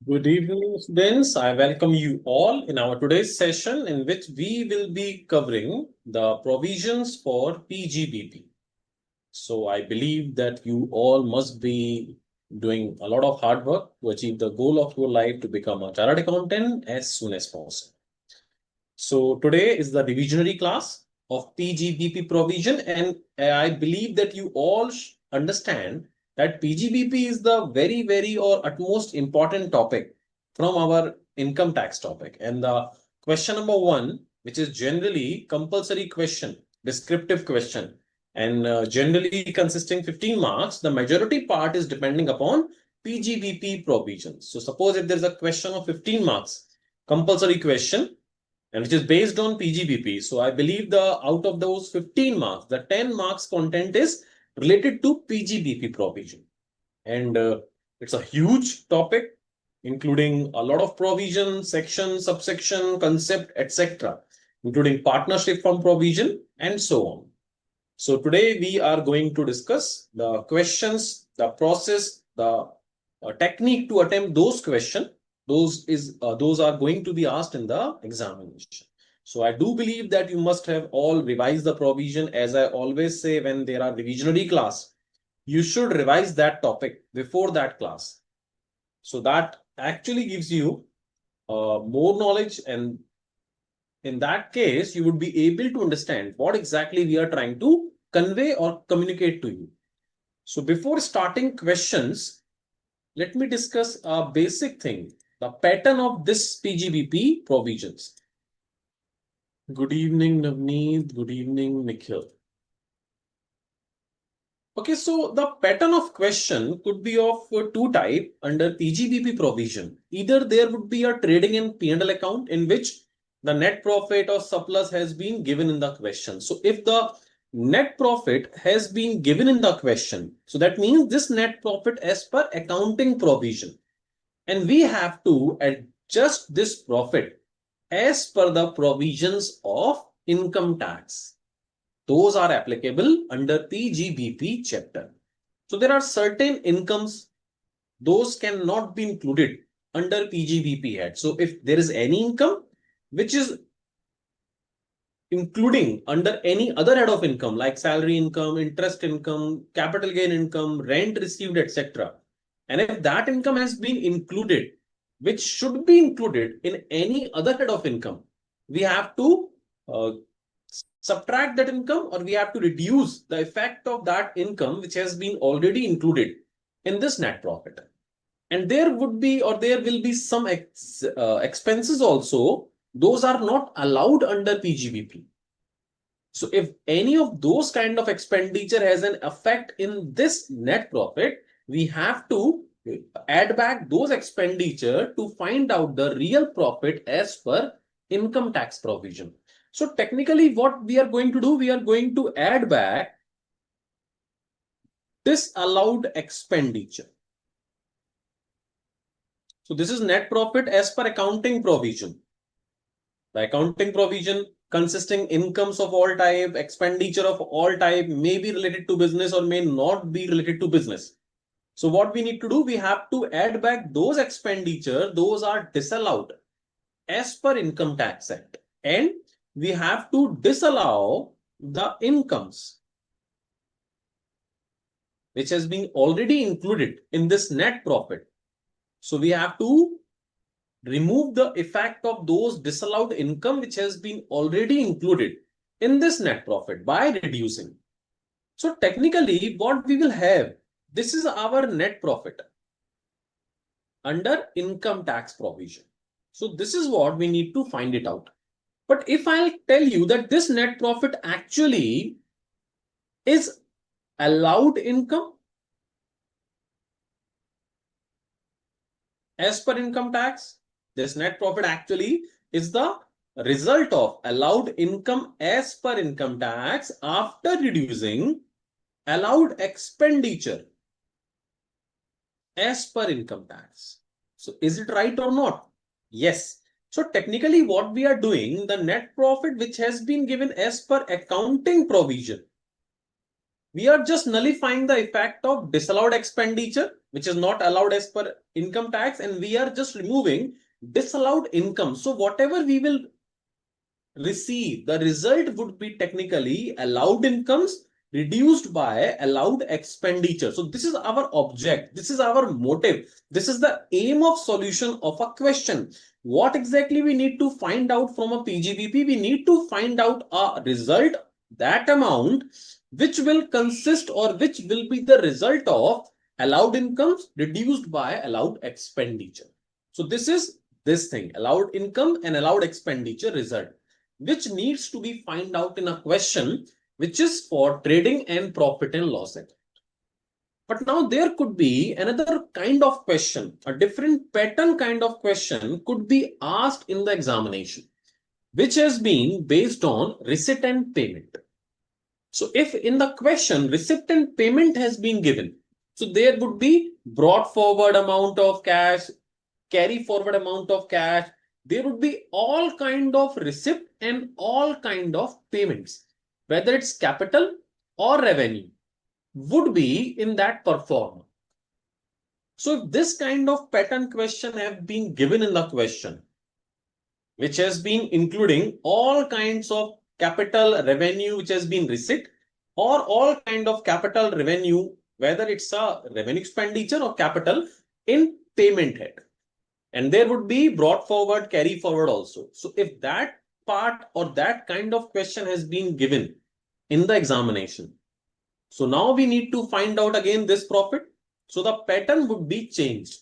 Good evening, students. I welcome you all in our today's session in which we will be covering the provisions for PGBP. So I believe that you all must be doing a lot of hard work to achieve the goal of your life to become a chartered accountant as soon as possible. So today is the revisionary class of PGBP provision, and I believe that you all understand that PGBP is the very or utmost important topic from our income tax topic. And the question number one, which is generally compulsory question, descriptive question, and generally consisting 15 marks, the majority part is depending upon PGBP provisions. So suppose if there's a question of 15 marks, compulsory question, and which is based on PGBP. So I believe out of those 15 marks, the 10 marks content is related to PGBP provision. And it's a huge topic, including a lot of provision, section, subsection, concept, etc., including partnership from provision and so on. So today we are going to discuss the questions, the process, the technique to attempt those questions. Those are going to be asked in the examination. So I do believe that you must have all revised the provision. As I always say, when there are revisionary class, you should revise that topic before that class. So that actually gives you more knowledge, and in that case, you would be able to understand what exactly we are trying to convey or communicate to you. So before starting questions, let me discuss a basic thing, the pattern of this PGBP provisions. Good evening, Navneet. Good evening, Nikhil. Okay, so the pattern of question could be of two types under PGBP provision. Either there would be a trading and P&L account in which the net profit or surplus has been given in the question. So if the net profit has been given in the question, so that means this net profit as per accounting provision. And we have to adjust this profit as per the provisions of income tax. Those are applicable under PGBP chapter. So there are certain incomes, those cannot be included under PGBP head. So if there is any income which is including under any other head of income like salary income, interest income, capital gain income, rent received, etc., and if that income has been included, which should be included in any other head of income, we have to subtract that income, or we have to reduce the effect of that income which has been already included in this net profit. And there would be, or there will be some expenses also, those are not allowed under PGBP. So if any of those kind of expenditure has an effect in this net profit, we have to add back those expenditure to find out the real profit as per income tax provision. So technically what we are going to do, we are going to add back disallowed expenditure. So this is net profit as per accounting provision. The accounting provision consisting incomes of all type, expenditure of all type, may be related to business or may not be related to business. So what we need to do, we have to add back those expenditure, those are disallowed as per Income Tax Act, and we have to disallow the incomes which has been already included in this net profit. So we have to remove the effect of those disallowed income which has been already included in this net profit by reducing. So technically what we will have, this is our net profit under income tax provision. So this is what we need to find it out. But if I'll tell you that this net profit actually is allowed income as per income tax, this net profit actually is the result of allowed income as per income tax after reducing allowed expenditure as per income tax. So is it right or not? Yes. So technically what we are doing, the net profit which has been given as per accounting provision, We are just nullifying the effect of disallowed expenditure, which is not allowed as per income tax, and we are just removing disallowed income. So whatever we will receive, the result would be technically allowed incomes reduced by allowed expenditure. So this is our object, this is our motive, this is the aim of solution of a question. What exactly we need to find out from a PGBP? We need to find out a result, that amount which will consist or which will be the result of allowed incomes reduced by allowed expenditure. So this is this thing, allowed income and allowed expenditure result, which needs to be find out in a question which is for trading and profit and loss account. But now there could be another kind of question, a different pattern kind of question could be asked in the examination, which has been based on receipt and payment. So if in the question receipt and payment has been given, so there would be brought forward amount of cash, carry forward amount of cash, there would be all kind of receipt and all kind of payments, whether it's capital or revenue, would be in that performer. So if this kind of pattern question have been given in the question, which has been including all kinds of capital revenue which has been receipt, or all kind of capital revenue, whether it's a revenue expenditure or capital in payment head, and there would be brought forward, carry forward also. So if that part or that kind of question has been given in the examination, so now we need to find out again this profit. So the pattern would be changed.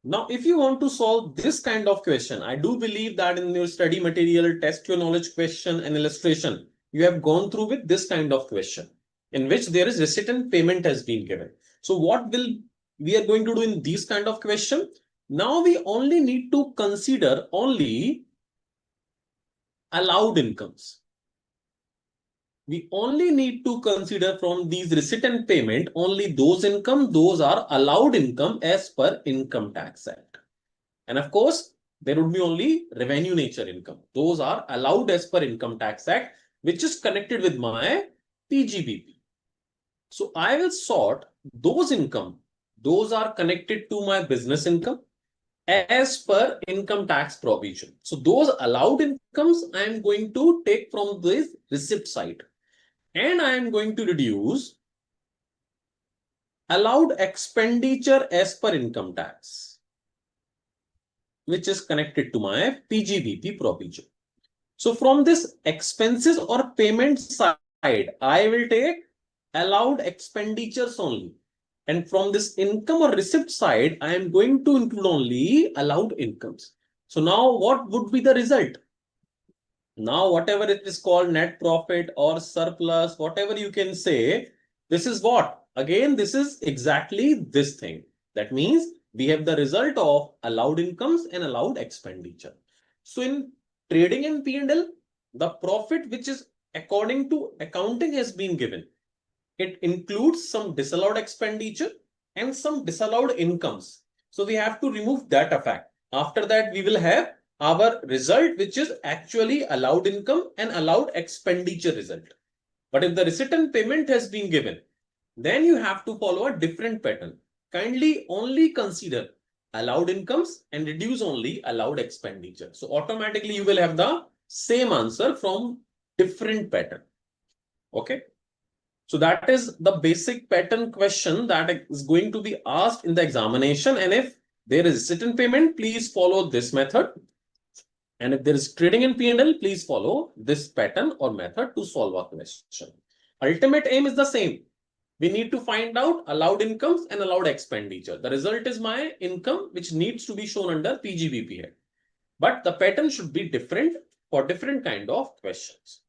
Now, if you want to solve this kind of question, I do believe that in your study material, test your knowledge question and illustration, you have gone through with this kind of question in which there is receipt and payment has been given. So what will we are going to do in these kind of question? Now we only need to consider only allowed incomes. We only need to consider from these receipt and payment only those income, those are allowed income as per Income Tax Act. And of course, there would be only revenue nature income. Those are allowed as per Income Tax Act, which is connected with my PGBP. So I will sort those income, those are connected to my business income as per income tax provision. So those allowed incomes I am going to take from this receipt side, and I am going to reduce allowed expenditure as per income tax, which is connected to my PGBP provision. So from this expenses or payment side, I will take allowed expenditures only. And from this income or receipt side, I am going to include only allowed incomes. So now what would be the result? Now, whatever it is called net profit or surplus, whatever you can say, this is what? Again, this is exactly this thing. That means we have the result of allowed incomes and allowed expenditure. So in trading and P&L, the profit which is according to accounting has been given. It includes some disallowed expenditure and some disallowed incomes. So we have to remove that effect. After that, we will have our result, which is actually allowed income and allowed expenditure result. But if the receipt and payment has been given, then you have to follow a different pattern. Kindly only consider allowed incomes and reduce only allowed expenditure. So automatically you will have the same answer from different pattern. Okay. So that is the basic pattern question that is going to be asked in the examination. And if there is certain payment, please follow this method. And if there is trading in P&L, please follow this pattern or method to solve a question. Ultimate aim is the same. We need to find out allowed incomes and allowed expenditure. The result is my income, which needs to be shown under PGBP head. But the pattern should be different for different kind of questions.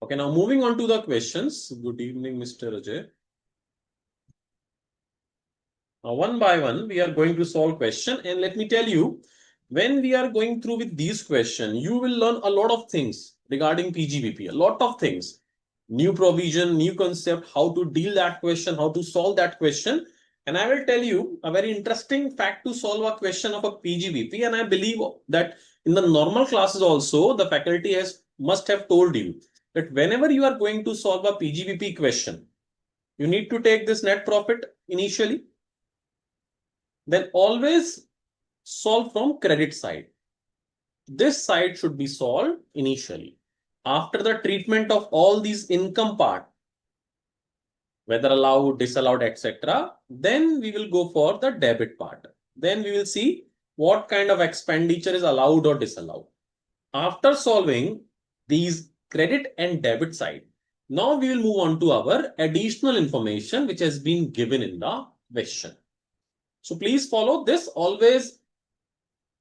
Okay, now moving on to the questions. Good evening, Mr. Ajay. Now, one by one, we are going to solve question. And let me tell you, when we are going through with these questions, you will learn a lot of things regarding PGBP, a lot of things. New provision, new concept, how to deal that question, how to solve that question. And I will tell you a very interesting fact to solve a question of a PGBP. And I believe that in the normal classes also, the faculty must have told you that whenever you are going to solve a PGBP question, you need to take this net profit initially, then always solve from credit side. This side should be solved initially. After the treatment of all these income part, whether allowed, disallowed, etc., then we will go for the debit part. Then we will see what kind of expenditure is allowed or disallowed. After solving these credit and debit side, now we will move on to our additional information which has been given in the question. So please follow this. Always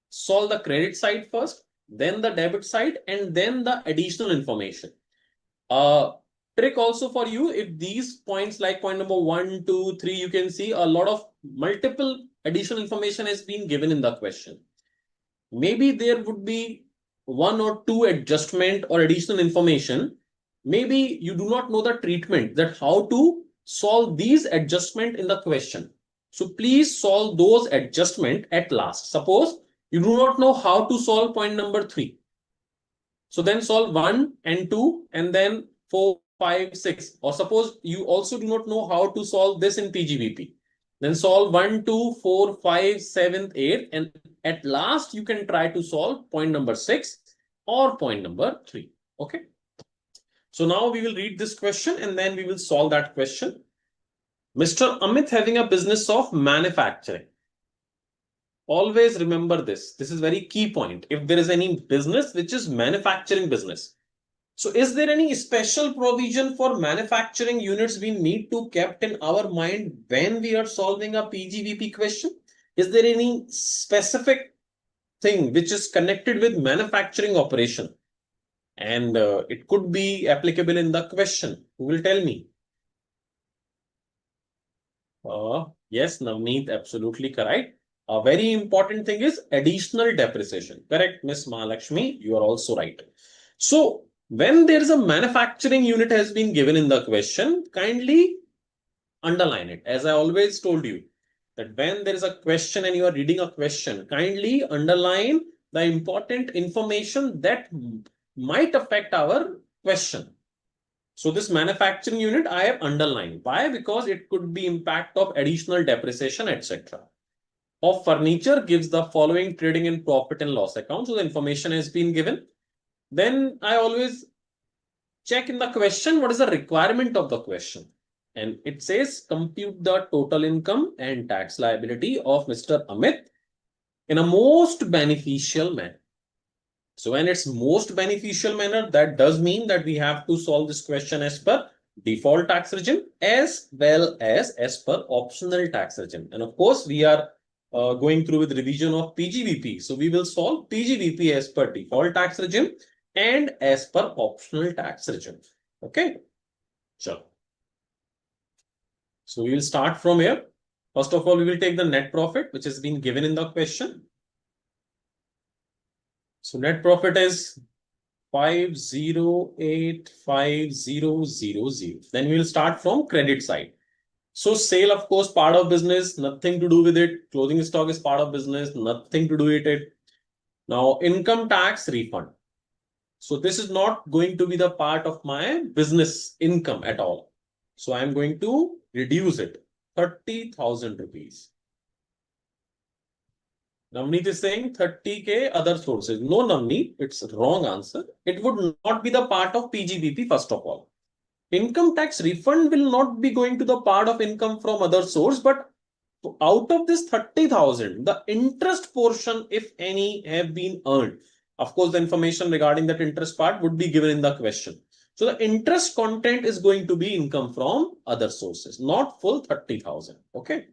solve the credit side first, then the debit side, and then the additional information. Trick also for you, if these points like point number 1, 2, 3, you can see a lot of multiple additional information has been given in the question. Maybe there would be 1 or 2 adjustment or additional information. Maybe you do not know the treatment, that how to solve these adjustment in the question. So please solve those adjustment at last. Suppose you do not know how to solve point number 3. So then solve 1 and 2 and then 4, 5, 6. Or suppose you also do not know how to solve this in PGBP. Then solve 1, 2, 4, 5, 7, 8. And at last you can try to solve point number 6 or point number 3. Okay. So now we will read this question and then we will solve that question. Mr. Amit having a business of manufacturing. Always remember this. This is very key point. If there is any business which is manufacturing business. So is there any special provision for manufacturing units we need to kept in our mind when we are solving a PGBP question? Is there any specific thing which is connected with manufacturing operation? And it could be applicable in the question. Who will tell me? Yes, Navneet, absolutely correct. A very important thing is additional depreciation. Correct, Miss Mahalakshmi, you are also right. So when there is a manufacturing unit has been given in the question, kindly underline it. As I always told you, that when there is a question and you are reading a question, kindly underline the important information that might affect our question. So this manufacturing unit I have underlined. Why? Because it could be impact of additional depreciation, etc. Of furniture gives the following trading and profit and loss account. So the information has been given. Then I always check in the question what is the requirement of the question. And it says compute the total income and tax liability of Mr. Amit in a most beneficial manner. So when it's most beneficial manner, that does mean that we have to solve this question as per default tax regime as well as per optional tax regime. And of course, we are going through with revision of PGBP. So we will solve PGBP as per default tax regime and as per optional tax regime. Okay. Sure. So we will start from here. First of all, we will take the net profit, which has been given in the question. So net profit is 5085000. Then we will start from credit side. So sale, of course, part of business, nothing to do with it. Closing stock is part of business, nothing to do with it. Now, income tax refund. So this is not going to be the part of my business income at all. So I'm going to reduce it, 30,000 rupees. Navneet is saying 30K other sources. No, Navneet, it's wrong answer. It would not be the part of PGBP first of all. Income tax refund will not be going to the part of income from other source, but out of this 30,000, the interest portion, if any, have been earned. Of course, the information regarding that interest part would be given in the question. So the interest content is going to be income from other sources, not full 30,000. Okay.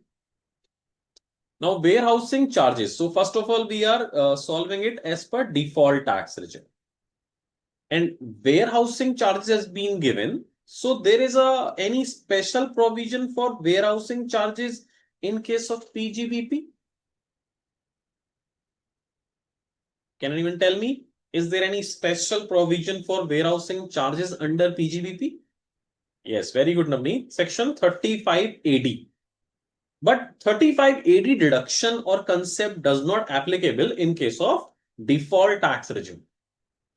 Now, warehousing charges. So first of all, we are solving it as per default tax regime. And warehousing charges has been given. So there is any special provision for warehousing charges in case of PGBP? Can anyone tell me? Is there any special provision for warehousing charges under PGBP? Yes, very good, Navneet. Section 35AD. But 35AD deduction or concept does not applicable in case of default tax regime.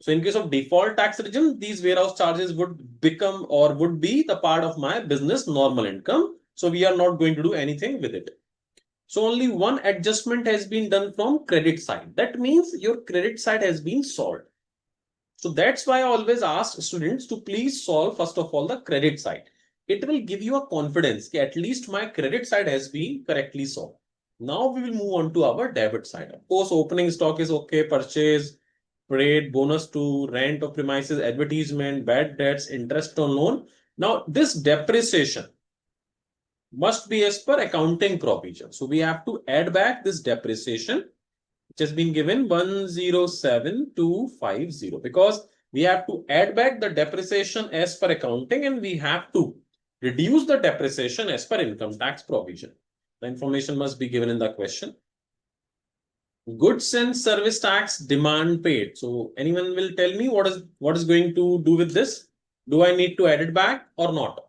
So in case of default tax regime, these warehouse charges would become or would be the part of my business normal income. So we are not going to do anything with it. So only one adjustment has been done from credit side. That means your credit side has been solved. So that's why I always ask students to please solve first of all the credit side. It will give you a confidence that at least my credit side has been correctly solved. Now we will move on to our debit side. Of course, opening stock is okay, purchase, paid, bonus to rent of premises, advertisement, bad debts, interest on loan. Now this depreciation must be as per accounting provision. So we have to add back this depreciation which has been given 107250 because we have to add back the depreciation as per accounting and we have to reduce the depreciation as per income tax provision. The information must be given in the question. Goods and service tax demand paid. So anyone will tell me what is going to do with this? Do I need to add it back or not?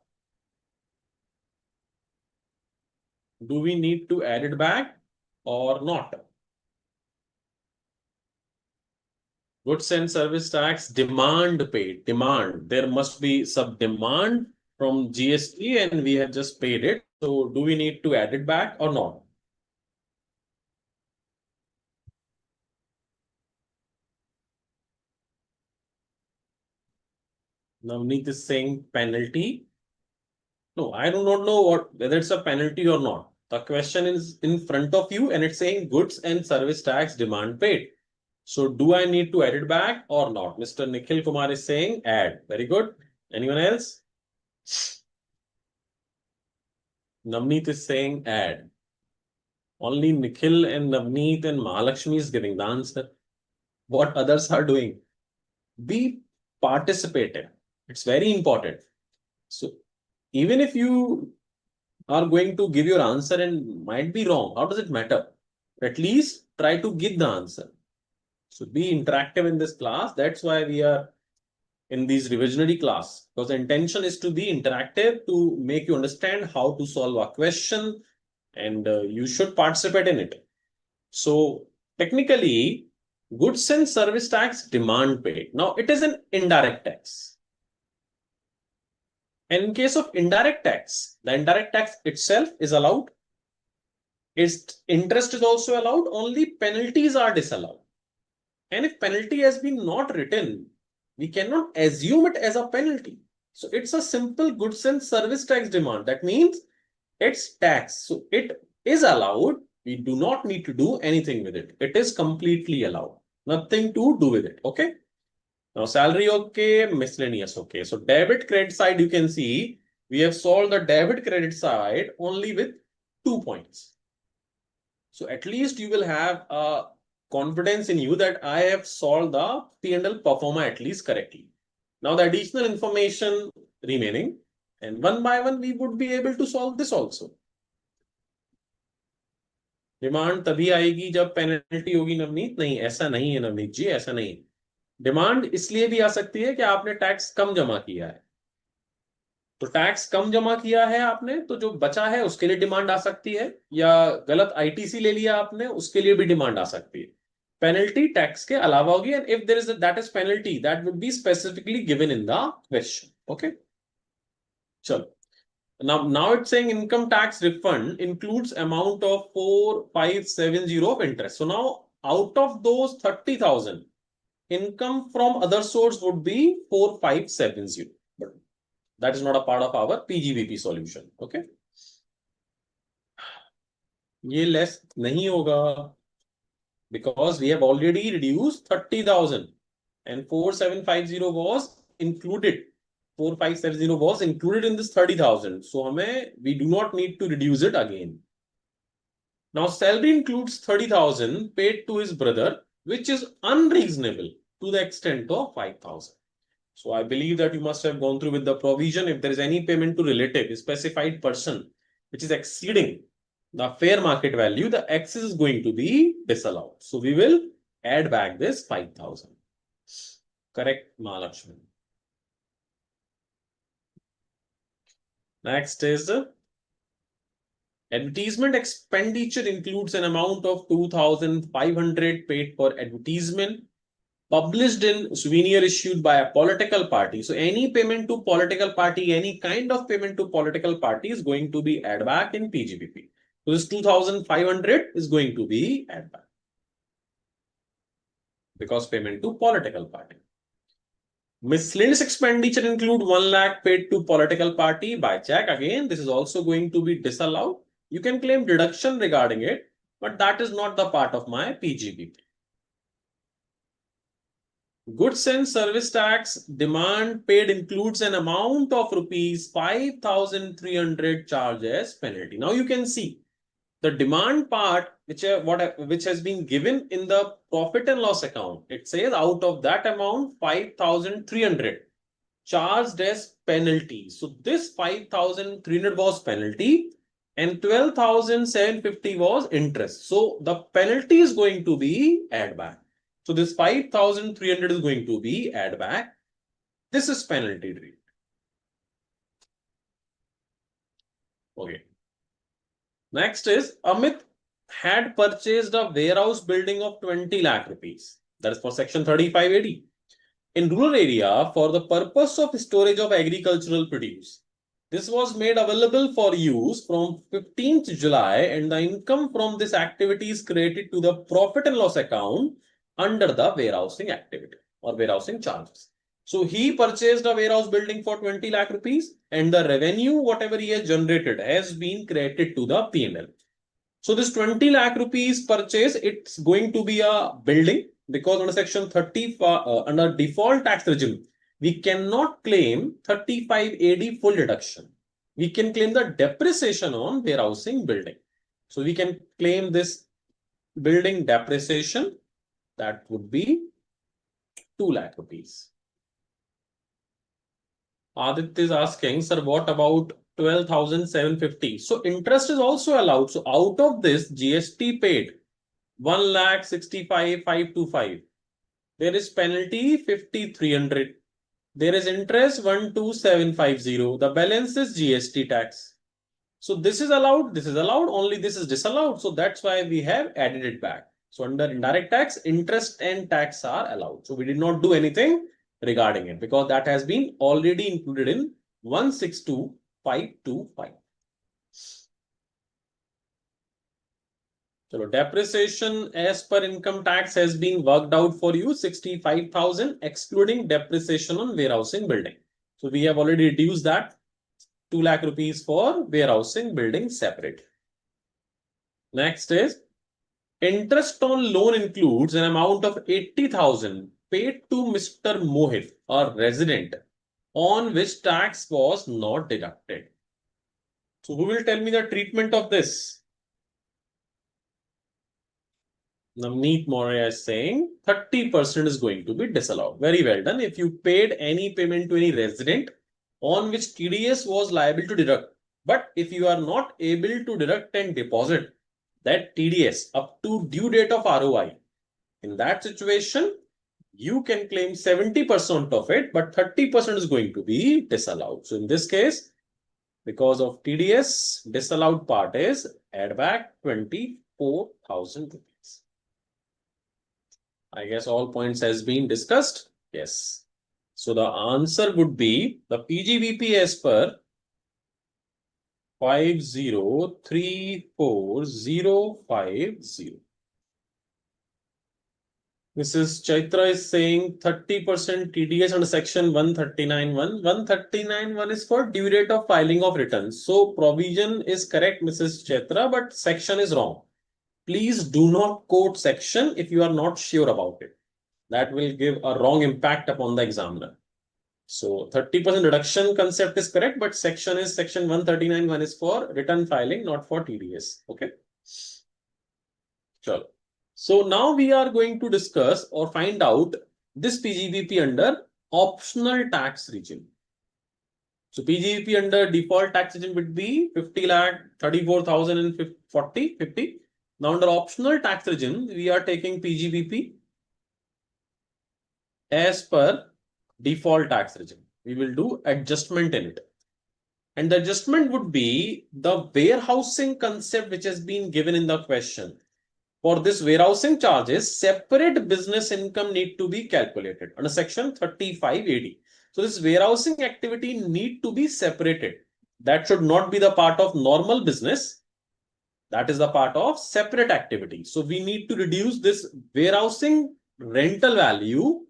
Do we need to add it back or not? Goods and service tax demand paid. Demand. There must be some demand from GST and we have just paid it. So do we need to add it back or not? Navneet is saying penalty. No, I do not know whether it's a penalty or not. The question is in front of you and it's saying goods and service tax demand paid. So do I need to add it back or not? Mr. Nikhil Kumar is saying add. Very good. Anyone else? Navneet is saying add. Only Nikhil and Navneet and Mahalakshmi is giving the answer. What others are doing? Be participative. It's very important. So even if you are going to give your answer and might be wrong, how does it matter? At least try to give the answer. So be interactive in this class. That's why we are in these revisionary class, because the intention is to be interactive to make you understand how to solve a question and you should participate in it. So technically, goods and service tax demand paid. Now it is an indirect tax. And in case of indirect tax, the indirect tax itself is allowed. Its interest is also allowed. Only penalties are disallowed. And if penalty has been not written, we cannot assume it as a penalty. So it's a simple goods and service tax demand. That means it's tax. So it is allowed. We do not need to do anything with it. It is completely allowed. Nothing to do with it. Okay. Now salary okay, miscellaneous okay. So debit credit side, you can see we have solved the debit credit side only with 2 points. So at least you will have a confidence in you that I have solved the P&L performer at least correctly. Now the additional information remaining and one by one we would be able to solve this also. Demand तभी आएगी जब penalty होगी नवनीत नहीं ऐसा नहीं है नवनीत जी ऐसा नहीं डिमांड इसलिए भी आ सकती है कि आपने टैक्स कम जमा किया है तो टैक्स कम जमा किया है आपने तो जो बचा है उसके लिए डिमांड आ सकती है या गलत आईटीसी ले लिया आपने उसके लिए भी डिमांड आ सकती है पेनल्टी टैक्स के अलावा होगी and if there is that is penalty that would be specifically given in the question okay चलो now it's saying income tax refund includes amount of 4570 of interest. So now out of those 30,000, income from other source would be 4570. But that is not a part of our PGBP solution. Okay. ये less नहीं होगा because we have already reduced 30,000 and 4750 was included. 4570 was included in this 30,000. So we do not need to reduce it again. Now salary includes 30,000 paid to his brother, which is unreasonable to the extent of 5,000. So I believe that you must have gone through with the provision. If there is any payment to relative, a specified person, which is exceeding the fair market value, the excess is going to be disallowed. So we will add back this 5,000. Correct, Mahalakshmi. Next is advertisement expenditure includes an amount of 2,500 paid for advertisement published in souvenir issued by a political party. So any payment to political party, any kind of payment to political party is going to be add back in PGBP. So this 2,500 is going to be add back because payment to political party. Miscellaneous expenditure include 1 lakh paid to political party by check. Again, this is also going to be disallowed. You can claim deduction regarding it, but that is not the part of my PGBP. Goods and service tax demand paid includes an amount of rupees 5,300 charge as penalty. Now you can see the demand part which has been given in the profit and loss account. It says out of that amount 5,300 charged as penalty. So this 5,300 was penalty and 12,750 was interest. So the penalty is going to be add back. So this 5,300 is going to be add back. This is penalty rate. Okay. Next is Amit had purchased a warehouse building of 20 lakh rupees. That is for section 35AD. In rural area for the purpose of storage of agricultural produce. This was made available for use from 15th July and the income from this activity is credited to the profit and loss account under the warehousing activity or warehousing charges. So he purchased a warehouse building for 20 lakh rupees and the revenue, whatever he has generated, has been credited to the P&L. So this 20 lakh rupees purchase, it's going to be a building because under section 30, under default tax regime, we cannot claim 35AD full deduction. We can claim the depreciation on warehousing building. So we can claim this building depreciation. That would be 2 lakh rupees. Aditya is asking, sir, what about 12,750? So interest is also allowed. So out of this GST paid 1,65,525. There is penalty 5,300. There is interest 12,750. The balance is GST tax. So this is allowed. This is allowed. Only this is disallowed. So that's why we have added it back. So under indirect tax, interest and tax are allowed. So we did not do anything regarding it because that has been already included in 162,525. So depreciation as per income tax has been worked out for you 65,000 excluding depreciation on warehousing building. So we have already reduced that 2 lakh rupees for warehousing building separate. Next is interest on loan includes an amount of 80,000 paid to Mr. Mohit, a resident, on which tax was not deducted. So who will tell me the treatment of this? Navneet Moria is saying 30% is going to be disallowed. Very well done. If you paid any payment to any resident on which TDS was liable to deduct, but if you are not able to deduct and deposit that TDS up to due date of ROI, in that situation, you can claim 70% of it, but 30% is going to be disallowed. So in this case, because of TDS, disallowed part is add back 24,000 rupees. I guess all points has been discussed. Yes. So the answer would be the PGBP as per 5034050. Mrs. Chaitra is saying 30% TDS under section 139.1. 139.1 is for due date of filing of returns. So provision is correct, Mrs. Chaitra, but section is wrong. Please do not quote section if you are not sure about it. That will give a wrong impact upon the examiner. So 30% reduction concept is correct, but section is section 139.1 is for return filing, not for TDS. Okay. Sure. So now we are going to discuss or find out this PGBP under optional tax regime. So PGBP under default tax regime would be 50 lakh, 34,040, 50. Now under optional tax regime, we are taking PGBP as per default tax regime. We will do adjustment in it. And the adjustment would be the warehousing concept which has been given in the question. For this warehousing charges, separate business income need to be calculated under section 35 AD. So this warehousing activity need to be separated. That should not be the part of normal business. That is the part of separate activity. So we need to reduce this warehousing rental value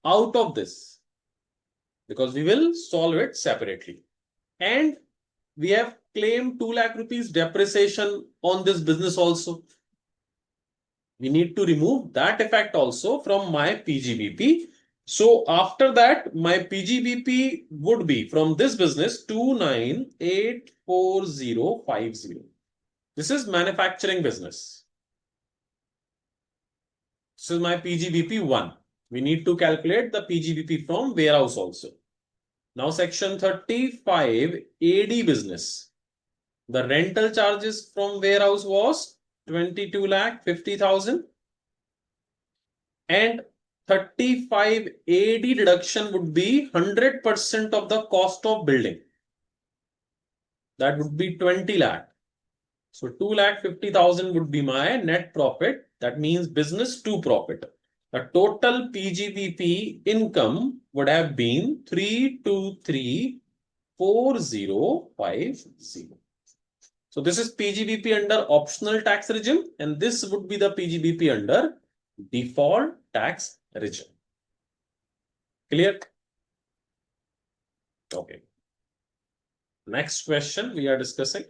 out of this, because we will solve it separately. And we have claimed 2 lakh rupees depreciation on this business also. We need to remove that effect also from my PGBP. So after that, my PGBP would be from this business 29,84050. This is manufacturing business. This is my PGBP 1. We need to calculate the PGBP from warehouse also. Now section 35 AD business. The rental charges from warehouse was 22,50,000 and 35 AD deduction would be 100% of the cost of building. That would be 20 lakh. So 2,50,000 would be my net profit. That means business to profit. The total PGBP income would have been 323,4050. So this is PGBP under optional tax regime, and this would be the PGBP under default tax regime. Clear? Okay. Next question we are discussing.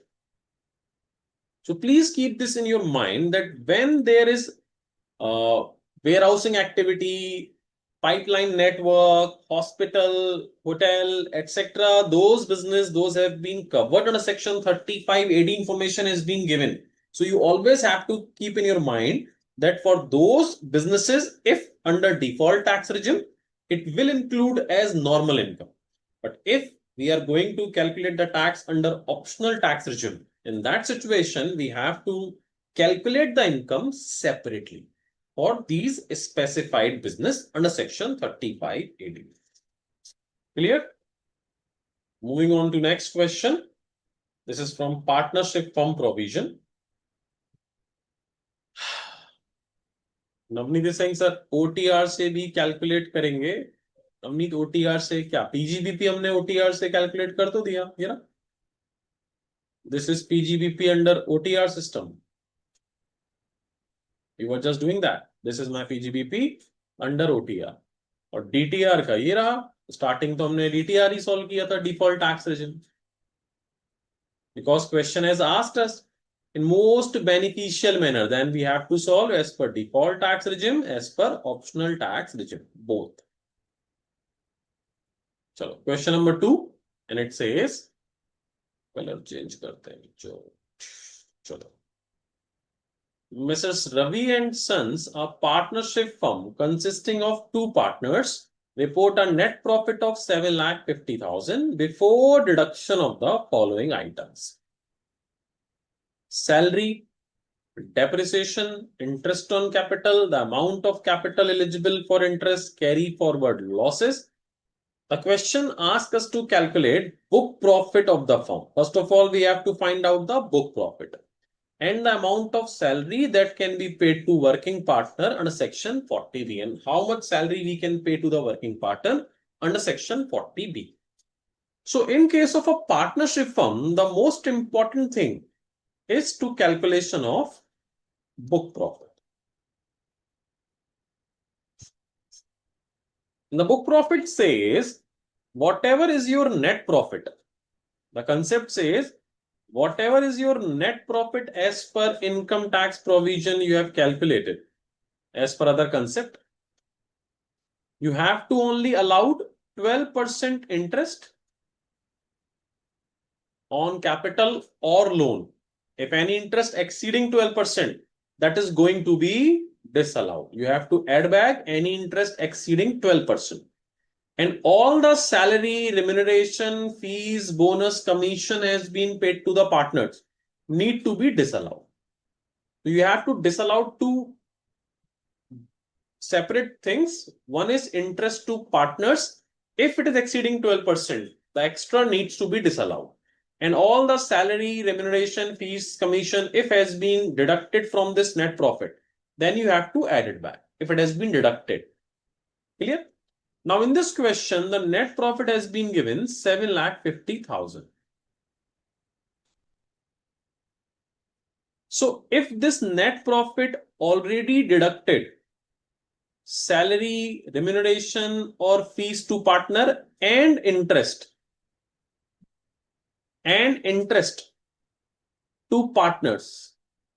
So please keep this in your mind that when there is warehousing activity, pipeline network, hospital, hotel, etc., those business, those have been covered under section 35 AD information has been given. So you always have to keep in your mind that for those businesses, if under default tax regime, it will include as normal income. But if we are going to calculate the tax under optional tax regime, in that situation, we have to calculate the income separately for these specified business under section 35 AD. Clear? Moving on to next question. This is from partnership firm provision. Navneet Singh sir OTR से भी calculate करेंगे. Navneet OTR से क्या PGBP हमने OTR से calculate कर तो दिया ये ना. This is PGBP under OTR system. We were just doing that. This is my PGBP under OTR. और DTR का ये रहा. स्टार्टिंग तो हमने DTR ही सॉल्व किया था default tax regime. Because question has asked us in most beneficial manner, then we have to solve as per default tax regime, as per optional tax regime, both. चलो question number 2, and it says colour change करते हैं जो. चलो. Mrs. Ravi and Sons, a partnership firm consisting of 2 partners, report a net profit of 7,50,000 before deduction of the following items: salary, depreciation, interest on capital, the amount of capital eligible for interest, carry forward losses. The question asks us to calculate book profit of the firm. First of all, we have to find out the book profit and the amount of salary that can be paid to working partner under section 40B, and how much salary we can pay to the working partner under section 40B. So in case of a partnership firm, the most important thing is to calculation of book profit. The book profit says whatever is your net profit. The concept says whatever is your net profit as per income tax provision you have calculated, as per other concept, you have to only allowed 12% interest on capital or loan. If any interest exceeding 12%, that is going to be disallowed. You have to add back any interest exceeding 12%. And all the salary, remuneration, fees, bonus, commission has been paid to the partners need to be disallowed. So you have to disallow 2 separate things. One is interest to partners. If it is exceeding 12%, the extra needs to be disallowed. And all the salary, remuneration, fees, commission, if has been deducted from this net profit, then you have to add it back if it has been deducted. Clear? Now in this question, the net profit has been given 7,50,000. So if this net profit already deducted salary, remuneration or fees to partner and interest to partners,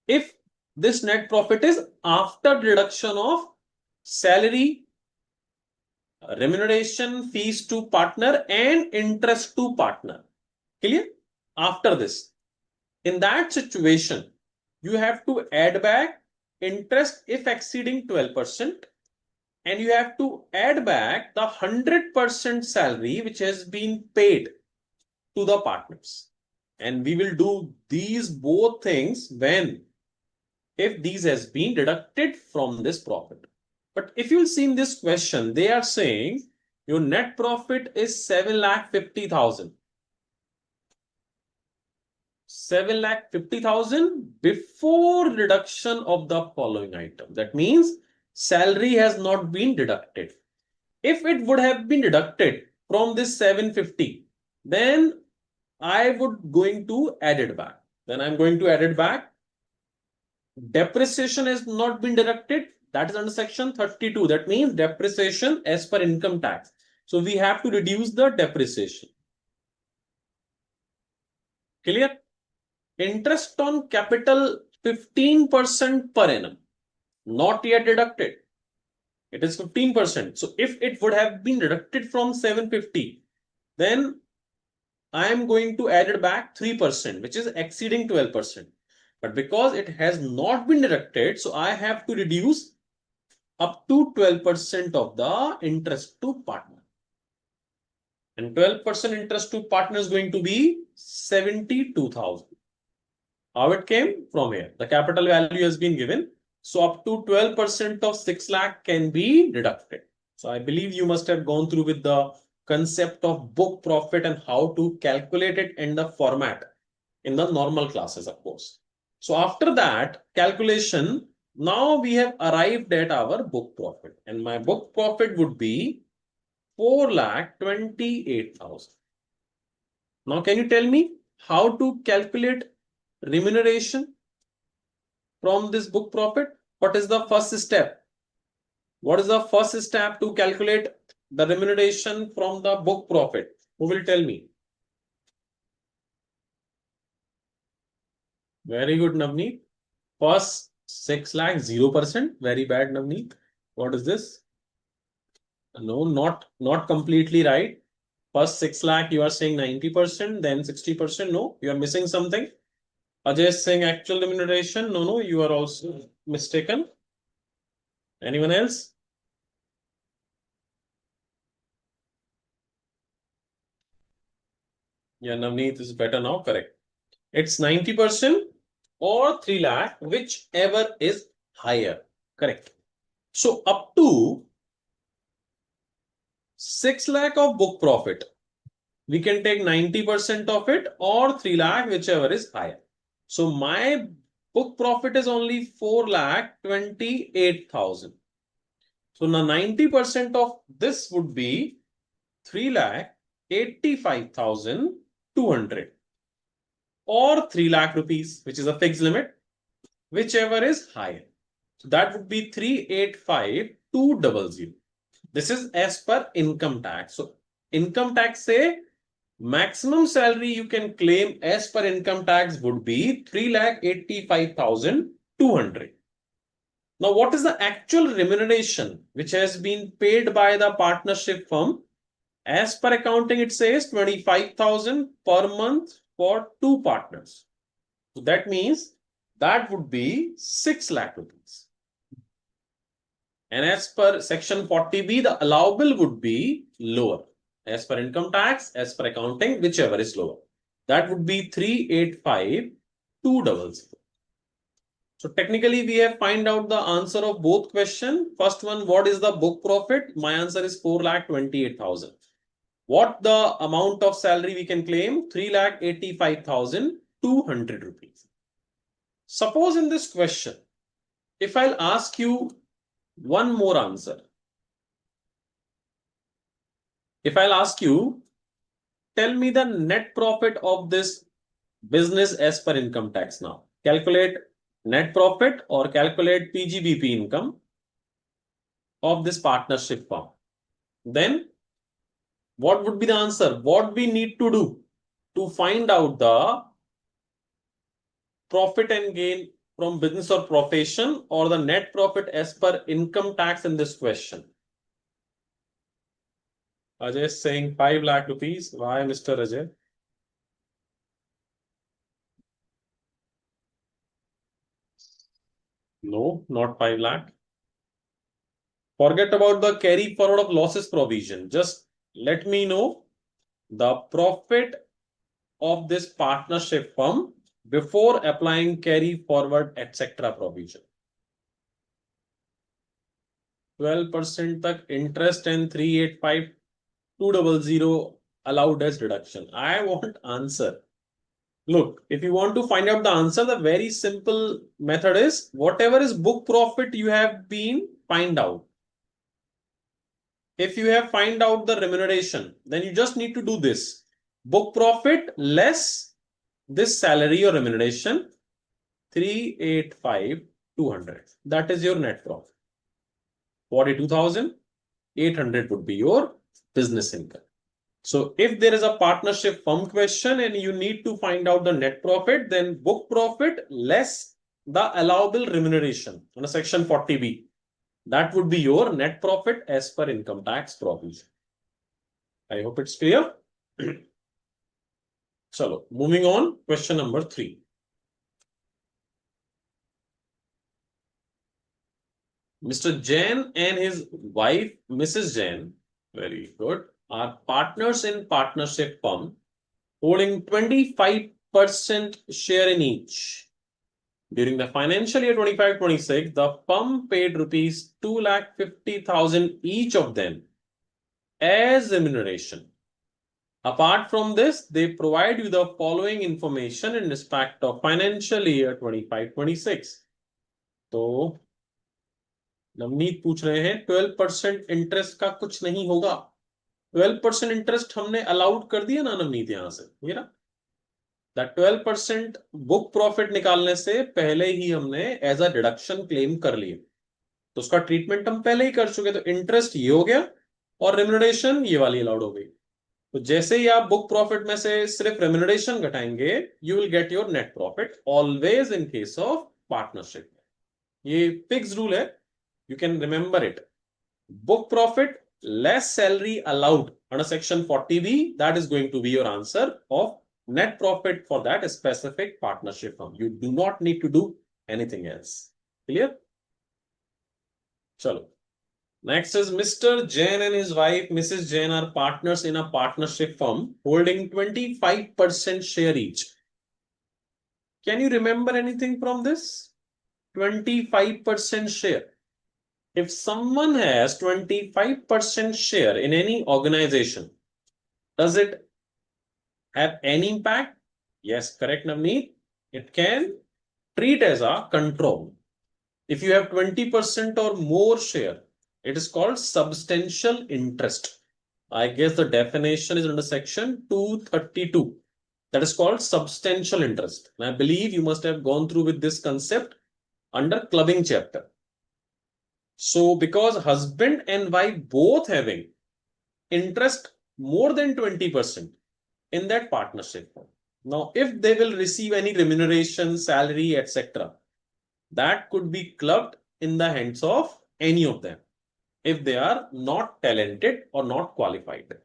if this net profit is after deduction of salary, remuneration, fees to partner and interest to partner. Clear? After this, in that situation, you have to add back interest if exceeding 12%, and you have to add back the 100% salary which has been paid to the partners. And we will do these both things when, if these has been deducted from this profit. But if you'll see in this question, they are saying your net profit is 7,50,000. 7,50,000 before deduction of the following item. That means salary has not been deducted. If it would have been deducted from this 750, then I would going to add it back. Then I'm going to add it back. Depreciation has not been deducted. That is under section 32. That means depreciation as per income tax. So we have to reduce the depreciation. Clear? Interest on capital 15% per annum. Not yet deducted. It is 15%. So if it would have been deducted from 750, then I am going to add it back 3%, which is exceeding 12%. But because it has not been deducted, so I have to reduce up to 12% of the interest to partner. And 12% interest to partner is going to be 72,000. How it came? From here. The capital value has been given. So up to 12% of 6 lakh can be deducted. So I believe you must have gone through with the concept of book profit and how to calculate it in the format in the normal classes, of course. So after that calculation, now we have arrived at our book profit, and my book profit would be 4,28,000. Now can you tell me how to calculate remuneration from this book profit? What is the first step? What is the first step to calculate the remuneration from the book profit? Who will tell me? Very good, Navneet. First 6 lakh, 0%. Very bad, Navneet. What is this? No, not completely right. First 6 lakh, you are saying 90%, then 60%. No, you are missing something. Ajay is saying actual remuneration. No, you are also mistaken. Anyone else? Yeah, Navneet is better now. Correct. It's 90% or 3 lakh, whichever is higher. Correct. So up to 6 lakh of book profit, we can take 90% of it or 3 lakh, whichever is higher. So my book profit is only 4,28,000. So now 90% of this would be 3,85,200 or 3 lakh rupees, which is a fixed limit, whichever is higher. So that would be 385,200. This is as per income tax. So income tax say maximum salary you can claim as per income tax would be 3,85,200. Now, what is the actual remuneration which has been paid by the partnership firm? As per accounting, it says 25,000 per month for 2 partners. So that means that would be 6 lakh rupees. And as per section 40B, the allowable would be lower. As per income tax, as per accounting, whichever is lower. That would be 385,200. So technically, we have find out the answer of both question. First one, what is the book profit? My answer is 4,28,000. What the amount of salary we can claim? 3,85,200 rupees. Suppose in this question, if I'll ask you one more answer. If I'll ask you, tell me the net profit of this business as per income tax now. Calculate net profit or calculate PGBP income of this partnership firm. Then what would be the answer? What we need to do to find out the profit and gain from business or profession or the net profit as per income tax in this question? Ajay is saying 5 lakh rupees. Why, Mr. Ajay? No, not 5 lakh. Forget about the carry forward of losses provision. Just let me know the profit of this partnership firm before applying carry forward etc. provision. 12% tak interest and 385,200 allowed as deduction. I want answer. Look, if you want to find out the answer, the very simple method is whatever is book profit you have been find out. If you have find out the remuneration, then you just need to do this. Book profit less this salary or remuneration, 385,200. That is your net profit. 42,800 would be your business income. So if there is a partnership firm question and you need to find out the net profit, then book profit less the allowable remuneration on a section 40B. That would be your net profit as per income tax provision. I hope it's clear. So moving on, question number 3. Mr. Jain and his wife, Mrs. Jain, very good, are partners in partnership firm holding 25% share in each. During the financial year 25-26, the firm paid rupees 2,50,000 each of them as remuneration. Apart from this, they provide you the following information in respect of financial year 25-26. तो नवनीत पूछ रहे हैं 12% interest का कुछ नहीं होगा. 12% interest हमने allowed कर दिया ना नवनीत यहां से, ये ना दैट 12% बुक प्रॉफिट निकालने से पहले ही हमने एज अ डिडक्शन क्लेम कर लिए, तो उसका ट्रीटमेंट हम पहले ही कर चुके. तो इंटरेस्ट ये हो गया और रेम्युनरेशन ये वाली अलाउड हो गई. तो जैसे ही आप बुक प्रॉफिट में से सिर्फ रेम्युनरेशन घटाएंगे, you will get your net profit always in case of partnership. ये फिक्स रूल है, you can remember it. Book profit less salary allowed under section 40B, that is going to be your answer of net profit for that specific partnership firm. You do not need to do anything else. Clear? Chalo. Next is Mr. Jain and his wife Mrs. Jain are partners in a partnership firm holding 25% share each. Can you remember anything from this? 25% share. If someone has 25% share in any organization, does it have any impact? Yes, correct, Navneet. It can treat as a control. If you have 20% or more share, it is called substantial interest. I guess the definition is under section 232. That is called substantial interest. And I believe you must have gone through with this concept under clubbing chapter. So because husband and wife both having interest more than 20% in that partnership. Now, if they will receive any remuneration, salary, etc., that could be clubbed in the hands of any of them if they are not talented or not qualified.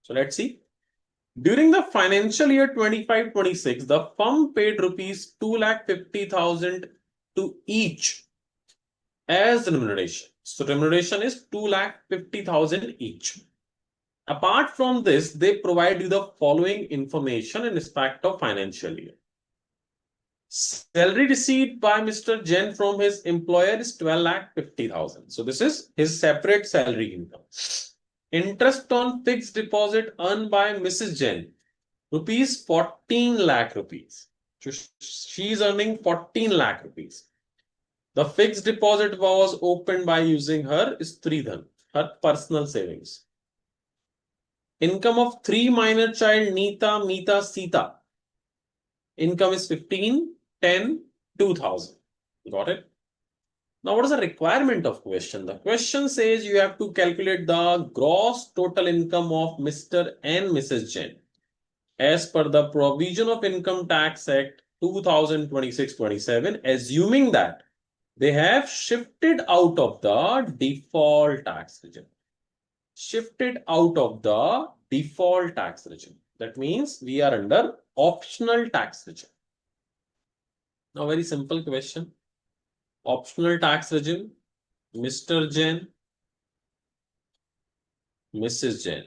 So let's see. During the financial year 25-26, the firm paid rupees 2,50,000 to each as remuneration. So remuneration is 2,50,000 each. Apart from this, they provide you the following information in respect of financial year. Salary received by Mr. Jain from his employer is 12,50,000. So this is his separate salary income. Interest on fixed deposit earned by Mrs. Jain, rupees 14 lakh rupees. So she is earning 14 lakh rupees. The fixed deposit was opened by using her Stridhan, her personal savings. Income of 3 minor child Nita, Mita, Sita. Income is 15, 10, 2000. Got it? Now, what is the requirement of question? The question says you have to calculate the gross total income of Mr. and Mrs. Jain as per the provision of Income Tax Act 2026-27, assuming that they have shifted out of the default tax regime. Shifted out of the default tax regime. That means we are under optional tax regime. Now, very simple question. Optional tax regime, Mr. Jain, Mrs. Jain.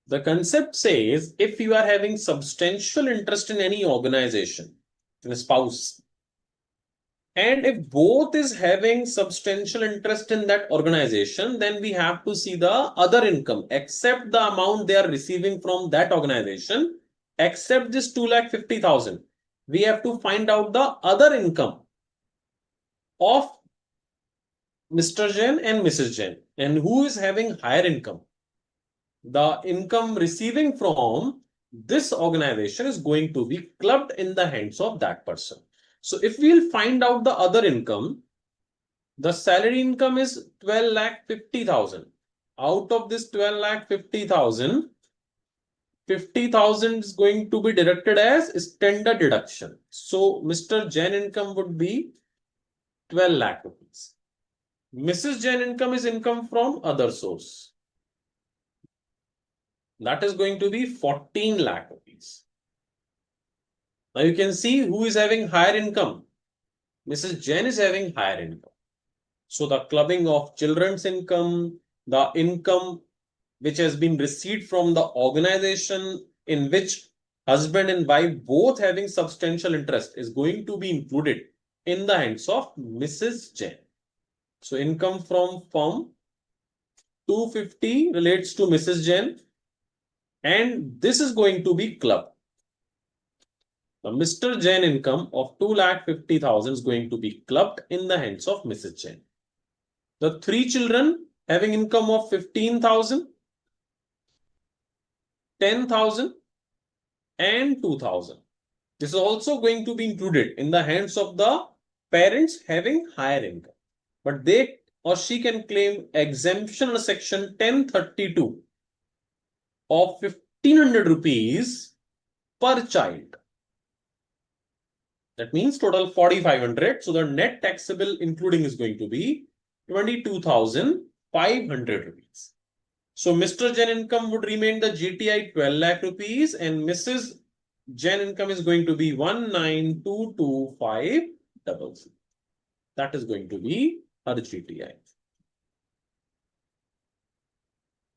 The concept says if you are having substantial interest in any organization, in a spouse, and if both is having substantial interest in that organization, then we have to see the other income, except the amount they are receiving from that organization, except this 2,50,000. We have to find out the other income of Mr. Jain and Mrs. Jain. And who is having higher income? The income receiving from this organization is going to be clubbed in the hands of that person. So if we'll find out the other income, the salary income is 12,50,000. Out of this 12,50,000, 50,000 is going to be deducted as standard deduction. So Mr. Jain income would be 12 lakh rupees. Mrs. Jain income is income from other source. That is going to be 14 lakh rupees. Now you can see who is having higher income. Mrs. Jain is having higher income. So the clubbing of children's income, the income which has been received from the organization in which husband and wife both having substantial interest is going to be included in the hands of Mrs. Jain. So income from firm 250 relates to Mrs. Jain, and this is going to be clubbed. The Mr. Jain income of 2,50,000 is going to be clubbed in the hands of Mrs. Jain. The three children having income of 15,000, 10,000 and 2,000. This is also going to be included in the hands of the parents having higher income. But they or she can claim exemption under section 1032 of 1,500 rupees per child. That means total 4,500. So the net taxable including is going to be 22,500 rupees. So Mr. Jain income would remain the GTI 12 lakh rupees and Mrs. Jain income is going to be 19,225,000. That is going to be her GTI.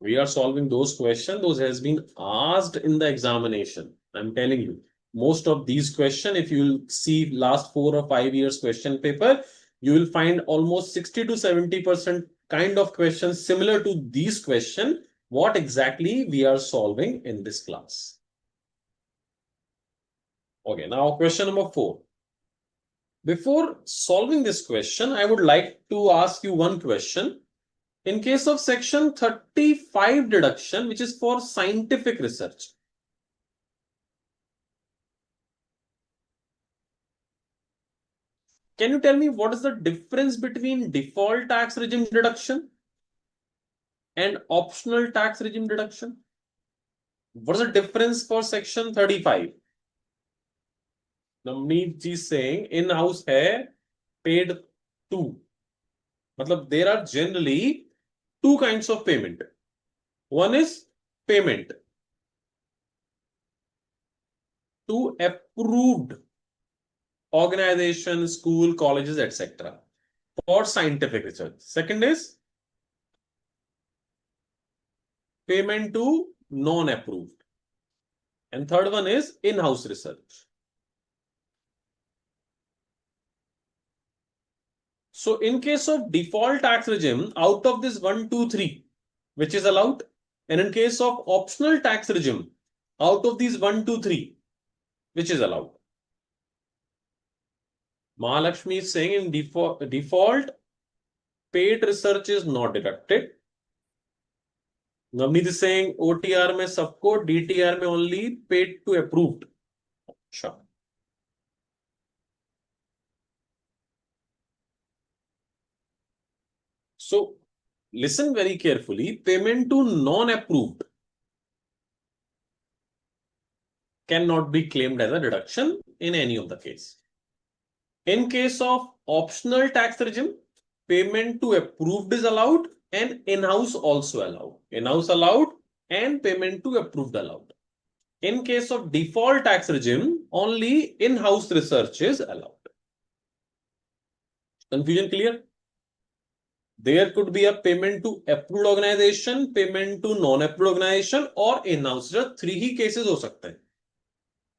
We are solving those questions. Those has been asked in the examination. I'm telling you, most of these questions, if you see last 4 or 5 years question paper, you will find almost 60 to 70% kind of questions similar to these questions, what exactly we are solving in this class. Okay, now question number 4. Before solving this question, I would like to ask you one question. In case of section 35 deduction, which is for scientific research, can you tell me what is the difference between default tax regime deduction and optional tax regime deduction? What is the difference for section 35? Navneet ji saying in-house hai paid to. Matlab there are generally two kinds of payment. One is payment to approved organization, school, colleges, etc. for scientific research. Second is payment to non-approved. And third one is in-house research. So in case of default tax regime, out of this 1, 2, 3, which is allowed, and in case of optional tax regime, out of these 1, 2, 3, which is allowed. Mahalakshmi is saying in default, paid research is not deducted. Navneet is saying OTR में सबको, DTR में only paid to approved. Sure. So listen very carefully. Payment to non-approved cannot be claimed as a deduction in any of the case. In case of optional tax regime, payment to approved is allowed and in-house also allowed. In-house allowed and payment to approved allowed. In case of default tax regime, only in-house research is allowed. Confusion clear? There could be a payment to approved organization, payment to non-approved organization or in-house. Just 3 he cases हो सकते हैं.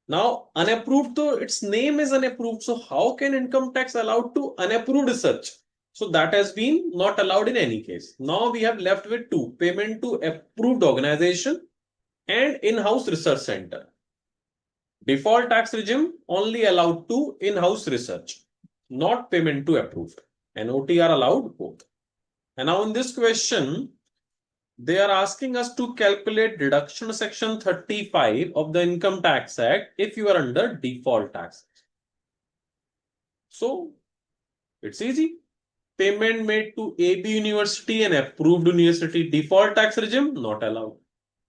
Now, unapproved, so its name is unapproved. So how can income tax allowed to unapproved research? So that has been not allowed in any case. Now we have left with 2, payment to approved organization and in-house research center. Default tax regime only allowed to in-house research, not payment to approved. And OTR allowed both. And now in this question, they are asking us to calculate deduction section 35 of the Income Tax Act if you are under default tax. So it's easy. Payment made to AB University and approved university, default tax regime not allowed.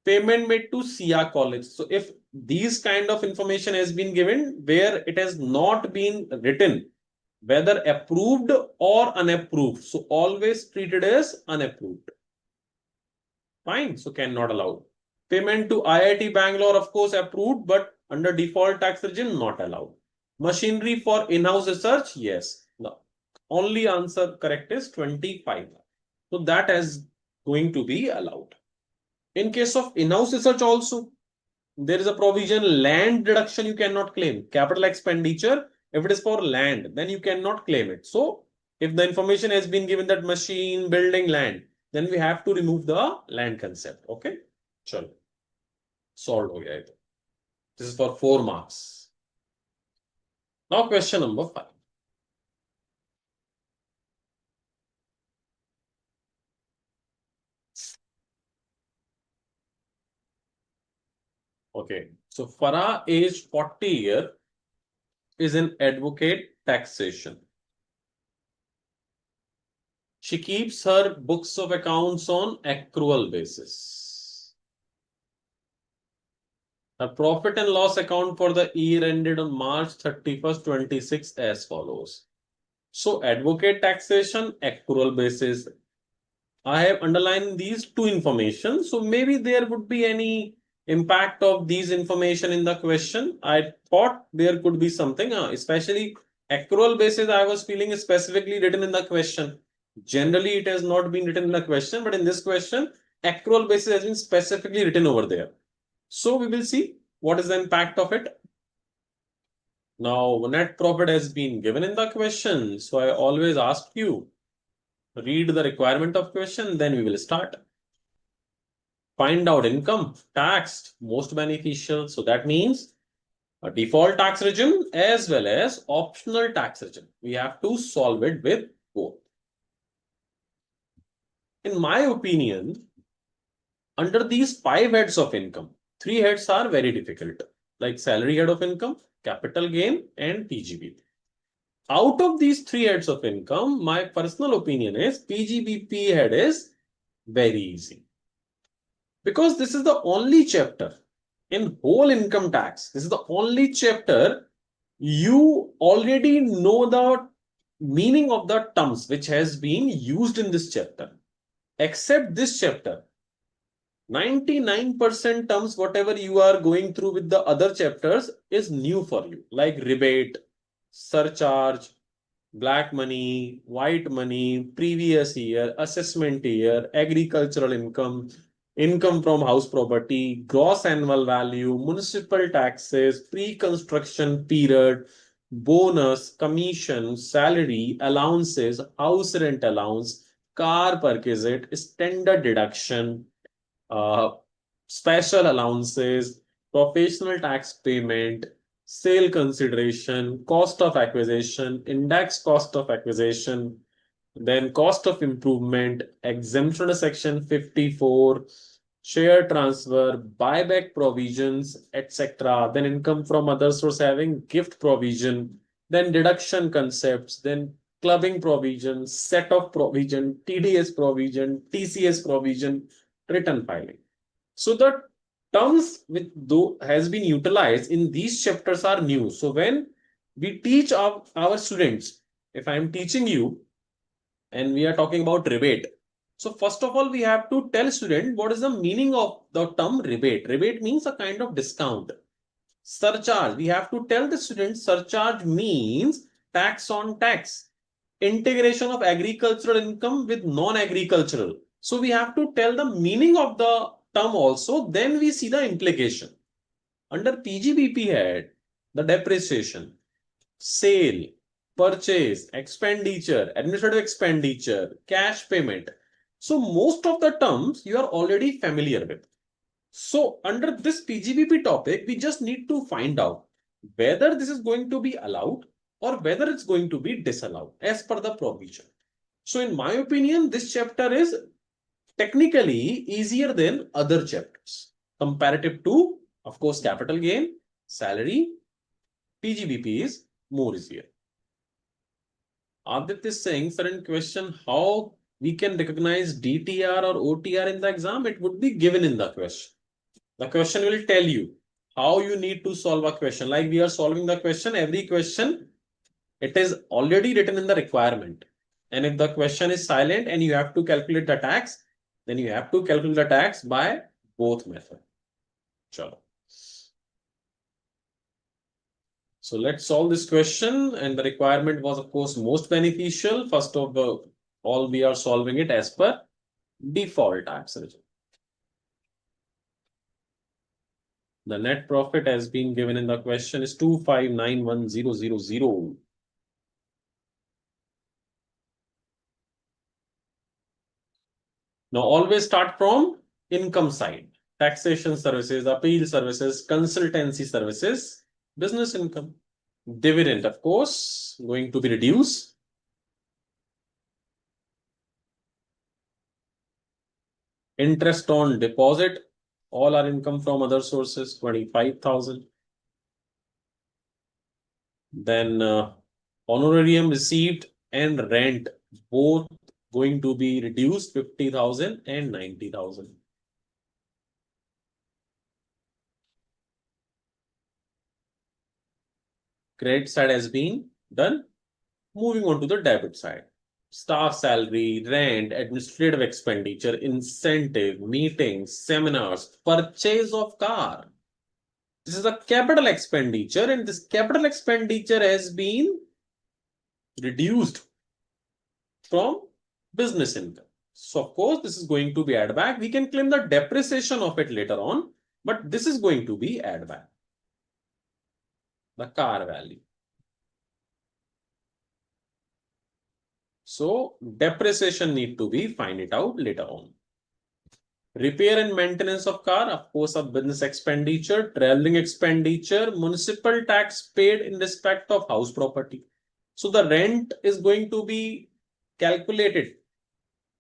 Payment made to SIA college. So if these kind of information has been given where it has not been written whether approved or unapproved, so always treated as unapproved. Fine, so cannot allow. Payment to IIT Bangalore, of course, approved, but under default tax regime, not allowed. Machinery for in-house research, yes. No. Only answer correct is 25. So that is going to be allowed. In case of in-house research also, there is a provision, land deduction you cannot claim. Capital expenditure, if it is for land, then you cannot claim it. So if the information has been given that machine, building, land, then we have to remove the land concept. Okay, chalo. Solved ho gaya. This is for 4 marks. Now question number 5. Okay, so Farah, age 40 year, is an advocate taxation. She keeps her books of accounts on accrual basis. Her profit and loss account for the year ended on March 31st, 26 as follows. So advocate taxation, accrual basis. I have underlined these 2 information. So maybe there would be any impact of these information in the question. I thought there could be something, especially accrual basis. I was feeling specifically written in the question. Generally, it has not been written in the question, but in this question, accrual basis has been specifically written over there. So we will see what is the impact of it. Now, net profit has been given in the question. So I always ask you, read the requirement of question, then we will start. Find out income, taxed, most beneficial. So that means a default tax regime as well as optional tax regime. We have to solve it with both. In my opinion, under these 5 heads of income, 3 heads are very difficult, like salary head of income, capital gain, and PGBP. Out of these 3 heads of income, my personal opinion is PGBP head is very easy. Because this is the only chapter in whole income tax. This is the only chapter you already know the meaning of the terms which has been used in this chapter. Except this chapter, 99% terms, whatever you are going through with the other chapters is new for you, like rebate, surcharge, black money, white money, previous year, assessment year, agricultural income, income from house property, gross annual value, municipal taxes, pre-construction period, bonus, commission, salary, allowances, house rent allowance, car perquisite, standard deduction, uh, special allowances, professional tax payment, sale consideration, cost of acquisition, index cost of acquisition, then cost of improvement, exemption to section 54, share transfer, buyback provisions, etc. Then income from other source having gift provision, then deduction concepts, then clubbing provision, set of provision, TDS provision, TCS provision, return filing. So the terms which though has been utilized in these chapters are new. So when we teach our students, if I am teaching you and we are talking about rebate. So first of all, we have to tell student what is the meaning of the term rebate. Rebate means a kind of discount. Surcharge, we have to tell the student surcharge means tax on tax. Integration of agricultural income with non-agricultural. So we have to tell the meaning of the term also, then we see the implication. Under PGBP head, the depreciation, sale, purchase, expenditure, administrative expenditure, cash payment. So most of the terms you are already familiar with. So under this PGBP topic, we just need to find out whether this is going to be allowed or whether it's going to be disallowed as per the provision. So in my opinion, this chapter is technically easier than other chapters comparative to, of course, capital gain, salary, PGBP is more easier. Aditya is saying, sir, in question, how we can recognize DTR or OTR in the exam? It would be given in the question. The question will tell you how you need to solve a question. Like we are solving the question, every question, it is already written in the requirement. And if the question is silent and you have to calculate the tax, then you have to calculate the tax by both methods. Chalo. So let's solve this question. And the requirement was, of course, most beneficial. First of all, we are solving it as per default tax regime. The net profit has been given in the question is 2591000. Now always start from income side. Taxation services, appeal services, consultancy services, business income. Dividend, of course, going to be reduced. Interest on deposit, all are income from other sources, 25,000. Then honorarium received and rent, both going to be reduced, 50,000 and 90,000. Credit side has been done. Moving on to the debit side. Staff salary, rent, administrative expenditure, incentive, meetings, seminars, purchase of car. This is a capital expenditure, and this capital expenditure has been reduced from business income. So, of course, this is going to be add back. We can claim the depreciation of it later on, but this is going to be add back. The car value. So, depreciation need to be find it out later on. Repair and maintenance of car, of course, a business expenditure, traveling expenditure, municipal tax paid in respect of house property. So the rent is going to be calculated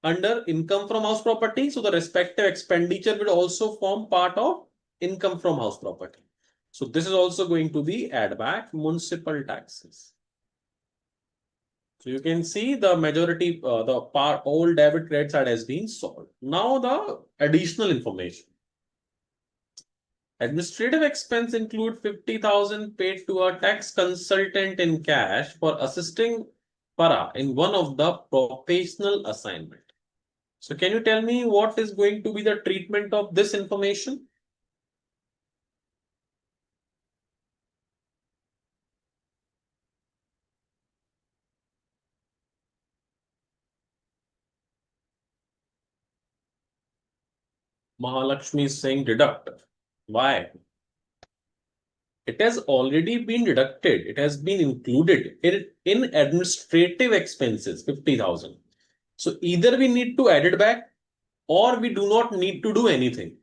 under income from house property. So the respective expenditure will also form part of income from house property. So this is also going to be add back municipal taxes. So you can see the majority, the part, all debit credit side has been solved. Now the additional information. Administrative expense include 50,000 paid to a tax consultant in cash for assisting Para in one of the professional assignment. So can you tell me what is going to be the treatment of this information? Mahalakshmi is saying deduct. Why? it has already been deducted. It has been included in administrative expenses, 50,000. So either we need to add it back or we do not need to do anything.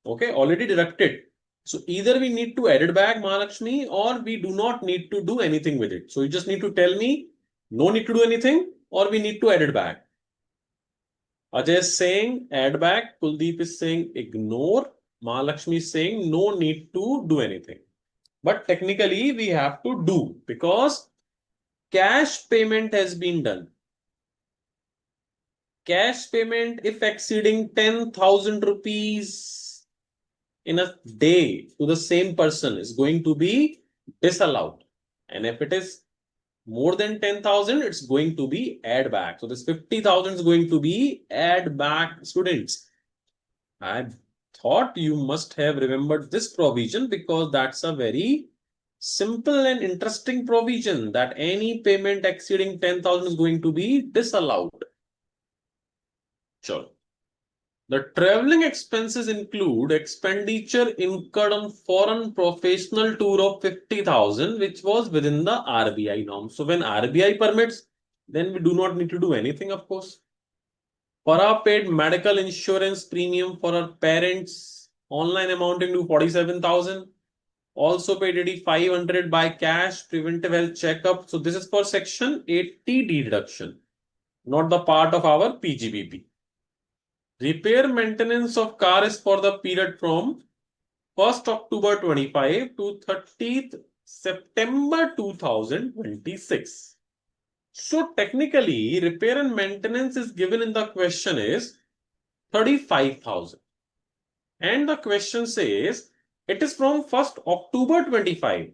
Okay, already deducted. So either we need to add it back, Mahalakshmi, or we do not need to do anything with it. So you just need to tell me no need to do anything or we need to add it back. Ajay is saying add back. Kuldeep is saying ignore. Mahalakshmi is saying no need to do anything. But technically we have to do because cash payment has been done. Cash payment if exceeding 10,000 rupees in a day to the same person is going to be disallowed. And if it is more than 10,000, it's going to be add back. So this 50,000 is going to be add back, students. I thought you must have remembered this provision because that's a very simple and interesting provision that any payment exceeding 10,000 is going to be disallowed. Sure. The traveling expenses include expenditure incurred on foreign professional tour of 50,000, which was within the RBI norm. So when RBI permits, then we do not need to do anything, of course. Para paid medical insurance premium for her parents online amounting to 47,000. Also paid 8,500 by cash preventive health checkup. So this is for section 80D deduction, not the part of our PGBP. Repair maintenance of car is for the period from 1st October 25 to 30th September 2026. So technically, repair and maintenance is given in the question is 35,000. And the question says it is from 1st October 25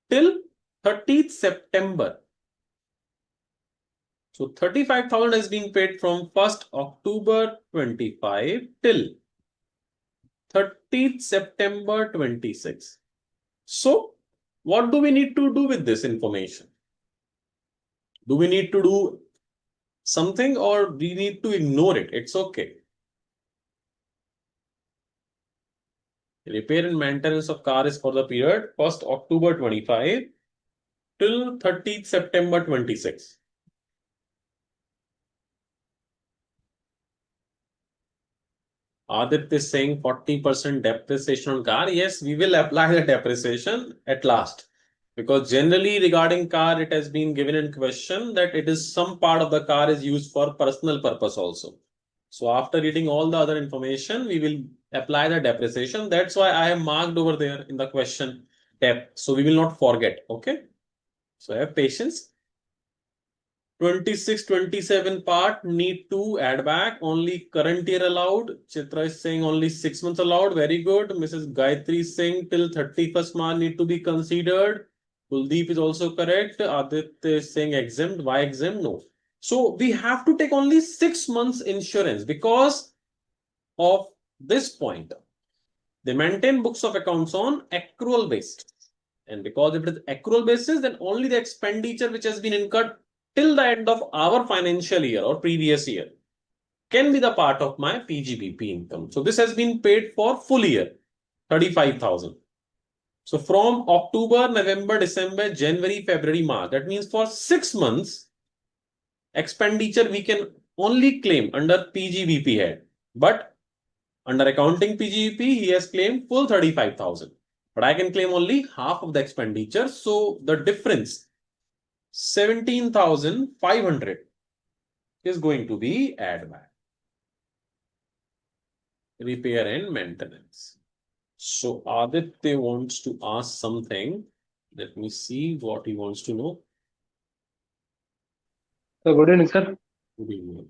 till 30th September. So 35,000 has been paid from 1st October 25 till 30th September 26. So what do we need to do with this information? Do we need to do something or we need to ignore it? It's okay. Repair and maintenance of car is for the period 1st October 25 till 30th September 26. Aditya is saying 40% depreciation on car. Yes, we will apply the depreciation at last. Because generally regarding car, it has been given in question that it is some part of the car is used for personal purpose also. So after reading all the other information, we will apply the depreciation. That's why I have marked over there in the question dep. So we will not forget. Okay. So have patience. 26-27 part need to add back. Only current year allowed. Chitra is saying only 6 months allowed. Very good. Mrs. Gayatri is saying till 31st March need to be considered. Kuldeep is also correct. Aditya is saying exempt. Why exempt? No. So we have to take only 6 months insurance because of this point. They maintain books of accounts on accrual basis. And because if it is accrual basis, then only the expenditure which has been incurred till the end of our financial year or previous year can be the part of my PGBP income. So this has been paid for full year, 35,000. So from October, November, December, January, February, March, that means for 6 months, expenditure we can only claim under PGBP head. But under accounting PGBP, he has claimed full 35,000. But I can claim only half of the expenditure. So the difference 17,500 is going to be add back. Repair and maintenance. So Aditya wants to ask something. Let me see what he wants to know. So good evening, sir. Good evening.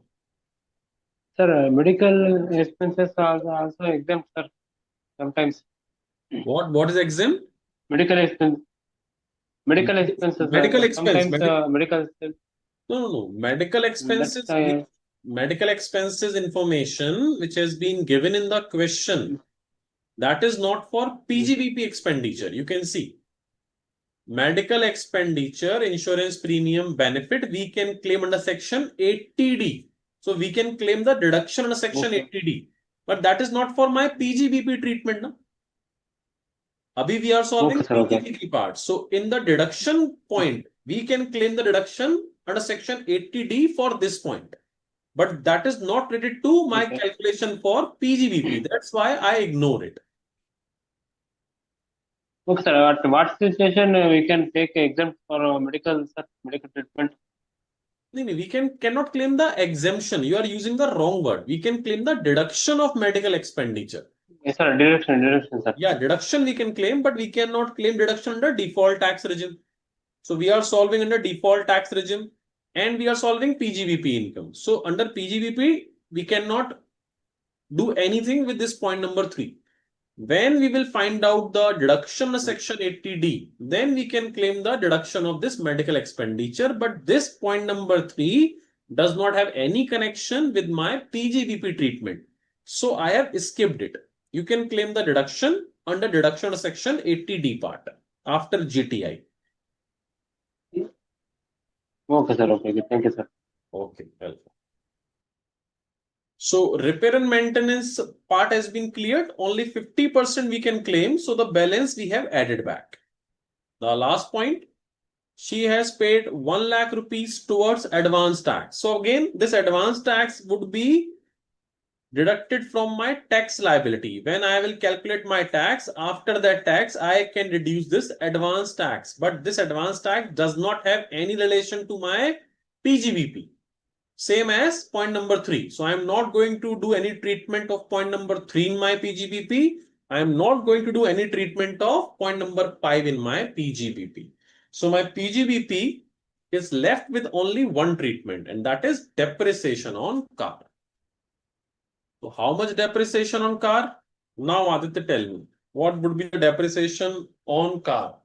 Sir, medical expenses are also exempt, sir. Sometimes. What is exempt? Medical expense. Medical expenses. Medical expense. Sometimes medical. No. Medical expenses. Medical expenses information which has been given in the question. That is not for PGBP expenditure. You can see. Medical expenditure, insurance premium benefit, we can claim under section 80D. So we can claim the deduction under section 80D. But that is not for my PGBP treatment. No? Abhi we are solving Okay, sir, okay. PGBP part. So in the deduction point, we can claim the deduction under section 80D for this point. But that is not related to my Okay. calculation for PGBP. That's why I ignore it. Okay, sir. At what situation we can take exempt for medical, sir, medical treatment? No, we cannot claim the exemption. You are using the wrong word. We can claim the deduction of medical expenditure. Yes, sir. Deduction, sir. Yeah, deduction we can claim, but we cannot claim deduction under default tax regime. So we are solving under default tax regime and we are solving PGBP income. So under PGBP, we cannot do anything with this point number 3. When we will find out the deduction of section 80D, then we can claim the deduction of this medical expenditure. But this point number 3 does not have any connection with my PGBP treatment. So I have skipped it. You can claim the deduction under deduction of section 80D part after GTI. Okay, sir. Okay. Thank you, sir. Okay, welcome. So repair and maintenance part has been cleared. Only 50% we can claim. So the balance we have added back. The last point, she has paid 1 lakh rupees towards advance tax. So again, this advance tax would be deducted from my tax liability. When I will calculate my tax, after that tax, I can reduce this advance tax. But this advance tax does not have any relation to my PGBP. Same as point number 3. So I am not going to do any treatment of point number 3 in my PGBP. I am not going to do any treatment of point number 5 in my PGBP. So my PGBP is left with only one treatment, and that is depreciation on car. So how much depreciation on car? Now Aditya, tell me, what would be the depreciation on car?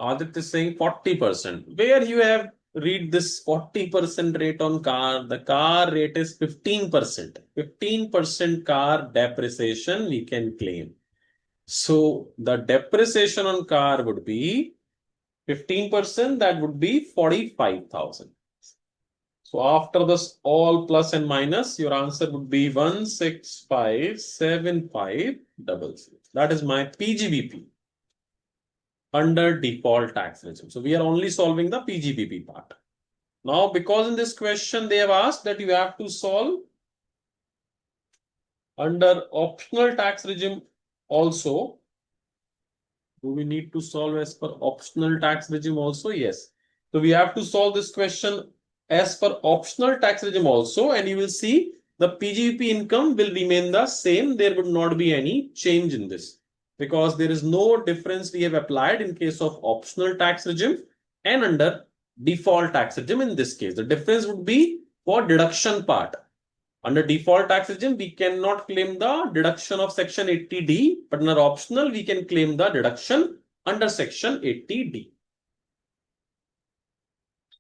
Aditya is saying 40%. Where you have read this 40% rate on car? The car rate is 15%. 15% car depreciation we can claim. So the depreciation on car would be 15%, that would be 45,000. So after this all plus and minus, your answer would be 1657566. That is my PGBP under default tax regime. So we are only solving the PGBP part. Now, because in this question they have asked that you have to solve under optional tax regime also. Do we need to solve as per optional tax regime also? Yes. So we have to solve this question as per optional tax regime also, and you will see the PGBP income will remain the same. There would not be any change in this because there is no difference we have applied in case of optional tax regime and under default tax regime. In this case, the difference would be for deduction part. Under default tax regime, we cannot claim the deduction of section 80D, but under optional, we can claim the deduction under section 80D.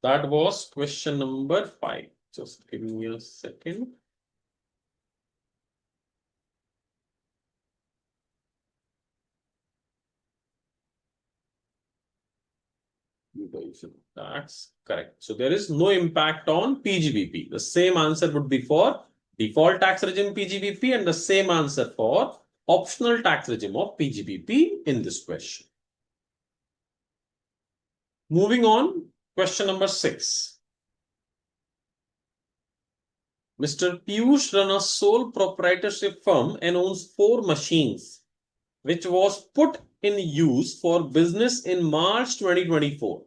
That was question number 5. Just give me a second. That's correct. So there is no impact on PGBP. The same answer would be for default tax regime PGBP and the same answer for optional tax regime of PGBP in this question. Moving on, question number 6. Mr. Piyush runs a sole proprietorship firm and owns 4 machines, which was put in use for business in March 2024.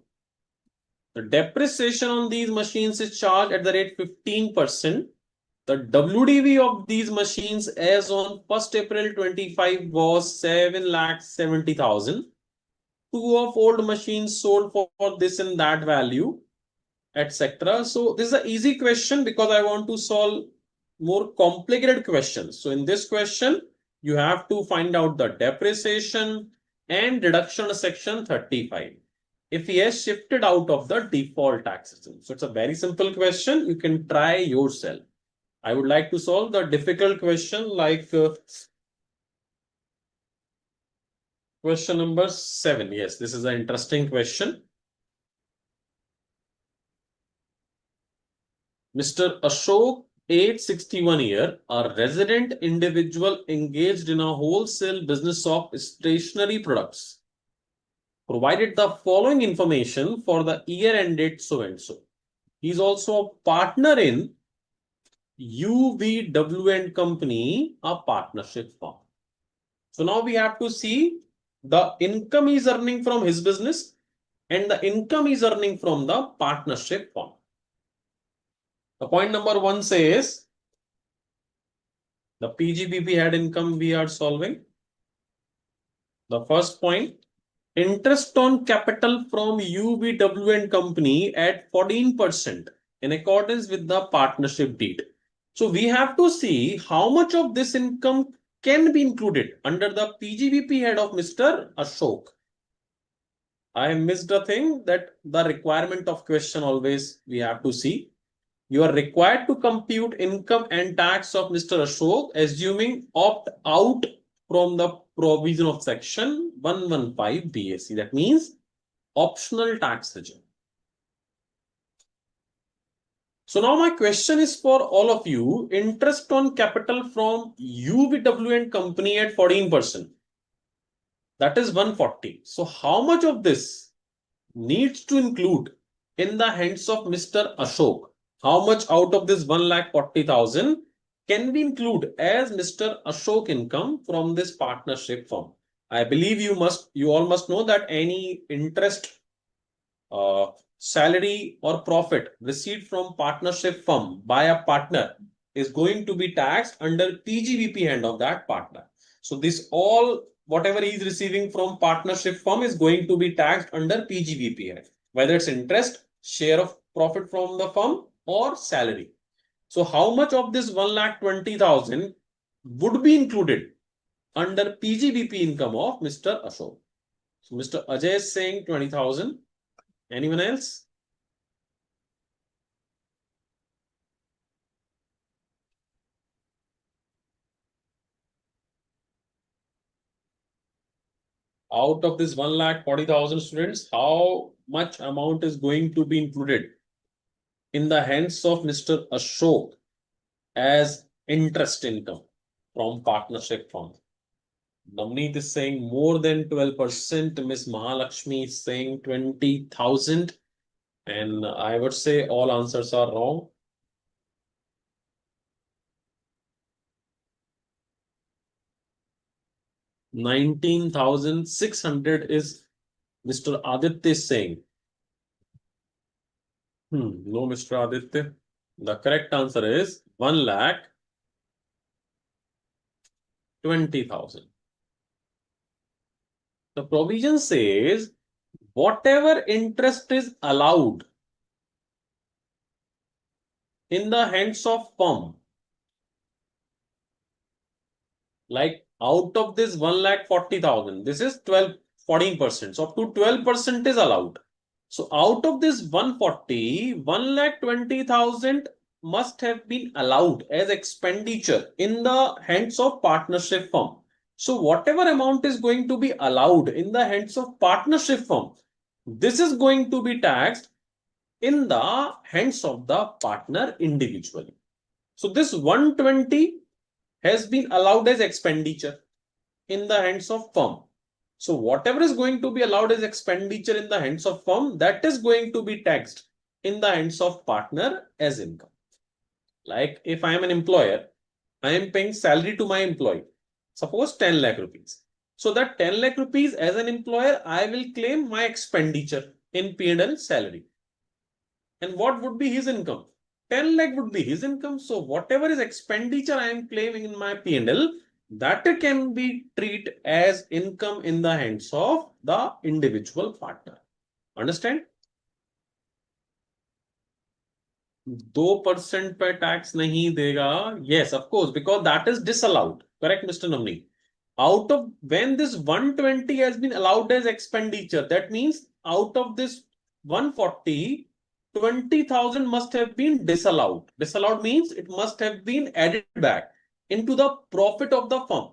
The depreciation on these machines is charged at the rate 15%. The WDV of these machines as on 1st April 25 was 7,70,000. 2 of old machines sold for this and that value, etc. So this is an easy question because I want to solve more complicated questions. So in this question, you have to find out the depreciation and deduction section 35. If he has shifted out of the default tax system. So it's a very simple question. You can try yourself. I would like to solve the difficult question like question number 7. Yes, this is an interesting question. Mr. Ashok age 61 year, a resident individual engaged in a wholesale business of stationery products, provided the following information for the year ended so and so. He is also a partner in UVW and Company, a partnership firm. So now we have to see the income he is earning from his business and the income he is earning from the partnership firm. The point number 1 says the PGBP had income we are solving. The first point, interest on capital from UVW and Company at 14% in accordance with the partnership deed. So we have to see how much of this income can be included under the PGBP head of Mr. Ashok. I missed a thing that the requirement of question always we have to see. You are required to compute income and tax of Mr. Ashok, assuming opt out from the provision of section 115 BAC. That means optional tax regime. So now my question is for all of you, interest on capital from UVW and Company at 14%. That is 140. So how much of this needs to include in the hands of Mr. Ashok? How much out of this 1,40,000 can we include as Mr. Ashok income from this partnership firm? I believe you all must know that any interest, salary or profit received from partnership firm by a partner is going to be taxed under PGBP hand of that partner. So this all, whatever he is receiving from partnership firm is going to be taxed under PGBP hand, whether it's interest, share of profit from the firm or salary. So how much of this 1,20,000 would be included under PGBP income of Mr. Ashok? So Mr. Ajay is saying 20,000. Anyone else? Out of this 1,40,000 students, how much amount is going to be included in the hands of Mr. Ashok as interest income from partnership firm? Navneet is saying more than 12%. Miss Mahalakshmi is saying 20,000. And I would say all answers are wrong. 19,600 is Mr. Aditya saying. No, Mr. Aditya. The correct answer is 1,20,000. The provision says whatever interest is allowed in the hands of firm, like out of this 1,40,000, this is 14%. So up to 12% is allowed. So out of this 140, 1,20,000 must have been allowed as expenditure in the hands of partnership firm. So whatever amount is going to be allowed in the hands of partnership firm, this is going to be taxed in the hands of the partner individually. So this 120 has been allowed as expenditure in the hands of firm. So whatever is going to be allowed as expenditure in the hands of firm, that is going to be taxed in the hands of partner as income. Like if I am an employer, I am paying salary to my employee. Suppose 10 lakh rupees. So that 10 lakh rupees as an employer, I will claim my expenditure in P&L salary. And what would be his income? 10 lakh would be his income. So whatever is expenditure I am claiming in my P&L, that can be treated as income in the hands of the individual partner. Understand? 2% per tax nahi dega. Yes, of course, because that is disallowed. Correct, Mr. Namni? Out of when this 120 has been allowed as expenditure, that means out of this 140, 20,000 must have been disallowed. Disallowed means it must have been added back into the profit of the firm.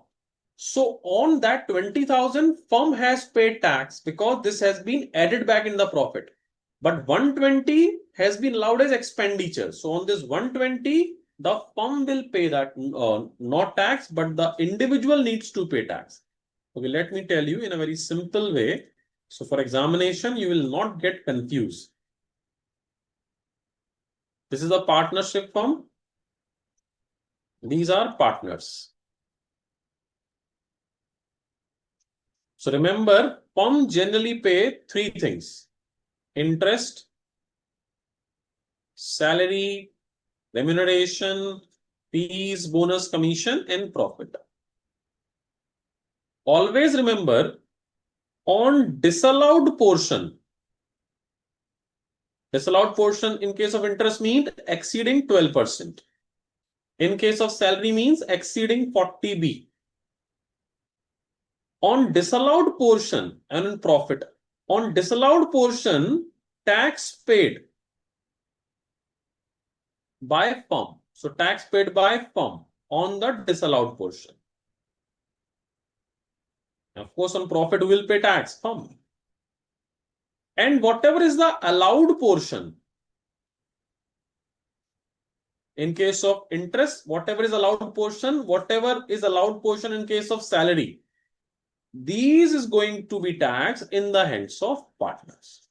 So on that 20,000, firm has paid tax because this has been added back in the profit. But 120 has been allowed as expenditure. So on this 120, the firm will pay that, not tax, but the individual needs to pay tax. Okay, let me tell you in a very simple way. So for examination, you will not get confused. This is a partnership firm. These are partners. So remember, firm generally pay three things: interest, salary, remuneration, fees, bonus, commission, and profit. Always remember, on disallowed portion in case of interest means exceeding 12%. In case of salary means exceeding 40B. On disallowed portion and in profit, on disallowed portion, tax paid by firm. So tax paid by firm on the disallowed portion. Of course, on profit, we will pay tax, firm. And whatever is the allowed portion, in case of interest, whatever is allowed portion in case of salary, these is going to be taxed in the hands of partners.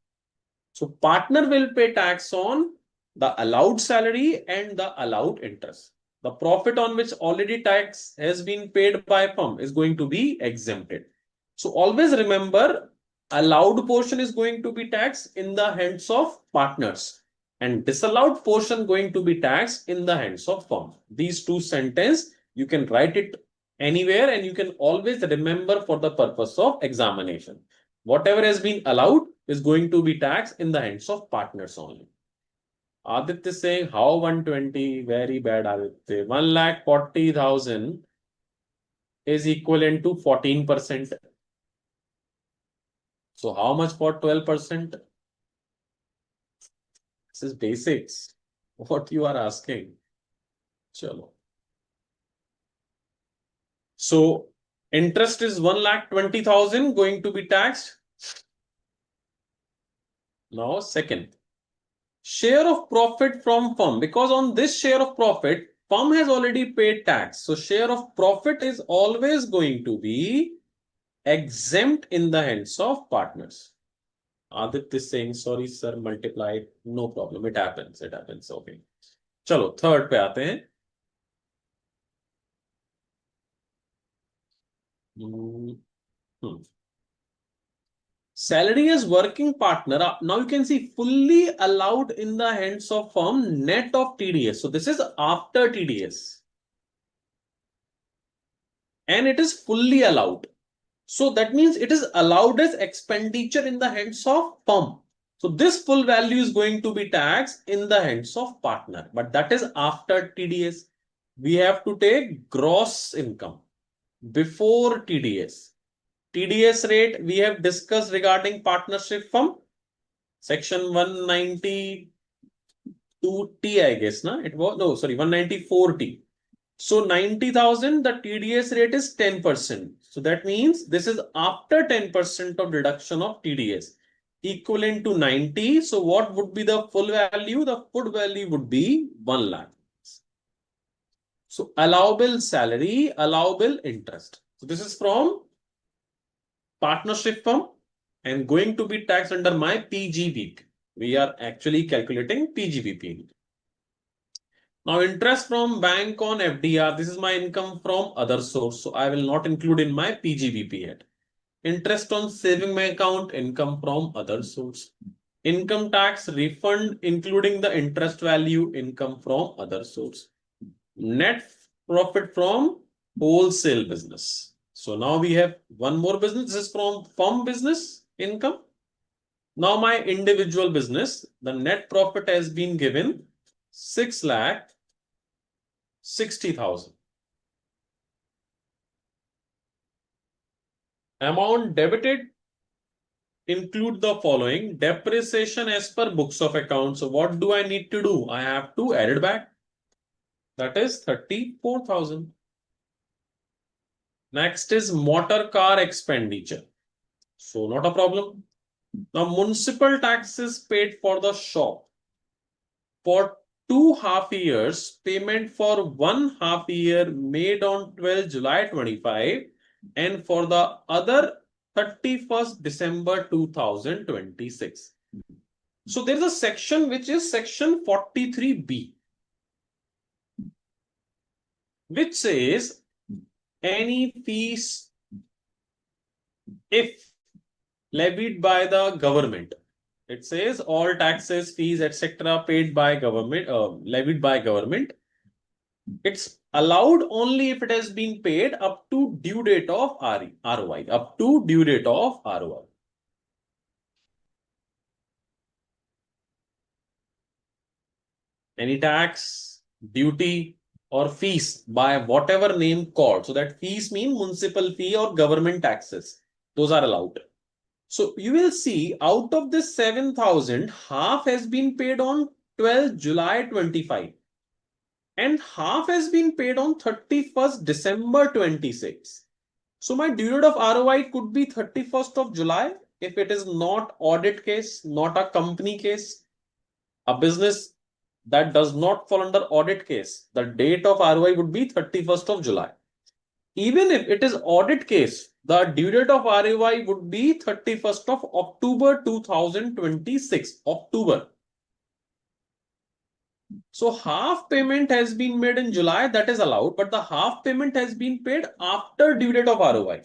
So partner will pay tax on the allowed salary and the allowed interest. The profit on which already tax has been paid by firm is going to be exempted. So always remember, allowed portion is going to be taxed in the hands of partners and disallowed portion going to be taxed in the hands of firm. These two sentences, you can write it anywhere and you can always remember for the purpose of examination. Whatever has been allowed is going to be taxed in the hands of partners only. Aditya is saying, how 120? Very bad, Aditya. 1,40,000 is equivalent to 14%. So how much for 12%? This is basics. What you are asking. Chalo. So interest is 1,20,000 going to be taxed. Now second, share of profit from firm, because on this share of profit, firm has already paid tax. So share of profit is always going to be exempt in the hands of partners. Aditya is saying, sorry sir, multiplied. No problem. It happens. Okay. Chalo, third पे आते हैं. Salary as working partner. Now you can see fully allowed in the hands of firm net of TDS. So this is after TDS. And it is fully allowed. So that means it is allowed as expenditure in the hands of firm. So this full value is going to be taxed in the hands of partner. But that is after TDS. We have to take gross income before TDS. TDS rate we have discussed regarding partnership firm. Section 192T, I guess, na? It was, no, sorry, 194T. So 90,000, the TDS rate is 10%. So that means this is after 10% of deduction of TDS, equivalent to 90. So what would be the full value? The full value would be 1 lakh. So allowable salary, allowable interest. So this is from partnership firm and going to be taxed under my PGBP. We are actually calculating PGBP. Now interest from bank on FDR, this is my income from other source. So I will not include in my PGBP yet. Interest on saving my account, income from other source. Income tax refund, including the interest value, income from other source. Net profit from wholesale business. So now we have one more business. This is from firm business income. Now my individual business, the net profit has been given 6,60,000. Amount debited include the following: depreciation as per books of accounts. So what do I need to do? I have to add it back. That is 34,000. Next is motor car expenditure. So not a problem. Now municipal taxes paid for the shop for 2 half years payment for 1 half year made on 12 July 25 and for the other 31st December 2026. So there's a section which is section 43B, which says any fees if levied by the government. It says all taxes, fees, etc. paid by government, levied by government. It's allowed only if it has been paid up to due date of ROI, up to due date of ROI. Any tax, duty, or fees by whatever name called. So that fees mean municipal fee or government taxes. Those are allowed. So you will see out of this 7,000, half has been paid on 12 July 25 and half has been paid on 31st December 26. So my due date of ROI could be 31st of July if it is not audit case, not a company case, a business that does not fall under audit case. The date of ROI would be 31st of July. Even if it is audit case, the due date of ROI would be 31st of October 2026. October. So half payment has been made in July, that is allowed, but the half payment has been paid after due date of ROI.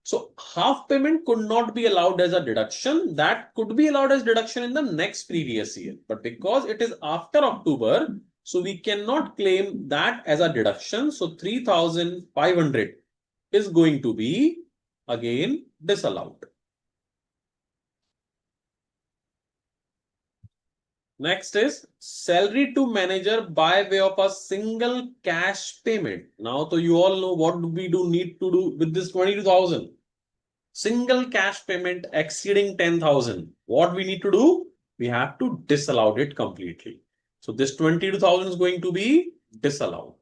So half payment could not be allowed as a deduction. That could be allowed as deduction in the next previous year. But because it is after October, so we cannot claim that as a deduction. So 3,500 is going to be again disallowed. Next is salary to manager by way of a single cash payment. Now, so you all know what we need to do with this 22,000. Single cash payment exceeding 10,000. What we need to do? We have to disallow it completely. So this 22,000 is going to be disallowed.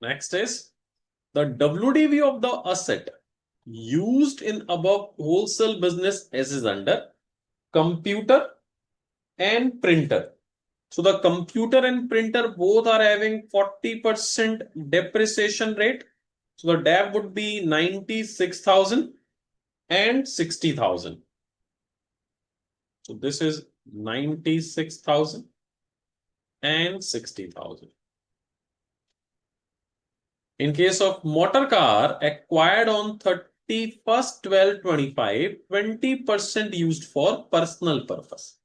Next is the WDV of the asset used in above wholesale business as is under computer and printer. So the computer and printer both are having 40% depreciation rate. So the DAP would be 96,000 and 60,000. So this is 96,000 and 60,000. In case of motor car acquired on 31st 12/25, 20% used for personal purpose.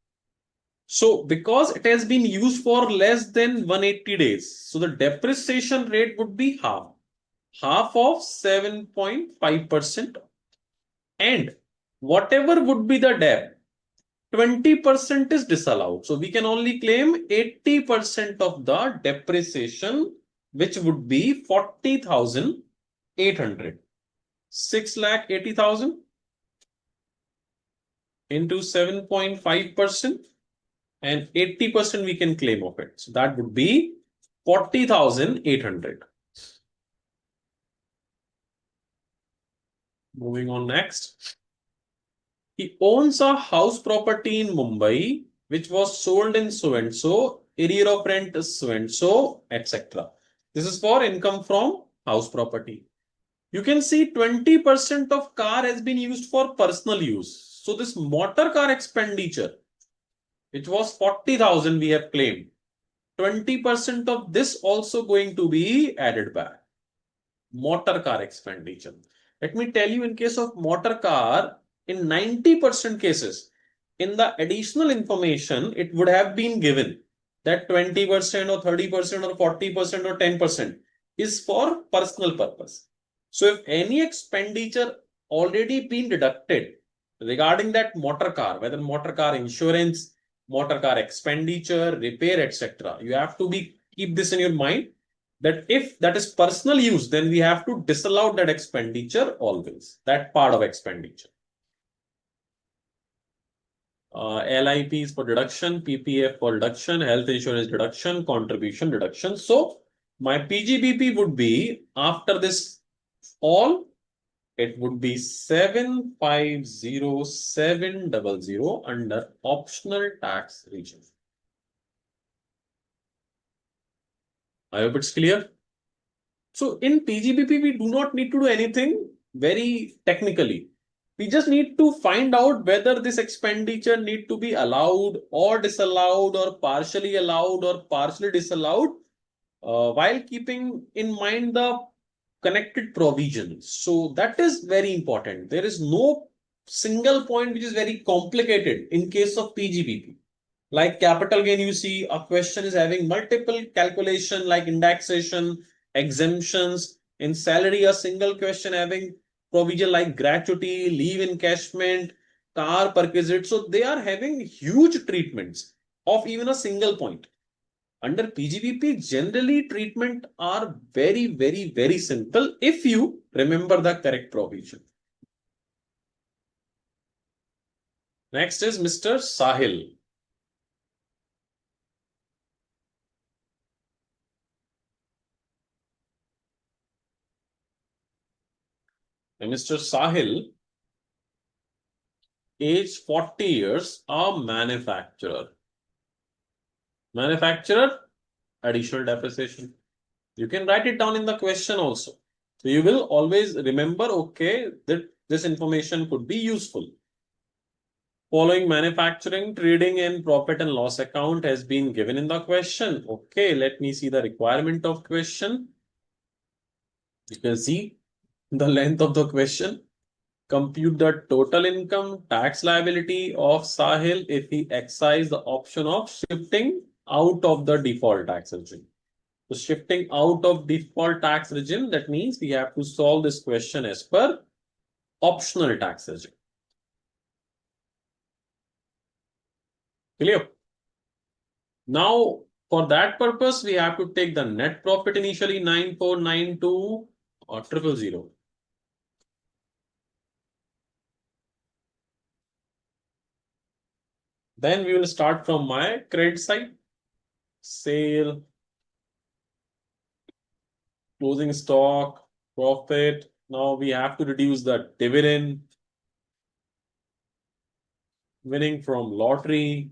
So because it has been used for less than 180 days, so the depreciation rate would be half of 7.5%, and whatever would be the debt, 20% is disallowed. So we can only claim 80% of the depreciation, which would be 40,800. 6,80,000 into 7.5%, and 80% we can claim of it. So that would be 40,800. Moving on next. He owns a house property in Mumbai, which was sold in so and so, area of rent is so and so, etc. This is for income from house property. You can see 20% of car has been used for personal use. So this motor car expenditure, which was 40,000 we have claimed, 20% of this also going to be added back. Motor car expenditure. Let me tell you, in case of motor car, in 90% cases, in the additional information, it would have been given that 20% or 30% or 40% or 10% is for personal purpose. So if any expenditure already been deducted regarding that motor car, whether motor car insurance, motor car expenditure, repair, etc., you have to keep this in your mind that if that is personal use, then we have to disallow that expenditure always, that part of expenditure. LIP is for deduction, PPF for deduction, health insurance deduction, contribution deduction. So my PGBP would be after this all it would be 750,700 under optional tax region. I hope it's clear. So in PGBP, we do not need to do anything very technically. We just need to find out whether this expenditure need to be allowed or disallowed or partially allowed or partially disallowed, while keeping in mind the connected provisions. So that is very important. There is no single point which is very complicated in case of PGBP. Like capital gain, you see a question is having multiple calculation like indexation, exemptions. In salary, a single question having provision like gratuity, leave encashment, car perquisite. So they are having huge treatments of even a single point. Under PGBP, generally treatment are very, very, very simple if you remember the correct provision. Next is Mr. Sahil. And Mr. Sahil, age 40 years, a manufacturer. Manufacturer, additional depreciation. You can write it down in the question also. So you will always remember, okay, that this information could be useful. Following manufacturing, trading, and profit and loss account has been given in the question. Okay, let me see the requirement of question. You can see the length of the question. Compute the total income tax liability of Sahil if he exercise the option of shifting out of the default tax regime. So shifting out of default tax regime, that means we have to solve this question as per optional tax regime. Clear? Now, for that purpose, we have to take the net profit initially 9492 or 000. Then we will start from my credit side. Sale, closing stock, profit. Now we have to reduce the dividend, winning from lottery,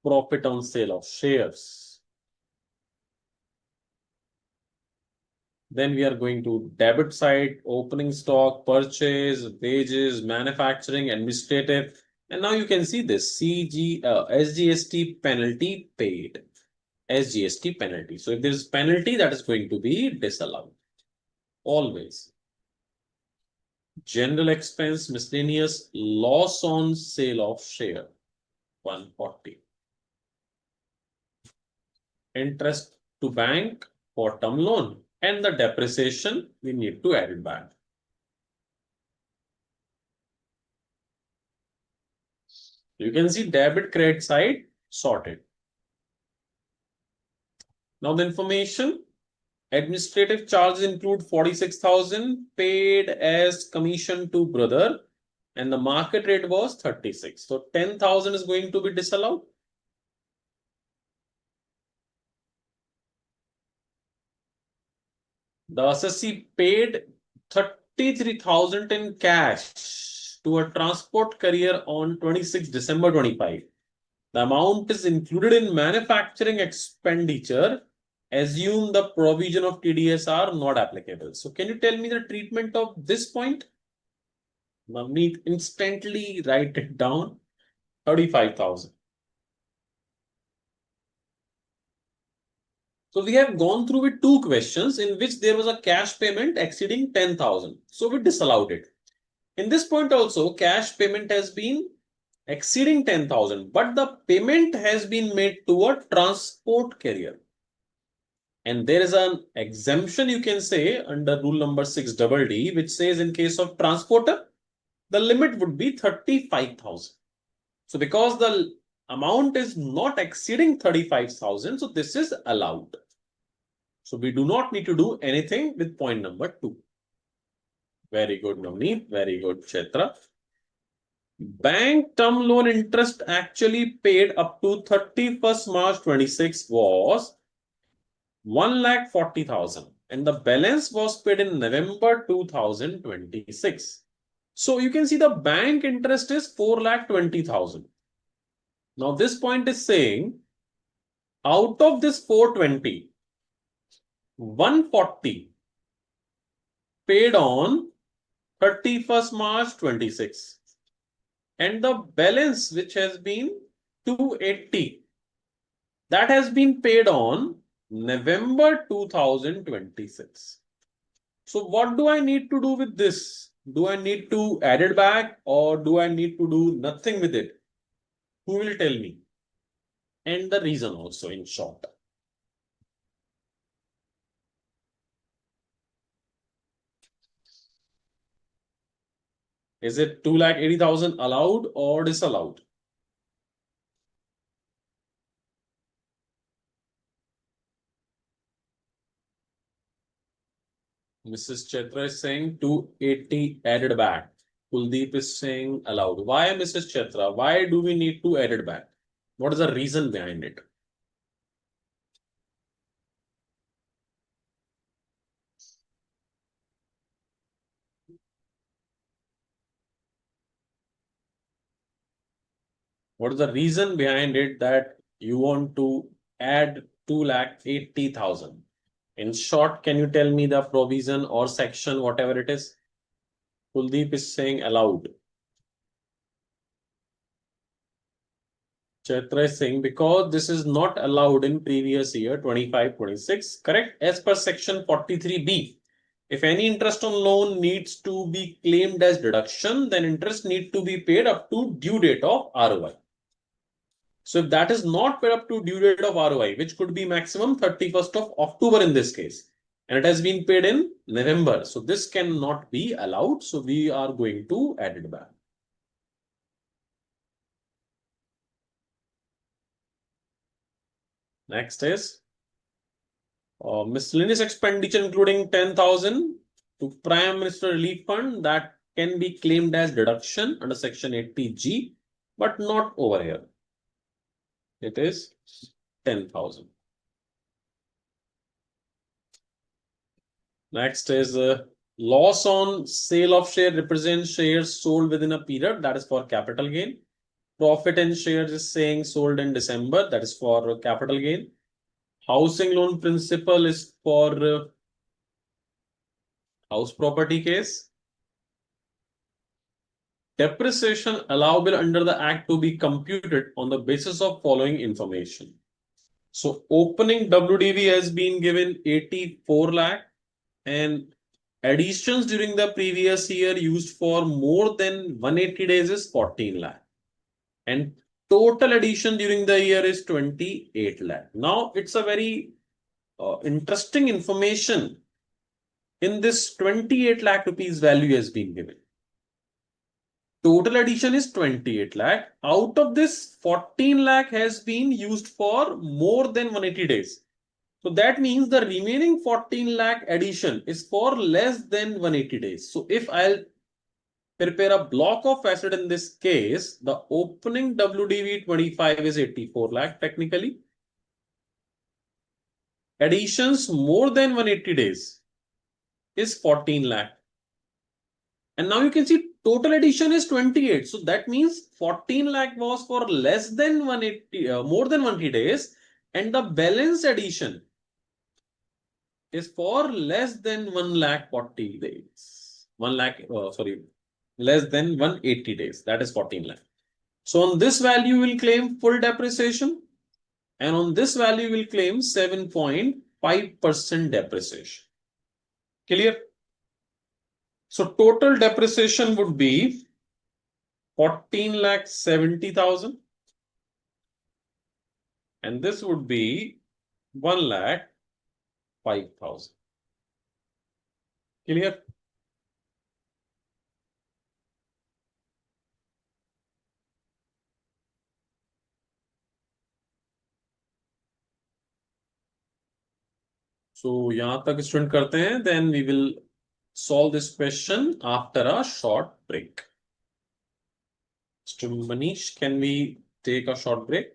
profit on sale of shares. Then we are going to debit side, opening stock, purchase, wages, manufacturing, administrative. And now you can see this SGST penalty paid. SGST penalty. So if there is penalty, that is going to be disallowed. Always. General expense, miscellaneous, loss on sale of share, 140. Interest to bank for term loan and the depreciation, we need to add it back. You can see debit credit side sorted. Now the information, administrative charges include 46,000 paid as commission to brother and the market rate was 36. So 10,000 is going to be disallowed. The assessee paid 33,000 in cash to a transport carrier on 26 December 25. The amount is included in manufacturing expenditure. Assume the provision of TDS are not applicable. So can you tell me the treatment of this point? Navneet, instantly write it down. 35,000. So we have gone through with two questions in which there was a cash payment exceeding 10,000. So we disallowed it. In this point also, cash payment has been exceeding 10,000, but the payment has been made to a transport carrier. And there is an exemption, you can say, under rule number 6DD, which says in case of transporter, the limit would be 35,000. So because the amount is not exceeding 35,000, so this is allowed. So we do not need to do anything with point number 2. Very good, Navneet. Very good, Chetra. Bank term loan interest actually paid up to 31st March 26 was 1,40,000. and the balance was paid in November 2026. So you can see the bank interest is 4,20,000. Now this point is saying out of this 420, 140 paid on 31st March 26, and the balance which has been 280 that has been paid on November 2026. So what do I need to do with this? Do I need to add it back or do I need to do nothing with it? Who will tell me? And the reason also in short. Is it 2,80,000 allowed or disallowed? Mrs. Chetra is saying 280 added back. Kuldeep is saying allowed. Why, Mrs. Chetra? Why do we need to add it back? What is the reason behind it? What is the reason behind it that you want to add 2,80,000? In short, can you tell me the provision or section, whatever it is? Kuldeep is saying allowed. Chaitra is saying because this is not allowed in previous year 25-26, correct? As per section 43B, if any interest on loan needs to be claimed as deduction, then interest need to be paid up to due date of ROI. So if that is not paid up to due date of ROI, which could be maximum 31st of October in this case, and it has been paid in November, so this cannot be allowed. So we are going to add it back. Next is miscellaneous expenditure including 10,000 to Prime Minister Relief Fund that can be claimed as deduction under section 80G, but not over here. It is 10,000. Next is loss on sale of share represents shares sold within a period, that is for capital gain. Profit in shares is saying sold in December, that is for capital gain. Housing loan principal is for house property case. Depreciation allowable under the Act to be computed on the basis of following information. So opening WDV has been given 84 lakh and additions during the previous year used for more than 180 days is 14 lakh. And total addition during the year is 28 lakh. Now it's a very interesting information. In this 28 lakh rupees value has been given. Total addition is 28 lakh. Out of this, 14 lakh has been used for more than 180 days. So that means the remaining 14 lakh addition is for less than 180 days. So if I'll prepare a block of asset in this case, the opening WDV 25 is 84 lakh technically. Additions more than 180 days is 14 lakh. And now you can see total addition is 28. So that means 14 lakh was for less than 180, more than 180 days. And the balance addition is for less than 1 lakh 40 days. 1 lakh, less than 180 days. That is 14 lakh. So on this value, we'll claim full depreciation. And on this value, we'll claim 7.5% depreciation. Clear? So total depreciation would be 14,70,000 and this would be 1,05,000. Clear? So यहाँ तक student करते हैं, then we will solve this question after a short break. Mr. Manish, can we take a short break?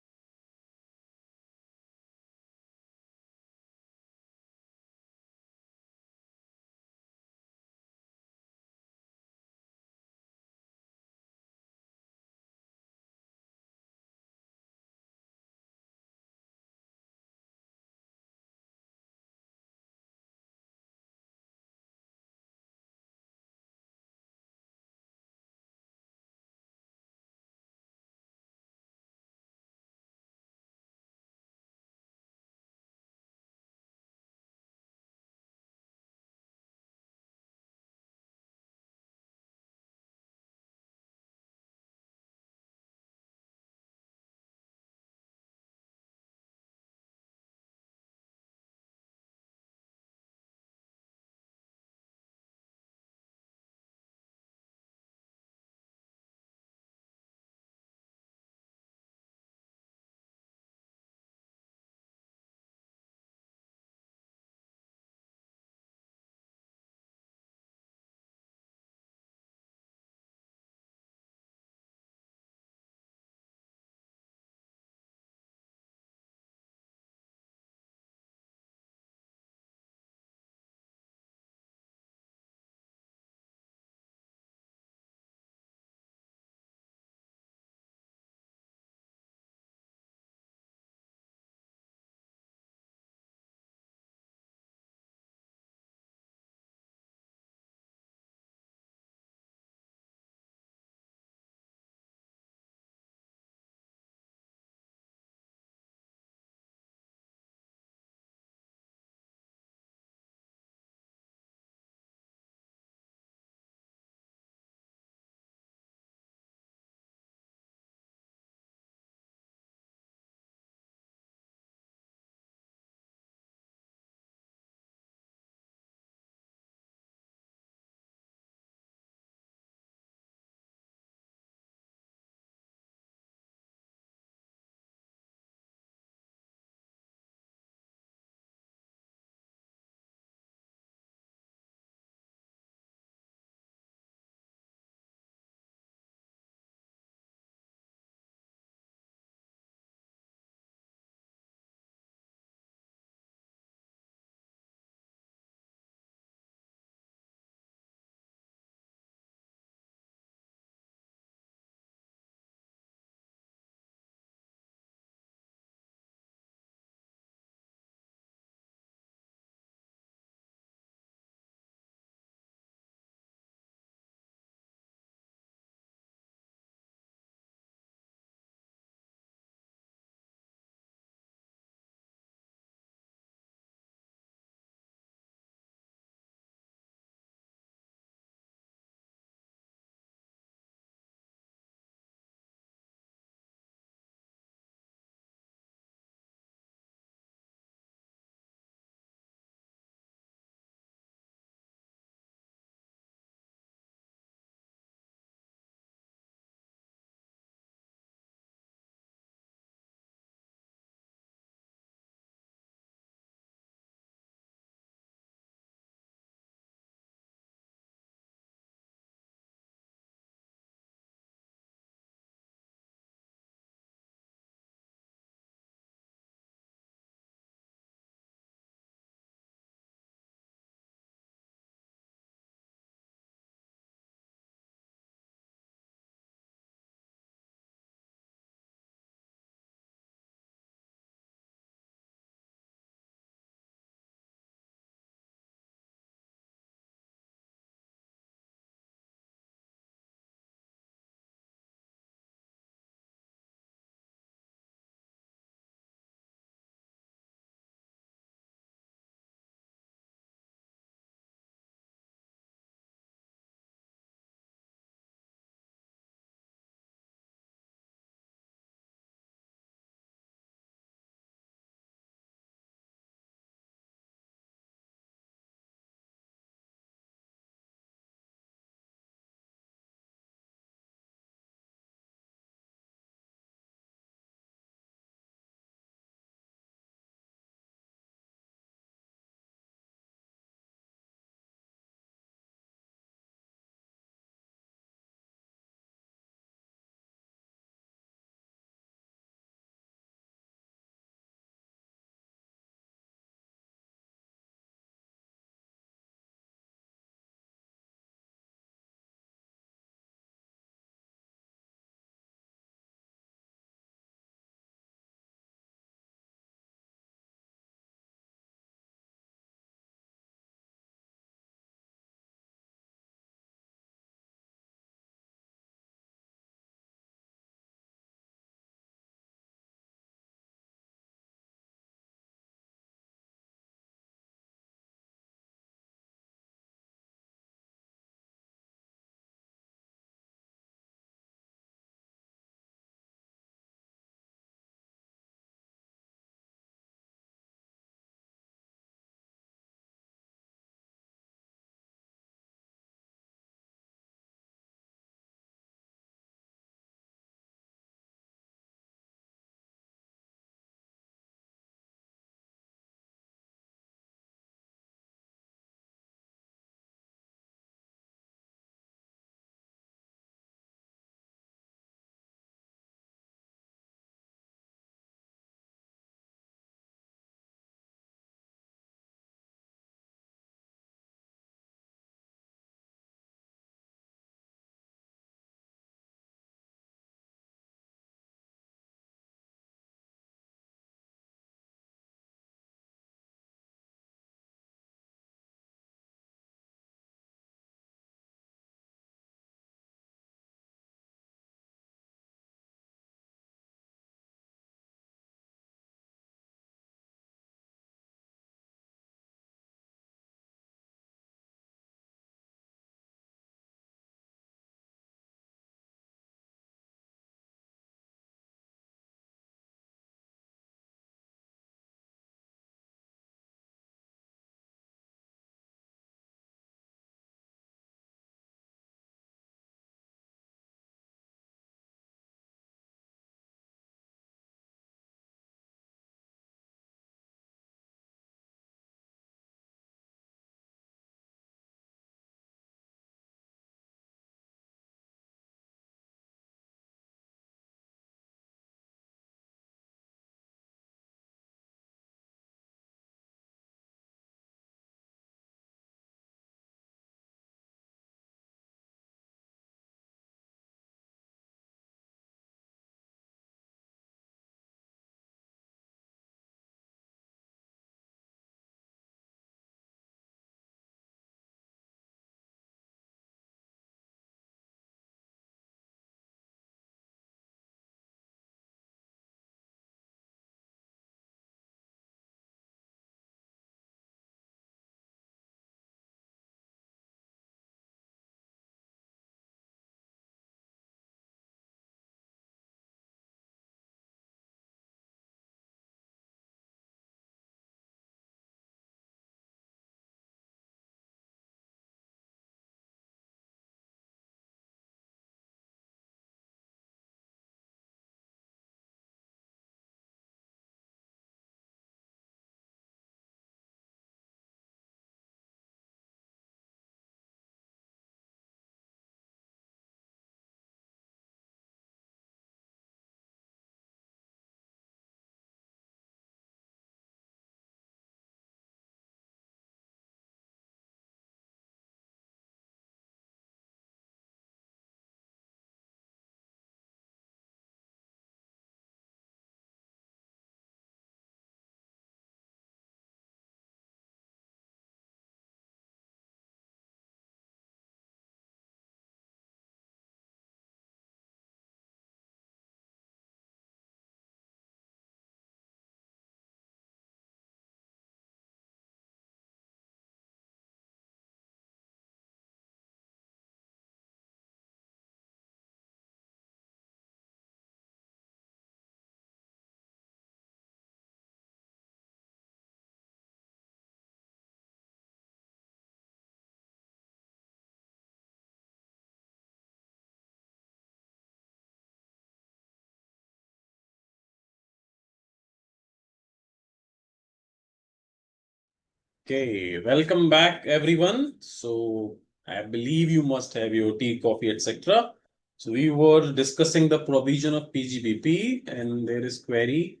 Okay, welcome back everyone. So I believe you must have your tea, coffee, etc. So we were discussing the provision of PGBP and there is query.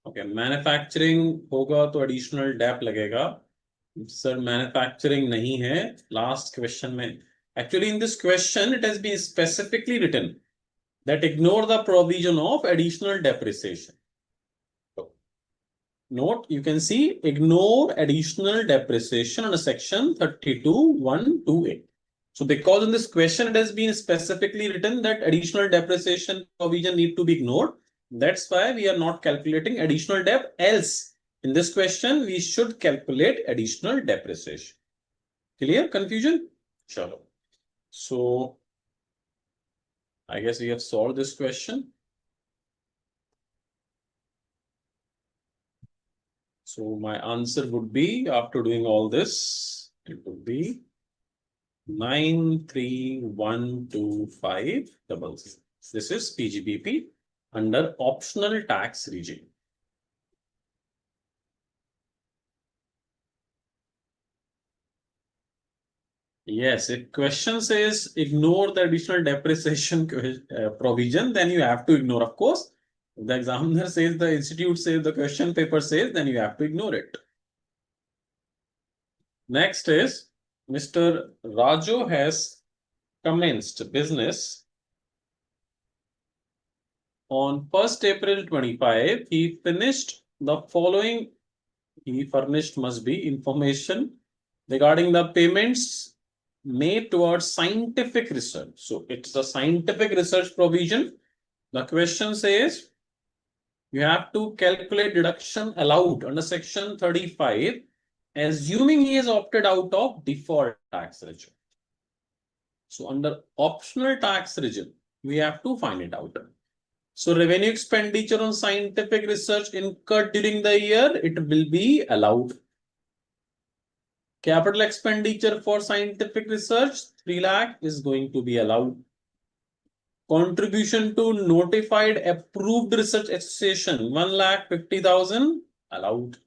Okay, manufacturing होगा तो additional DAP लगेगा. Sir, manufacturing नहीं है. Last question में. Actually, in this question, it has been specifically written that ignore the provision of additional depreciation. Note, you can see ignore additional depreciation under section 32(1)(2)(a). So because in this question it has been specifically written that additional depreciation provision need to be ignored. That's why we are not calculating additional dep. Else, in this question, we should calculate additional depreciation. Clear? Confusion? Sure. So I guess we have solved this question. So my answer would be, after doing all this, it would be 9312500. This is PGBP under optional tax regime. Yes, if question says ignore the additional depreciation provision, then you have to ignore, of course. If the examiner says, the institute says, the question paper says, then you have to ignore it. Next is Mr. Raju has commenced business on 1st April 25. He finished the following. He furnished must be information regarding the payments made towards scientific research. So it's a scientific research provision. The question says you have to calculate deduction allowed under section 35, assuming he has opted out of default tax regime. So under optional tax regime, we have to find it out. So revenue expenditure on scientific research incurred during the year, it will be allowed. Capital expenditure for scientific research, 3 lakh is going to be allowed. Contribution to notified approved research association, 1,50,000 allowed.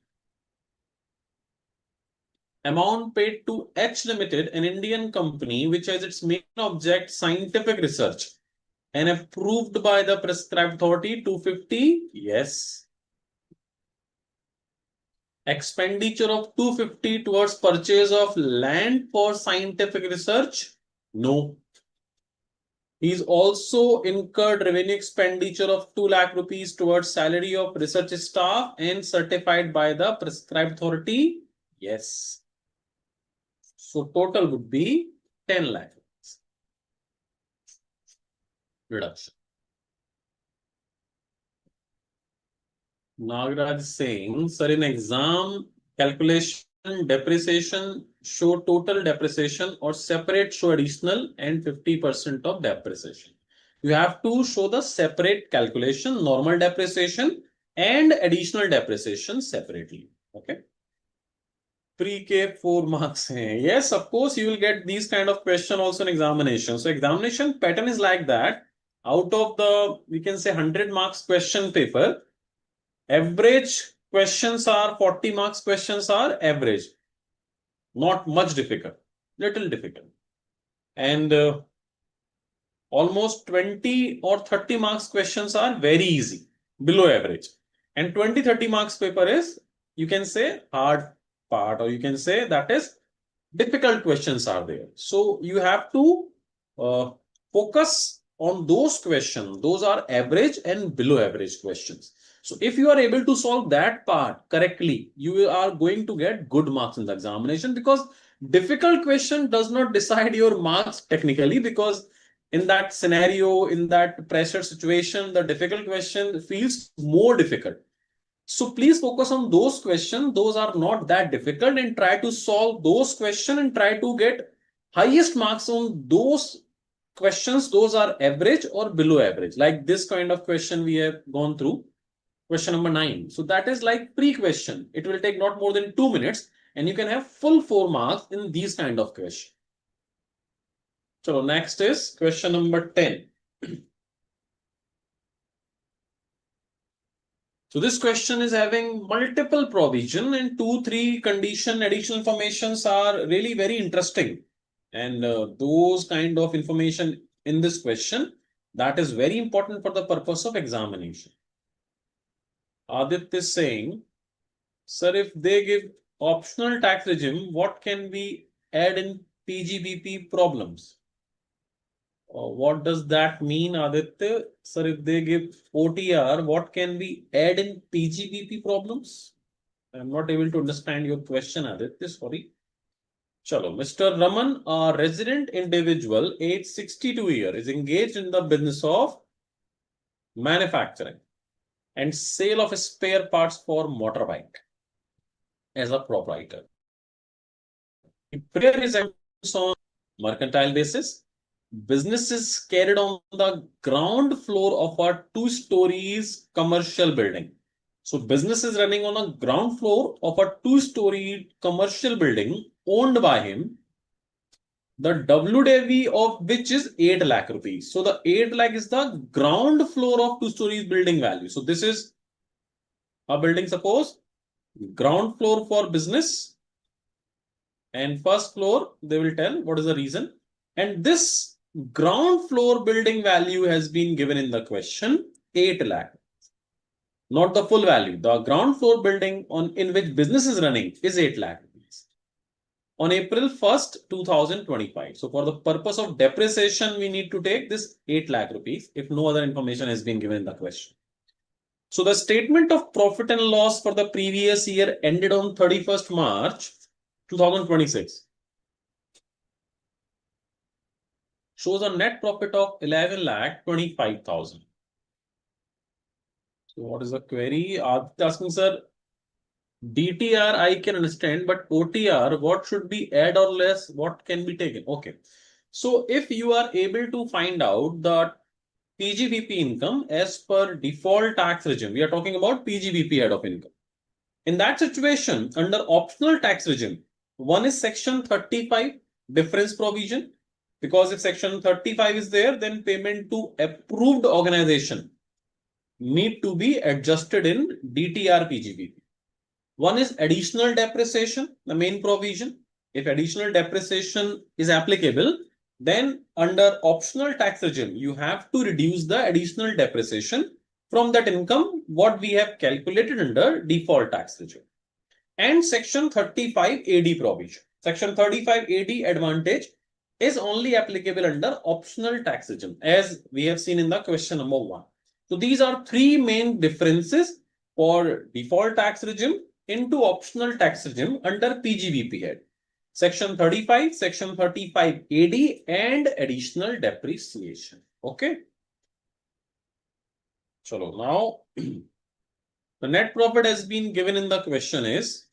Amount paid to H Limited, an Indian company which has its main object scientific research and approved by the prescribed authority, 250, yes. Expenditure of 250 towards purchase of land for scientific research, no. He's also incurred revenue expenditure of 2 lakh rupees towards salary of research staff and certified by the prescribed authority, yes. So total would be 10 lakh rupees reduction. Nagaraj is saying, sir, in exam calculation, depreciation show total depreciation or separate show additional and 50% of depreciation. You have to show the separate calculation, normal depreciation and additional depreciation separately. Okay. Pre-K 4 marks. Yes, of course, you will get these kind of question also in examination. So examination pattern is like that. Out of the, we can say 100 marks question paper, average questions are 40 marks questions are average. Not much difficult, little difficult. And almost 20 or 30 marks questions are very easy, below average. And 20-30 marks paper is, you can say, hard part, or you can say that is difficult questions are there. So you have to focus on those questions. Those are average and below average questions. So if you are able to solve that part correctly, you are going to get good marks in the examination, because difficult question does not decide your marks technically, because in that scenario, in that pressure situation, the difficult question feels more difficult. So please focus on those questions. Those are not that difficult, and try to solve those questions and try to get highest marks on those questions. Those are average or below average. Like this kind of question we have gone through, question number 9. So that is like pre-question. It will take not more than 2 minutes and you can have full 4 marks in these kind of questions. So next is question number 10. So this question is having multiple provision and 2-3 condition additional informations are really very interesting. And those kind of information in this question, that is very important for the purpose of examination. Aditya is saying, sir, if they give optional tax regime, what can we add in PGBP problems? What does that mean, Aditya? Sir, if they give OTR, what can we add in PGBP problems? I'm not able to understand your question, Aditya. Sorry. Chalo, Mr. Raman, a resident individual, age 62 years, is engaged in the business of manufacturing and sale of spare parts for motorbike as a proprietor. He prepared his accounts on mercantile basis. Business is carried on the ground floor of a 2 stories commercial building. So business is running on a ground floor of a 2-story commercial building owned by him. The WDV of which is 8 lakh rupees. So the 8 lakh is the ground floor of 2 stories building value. So this is a building, suppose ground floor for business and first floor, they will tell what is the reason. And this ground floor building value has been given in the question 8 lakh. Not the full value. The ground floor building in which business is running is 8 lakh rupees. On April 1st, 2025. So for the purpose of depreciation, we need to take this 8 lakh rupees if no other information has been given in the question. So the statement of profit and loss for the previous year ended on 31st March 2026. Shows a net profit of 11,25,000. So what is the query? Asking, sir, DTR I can understand, but OTR, what should be add or less? What can be taken? Okay. So if you are able to find out the PGBP income as per default tax regime, we are talking about PGBP head of income. In that situation, under optional tax regime, one is section 35 difference provision. Because if section 35 is there, then payment to approved organization need to be adjusted in DTR PGBP. One is additional depreciation, the main provision. If additional depreciation is applicable, then under optional tax regime, you have to reduce the additional depreciation from that income, what we have calculated under default tax regime. And section 35 AD provision. Section 35 AD advantage is only applicable under optional tax regime, as we have seen in the question number 1. So these are 3 main differences for default tax regime into optional tax regime under PGBP head. Section 35, section 35 AD and additional depreciation. Okay. Chalo, now the net profit has been given in the question is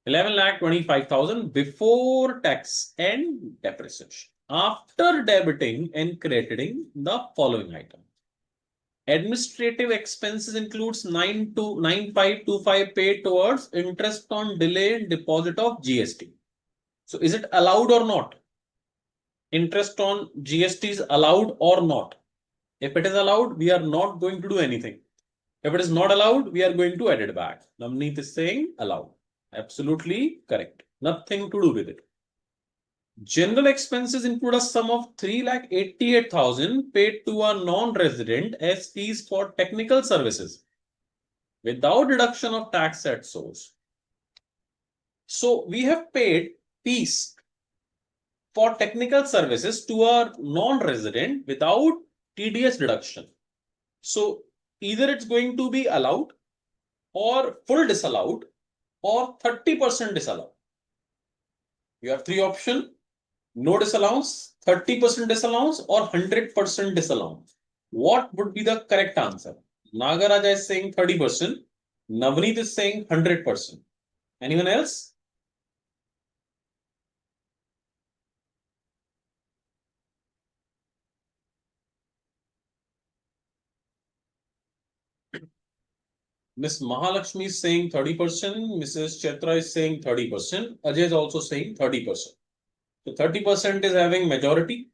11,25,000 before tax and depreciation. After debiting and crediting the following item. Administrative expenses includes 9,525 paid towards interest on delay in deposit of GST. So is it allowed or not? Interest on GST is allowed or not? If it is allowed, we are not going to do anything. If it is not allowed, we are going to add it back. Navneet is saying allowed. Absolutely correct. Nothing to do with it. General expenses include a sum of 3,88,000 paid to a non-resident as fees for technical services without deduction of tax at source. So we have paid fees for technical services to a non-resident without TDS deduction. So either it's going to be allowed or full disallowed or 30% disallowed. You have 3 options: no disallowance, 30% disallowance, or 100% disallowance. What would be the correct answer? Nagaraja is saying 30%. Navneet is saying 100%. Anyone else? Miss Mahalakshmi is saying 30%. Mrs. Chetra is saying 30%. Ajay is also saying 30%. So 30% is having majority.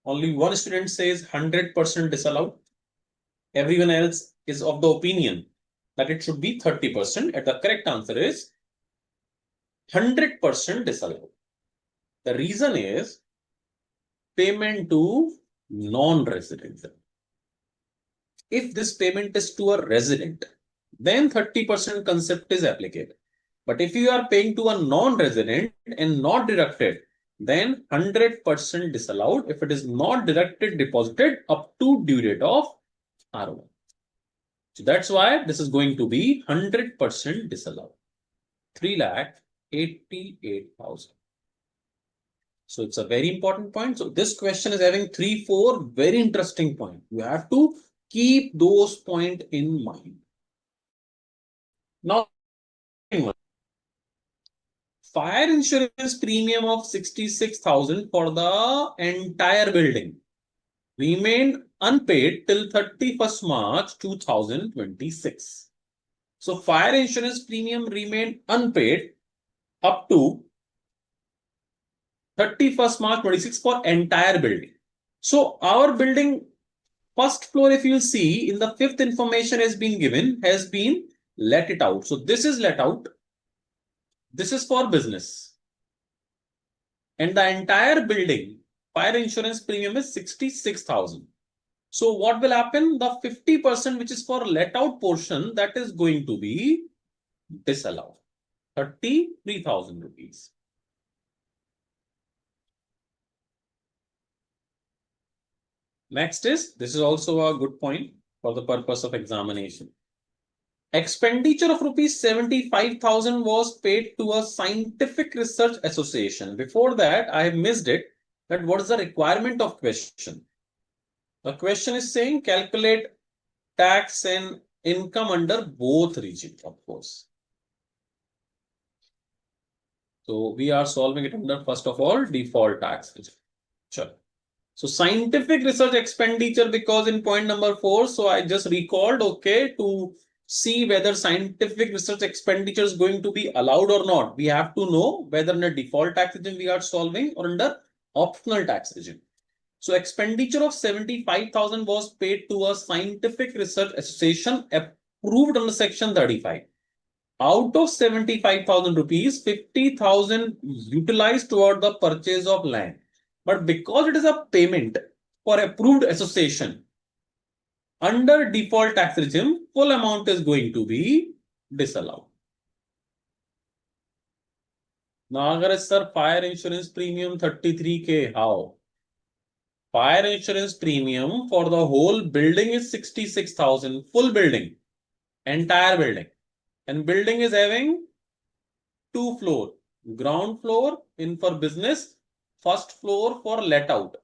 Only one student says 100% disallowed. Everyone else is of the opinion that it should be 30%. And the correct answer is 100% disallowed. The reason is payment to non-resident. If this payment is to a resident, then 30% concept is applicable. But if you are paying to a non-resident and not deducted, then 100% disallowed if it is not deducted, deposited up to due date of R1. So that's why this is going to be 100% disallowed. 3,88,000. So it's a very important point. So this question is having 3-4 very interesting points. You have to keep those points in mind. Now, fire insurance premium of 66,000 for the entire building remained unpaid till 31st March 2026. So fire insurance premium remained unpaid up to 31st March 26 for entire building. So our building first floor, if you see in the fifth information has been given, has been let it out. So this is let out. This is for business. And the entire building fire insurance premium is 66,000. So what will happen? The 50% which is for let out portion, that is going to be disallowed. 33,000 rupees. Next is, this is also a good point for the purpose of examination. Expenditure of rupees 75,000 was paid to a scientific research association. Before that, I have missed it. That what is the requirement of question? The question is saying calculate tax and income under both regions, of course. So we are solving it under, first of all, default tax region. Sure. So scientific research expenditure, because in point number 4, so I just recalled, okay, to see whether scientific research expenditure is going to be allowed or not. We have to know whether under default tax regime we are solving or under optional tax regime. So expenditure of 75,000 was paid to a scientific research association approved under section 35. Out of 75,000 rupees, 50,000 utilized toward the purchase of land. But because it is a payment for approved association, under default tax regime, full amount is going to be disallowed. Now, agar sir, fire insurance premium 33K, how? Fire insurance premium for the whole building is 66,000, full building, entire building. And building is having 2 floors, ground floor in for business, first floor for let out.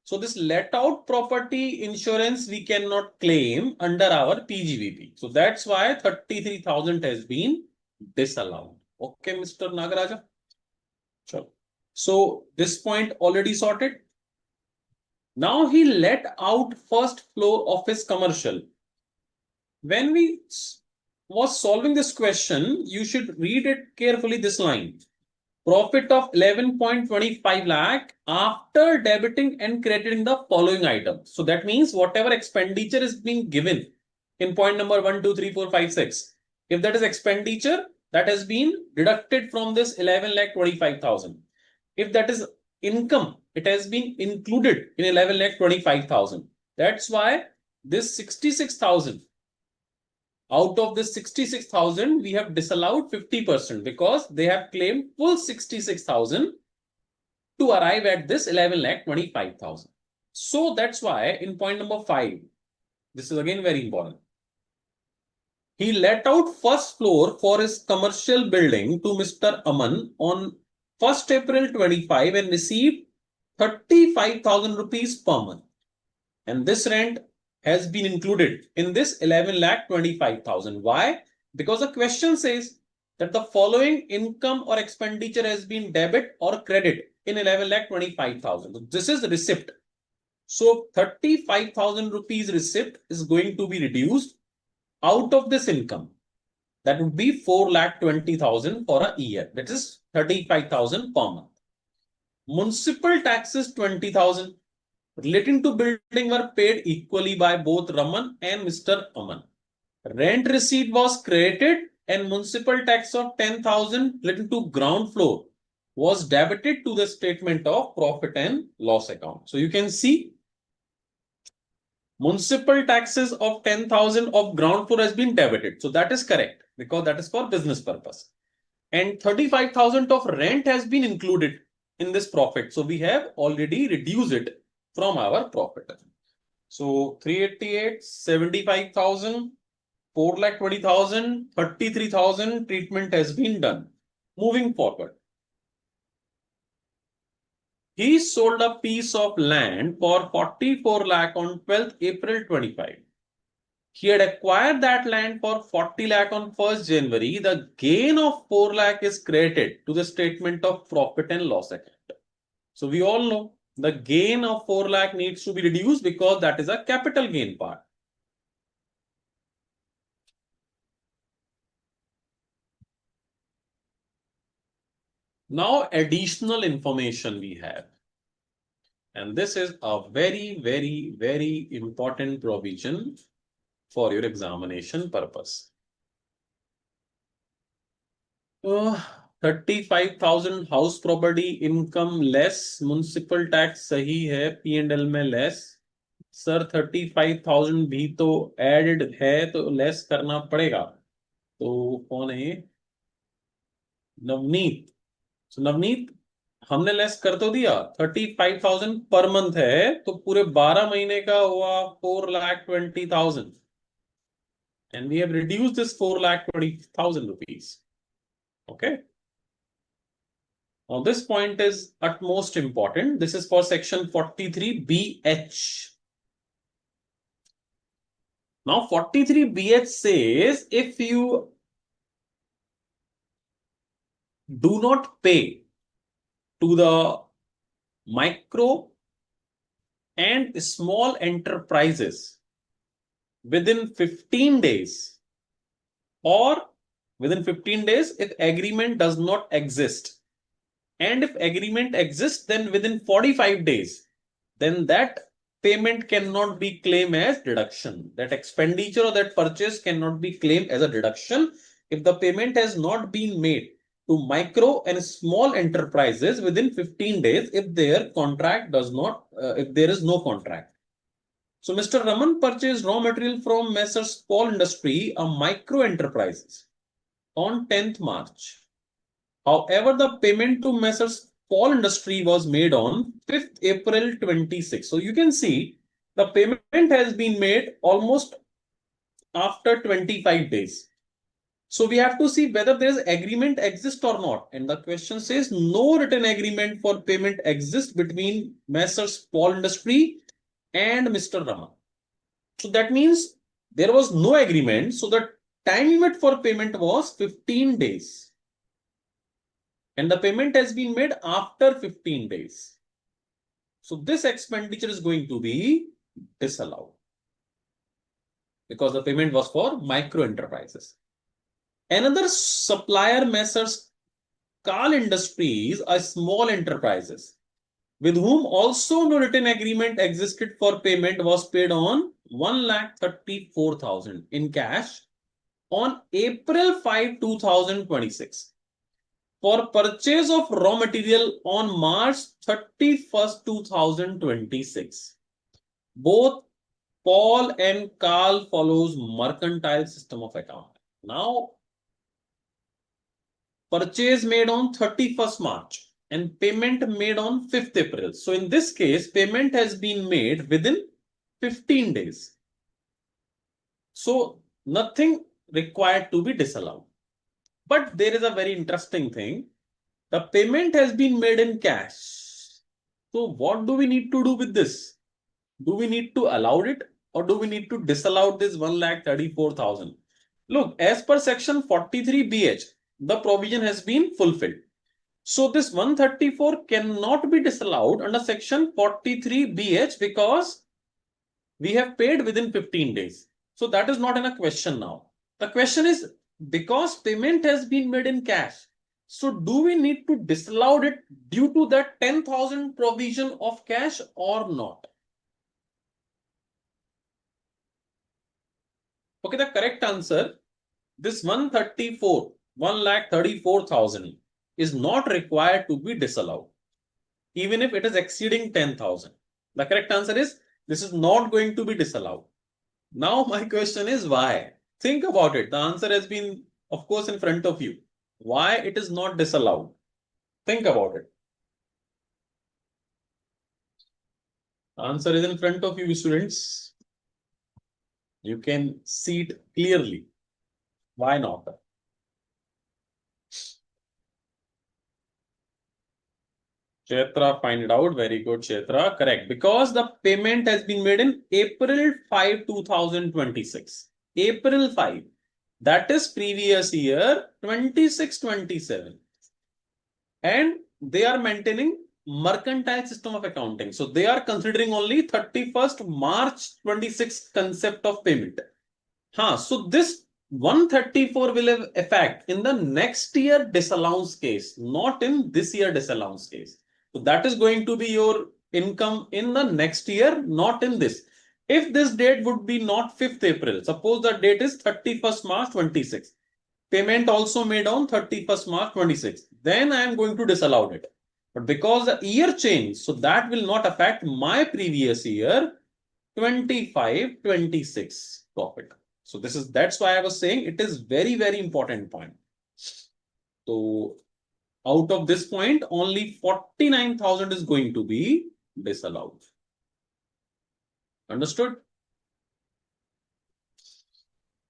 So this let out property insurance we cannot claim under our PGBP. So that's why 33,000 has been disallowed. Okay, Mr. Nagaraja. Sure. So this point already sorted. Now he let out first floor of his commercial. When we was solving this question, you should read it carefully, this line. Profit of 11.25 lakh after debiting and crediting the following items. So that means whatever expenditure is being given in point number 1, 2, 3, 4, 5, 6. If that is expenditure, that has been deducted from this 11,25,000. If that is income, it has been included in 11,25,000. That's why this 66,000. Out of this 66,000, we have disallowed 50% because they have claimed full 66,000 to arrive at this 11,25,000. So that's why in point number 5, this is again very important. He let out first floor for his commercial building to Mr. Aman on 1st April 25 and received 35,000 rupees per month. And this rent has been included in this 11,25,000. Why? Because the question says that the following income or expenditure has been debit or credit in 11,25,000. This is receipt. So 35,000 rupees receipt is going to be reduced out of this income. That would be 4,20,000 for a year. That is 35,000 per month. Municipal taxes 20,000. relating to building were paid equally by both Raman and Mr. Aman. Rent receipt was credited and municipal tax of 10,000 relating to ground floor was debited to the statement of profit and loss account. So you can see municipal taxes of 10,000 of ground floor has been debited. So that is correct because that is for business purpose. And 35,000 of rent has been included in this profit. So we have already reduced it from our profit. So 388, 75,000, 4,20,000, 33,000 treatment has been done. Moving forward. He sold a piece of land for 44 lakh on 12th April 25. He had acquired that land for 40 lakh on 1st January. The gain of 4 lakh is credited to the statement of profit and loss account. So we all know the gain of 4 lakh needs to be reduced because that is a capital gain part. Now additional information we have. And this is a very, very, very important provision for your examination purpose. 35,000 house property income less municipal tax सही है P&L में less sir 35,000 भी तो added है तो less करना पड़ेगा तो कौन है नवनीत नवनीत हमने लेस कर तो दिया 35,000 पर मंथ है तो पूरे 12 महीने का हुआ 4,20,000 and we have reduced this 4,20,000 rupees. Okay. Now this point is utmost important. This is for section 43BH. Now 43BH says if you do not pay to the micro and small enterprises within 15 days or within 15 days if agreement does not exist, and if agreement exists then within 45 days, then that payment cannot be claimed as deduction. That expenditure or that purchase cannot be claimed as a deduction if the payment has not been made to micro and small enterprises within 15 days if their contract does not, if there is no contract. So Mr. Raman purchased raw material from Messrs. Paul Industry, a micro enterprises, on 10th March. However, the payment to Messrs. Paul Industry was made on 5th April 26. So you can see the payment has been made almost after 25 days. So we have to see whether there is agreement exists or not. And the question says no written agreement for payment exists between Messrs. Paul Industry and Mr. Raman. So that means there was no agreement. So the time limit for payment was 15 days. And the payment has been made after 15 days. So this expenditure is going to be disallowed because the payment was for micro enterprises. Another supplier, Messrs. Carl Industries, are small enterprises with whom also no written agreement existed for payment, was paid on 1,34,000 in cash on April 5, 2026 for purchase of raw material on March 31st, 2026. Both Paul and Carl follows mercantile system of account. Now, purchase made on 31st March and payment made on 5th April. So in this case, payment has been made within 15 days. So nothing required to be disallowed. But there is a very interesting thing. The payment has been made in cash. So what do we need to do with this? Do we need to allow it or do we need to disallow this 1,34,000? Look, as per section 43BH, the provision has been fulfilled. So this 134 cannot be disallowed under section 43BH because we have paid within 15 days. So that is not in a question now. The question is because payment has been made in cash. So do we need to disallow it due to that 10,000 provision of cash or not? Okay, the correct answer, this 1,34,000 is not required to be disallowed, even if it is exceeding 10,000. The correct answer is this is not going to be disallowed. Now my question is why? Think about it. The answer has been, of course, in front of you. Why it is not disallowed? Think about it. The answer is in front of you, students. You can see it clearly. Why not? Chetra find it out. Very good, Chetra. Correct. Because the payment has been made in April 5, 2026. April 5. That is previous year 26-27. And they are maintaining mercantile system of accounting. So they are considering only 31st March 26 concept of payment. So this 134 will have effect in the next year disallowance case, not in this year disallowance case. So that is going to be your income in the next year, not in this. If this date would be not 5th April, suppose the date is 31st March 26, payment also made on 31st March 26, then I am going to disallow it. But because the year changed, so that will not affect my previous year 25-26 profit. So that's why I was saying it is very, very important point. So out of this point, only 49,000 is going to be disallowed. Understood?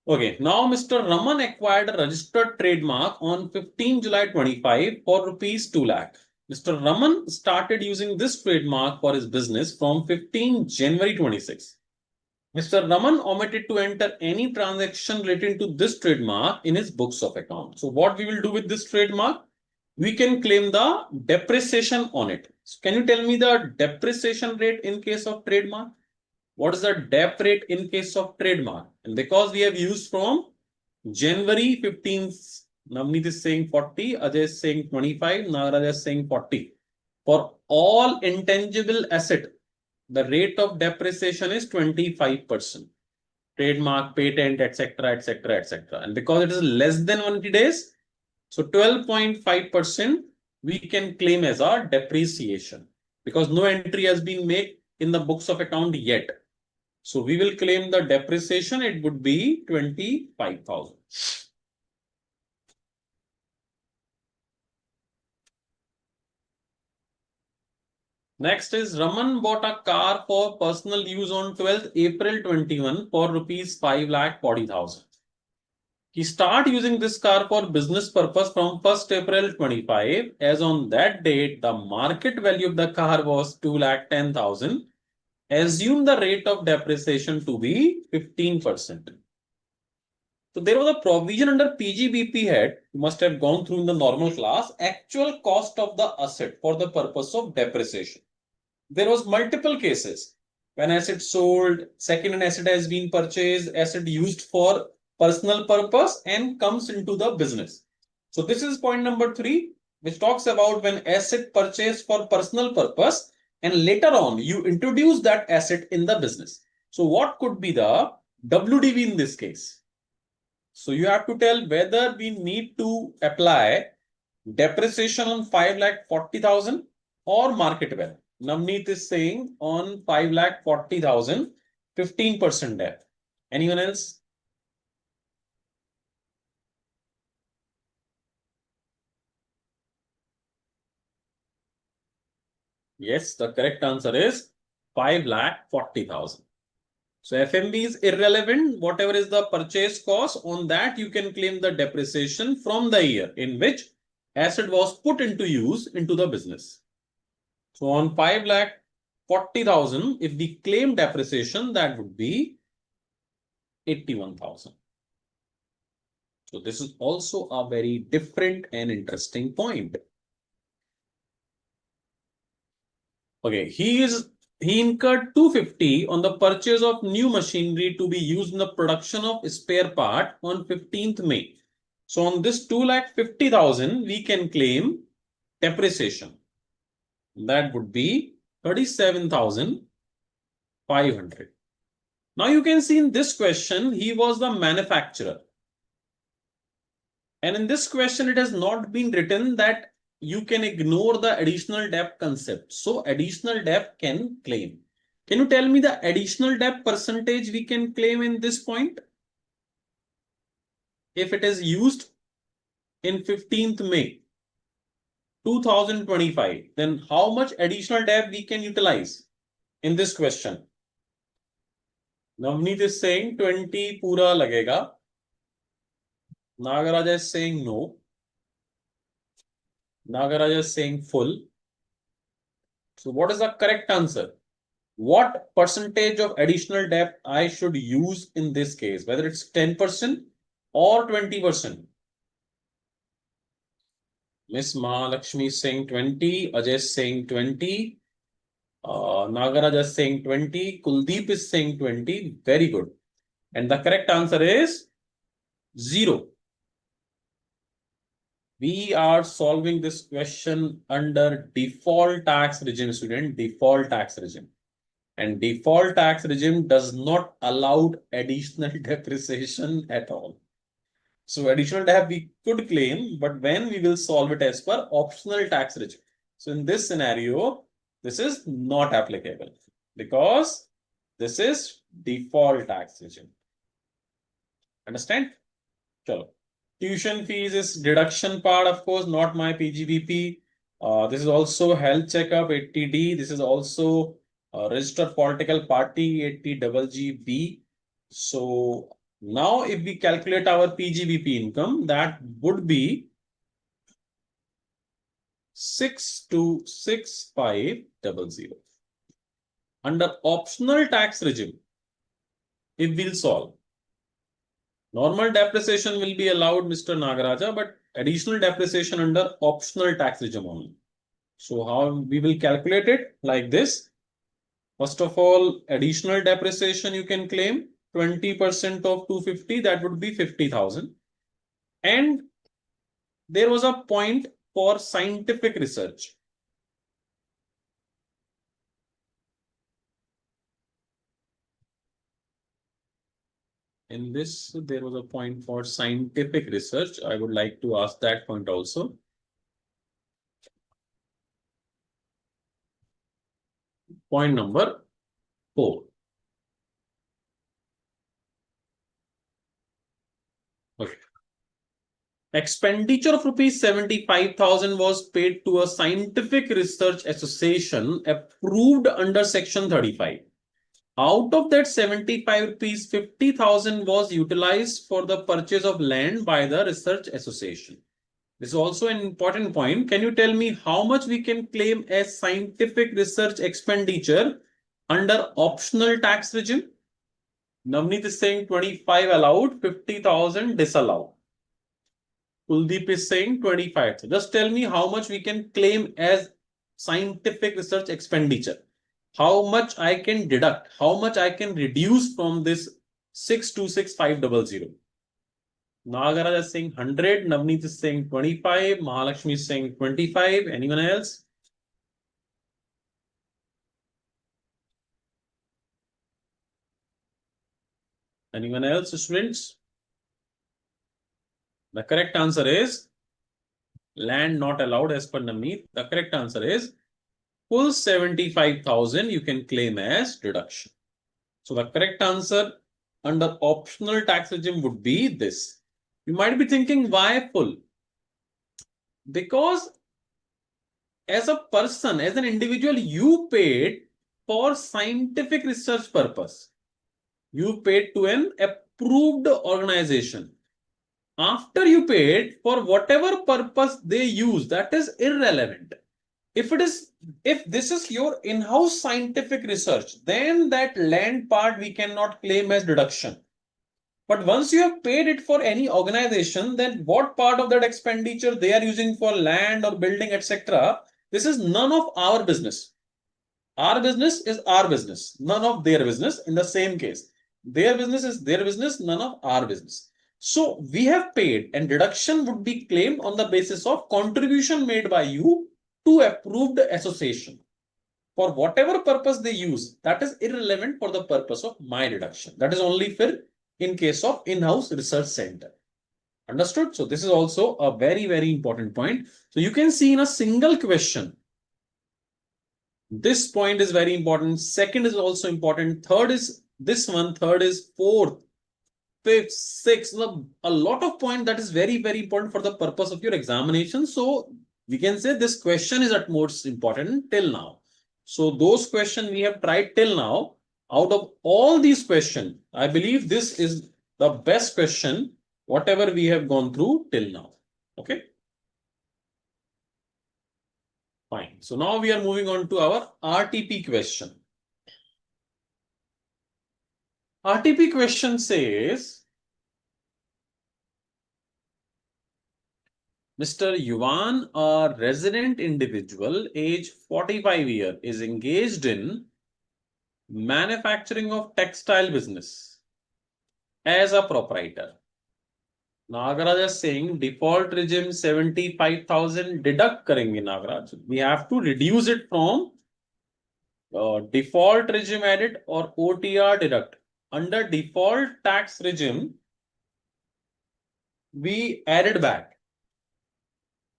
Okay, now Mr. Raman acquired a registered trademark on 15 July 25 for rupees 2 lakh. Mr. Raman started using this trademark for his business from 15 January 26. Mr. Raman omitted to enter any transaction relating to this trademark in his books of account. So what we will do with this trademark? We can claim the depreciation on it. So can you tell me the depreciation rate in case of trademark? What is the DEP rate in case of trademark? And because we have used from January 15th, Navneet is saying 40, Ajay is saying 25, Nagaraj is saying 40. For all intangible asset, the rate of depreciation is 25%. Trademark, patent, etc., etc., etc. And because it is less than 180 days, so 12.5% we can claim as our depreciation because no entry has been made in the books of account yet. So we will claim the depreciation, it would be 25,000. Next is Raman bought a car for personal use on 12th April 21 for rupees 5,40,000. He started using this car for business purpose from 1st April 25. As on that date, the market value of the car was 2,10,000. Assume the rate of depreciation to be 15%. So there was a provision under PGBP head, you must have gone through in the normal class, actual cost of the asset for the purpose of depreciation. There was multiple cases when asset sold, second-hand asset has been purchased, asset used for personal purpose and comes into the business. So this is point number 3, which talks about when asset purchased for personal purpose and later on you introduce that asset in the business. So what could be the WDV in this case? So you have to tell whether we need to apply depreciation on 5,40,000 or market value. Navneet is saying on 5,40,000, 15% debt. Anyone else? Yes, the correct answer is 5,40,000. So FMV is irrelevant. Whatever is the purchase cost, on that you can claim the depreciation from the year in which asset was put into use into the business. So on 5,40,000, if we claim depreciation, that would be 81,000. So this is also a very different and interesting point. Okay, he incurred 250 on the purchase of new machinery to be used in the production of spare part on 15th May. So on this 2,50,000, we can claim depreciation. That would be 37,500. Now you can see in this question, he was the manufacturer. And in this question, it has not been written that you can ignore the additional debt concept. So additional debt can claim. Can you tell me the additional debt percentage we can claim in this point? If it is used in 15th May 2025, then how much additional debt we can utilize in this question? Navneet is saying 20 pura lagega. Nagaraj is saying no. Nagaraj is saying full. So what is the correct answer? What percentage of additional debt I should use in this case, whether it's 10% or 20%? Miss Mahalakshmi is saying 20, Ajay is saying 20, Nagaraj is saying 20, Kuldeep is saying 20. Very good. And the correct answer is 0. We are solving this question under default tax regime, student, default tax regime. And default tax regime does not allow additional depreciation at all. So additional debt we could claim, but when we will solve it as per optional tax regime. So in this scenario, this is not applicable because this is default tax regime. Understand? Chalo. Tuition fees is deduction part, of course, not my PGBP. This is also health checkup 80D. This is also registered political party 80GGB. So now if we calculate our PGBP income, that would be 626500. Under optional tax regime, if we'll solve, normal depreciation will be allowed, Mr. Nagaraja, but additional depreciation under optional tax regime only. So how we will calculate it? Like this. First of all, additional depreciation you can claim 20% of 250, that would be 50,000. And there was a point for scientific research. In this, there was a point for scientific research. I would like to ask that point also. Point number 4. Okay. Expenditure of rupees 75,000 was paid to a scientific research association approved under section 35. Out of that 75 rupees, 50,000 was utilized for the purchase of land by the research association. This is also an important point. Can you tell me how much we can claim as scientific research expenditure under optional tax regime? Navneet is saying 25 allowed, 50,000 disallowed. Kuldeep is saying 25. So just tell me how much we can claim as scientific research expenditure. How much I can deduct, how much I can reduce from this 626500. Nagaraj is saying 100, Navneet is saying 25, Mahalakshmi is saying 25. Anyone else? Anyone else, students? The correct answer is land not allowed as per Navneet. The correct answer is full 75,000 you can claim as deduction. So the correct answer under optional tax regime would be this. You might be thinking, why full? Because as a person, as an individual, you paid for scientific research purpose. You paid to an approved organization. After you paid, for whatever purpose they use, that is irrelevant. If this is your in-house scientific research, then that land part we cannot claim as deduction. But once you have paid it for any organization, then what part of that expenditure they are using for land or building, etc., this is none of our business. Our business is our business, none of their business in the same case. Their business is their business, none of our business. So we have paid, and deduction would be claimed on the basis of contribution made by you to approved association. for whatever purpose they use, that is irrelevant for the purpose of my deduction. That is only for in case of in-house research center. Understood? So this is also a very, very important point. So you can see in a single question, this point is very important. Second is also important. Third is this one. Third is fourth, fifth, sixth. A lot of point that is very, very important for the purpose of your examination. So we can say this question is at most important till now. So those questions we have tried till now. Out of all these questions, I believe this is the best question, whatever we have gone through till now. Okay. Fine. So now we are moving on to our RTP question. RTP question says, Mr. Yuan, a resident individual, age 45 years, is engaged in manufacturing of textile business as a proprietor. Nagaraj is saying default regime 75,000 deduct karenge Nagaraj. We have to reduce it from default regime edit or OTR deduct. Under default tax regime, we added back.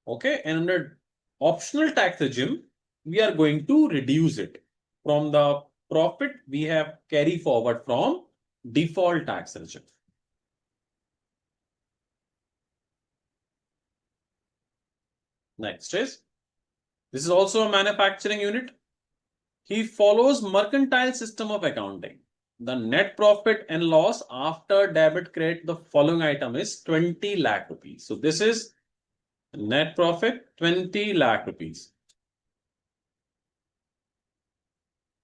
Okay, and under optional tax regime, we are going to reduce it from the profit we have carry forward from default tax regime. Next is, this is also a manufacturing unit. He follows mercantile system of accounting. The net profit and loss after debit credit, the following item is 20 lakh rupees. So this is net profit 20 lakh rupees.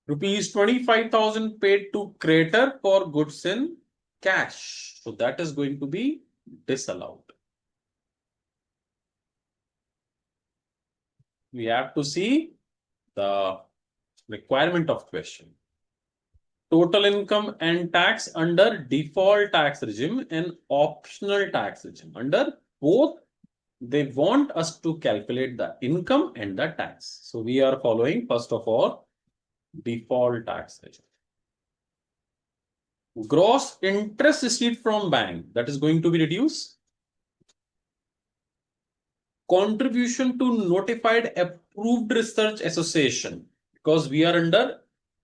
Rupees 25,000 paid to creator for goods in cash. So that is going to be disallowed. We have to see the requirement of question. Total income and tax under default tax regime and optional tax regime. Under both, they want us to calculate the income and the tax. So we are following, first of all, default tax regime. Gross interest received from bank, that is going to be reduced. Contribution to notified approved research association, because we are under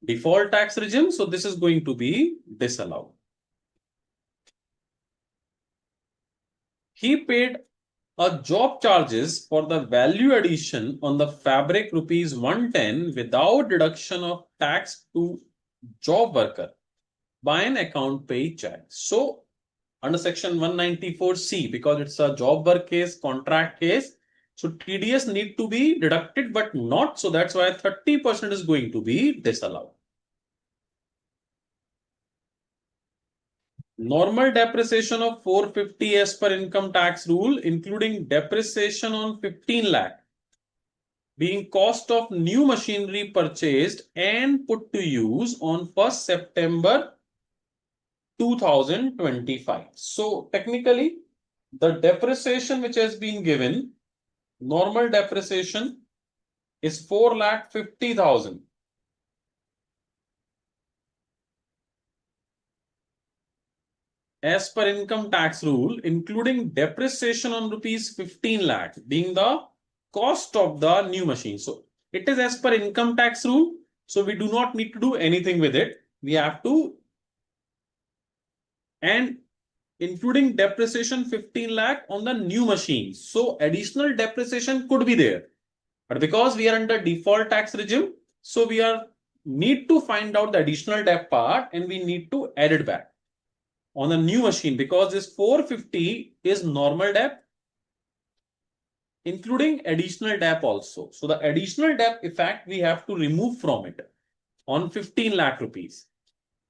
default tax regime, so this is going to be disallowed. He paid a job charges for the value addition on the fabric rupees 110 without deduction of tax to job worker by an account pay check. So under section 194C, because it's a job work case, contract case, so TDS need to be deducted, but not. So that's why 30% is going to be disallowed. Normal depreciation of 450 as per income tax rule, including depreciation on 15 lakh, being cost of new machinery purchased and put to use on 1st September 2025. So technically, the depreciation which has been given, normal depreciation is 4,50,000. As per income tax rule, including depreciation on rupees 15 lakh, being the cost of the new machine. So it is as per income tax rule. So we do not need to do anything with it. We have to, and including depreciation 15 lakh on the new machine. So additional depreciation could be there. But because we are under default tax regime, so we are need to find out the additional dep part and we need to add it back on the new machine, because this 450 is normal dep, including additional dep also. So the additional dep effect we have to remove from it on 15 lakh rupees.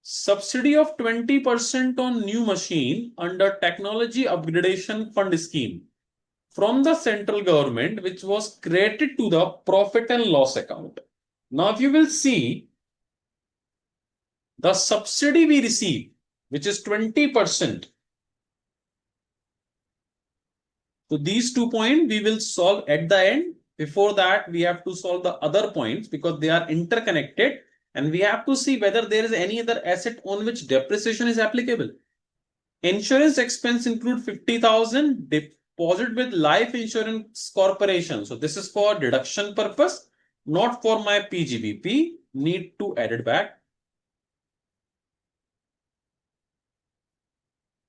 Subsidy of 20% on new machine under technology upgradation fund scheme from the central government, which was credited to the profit and loss account. Now, if you will see the subsidy we receive, which is 20%. So these 2 points we will solve at the end before that, we have to solve the other points because they are interconnected, and we have to see whether there is any other asset on which depreciation is applicable. Insurance expense include 50,000 deposit with life insurance corporation. So this is for deduction purpose, not for my PGBP. Need to add it back.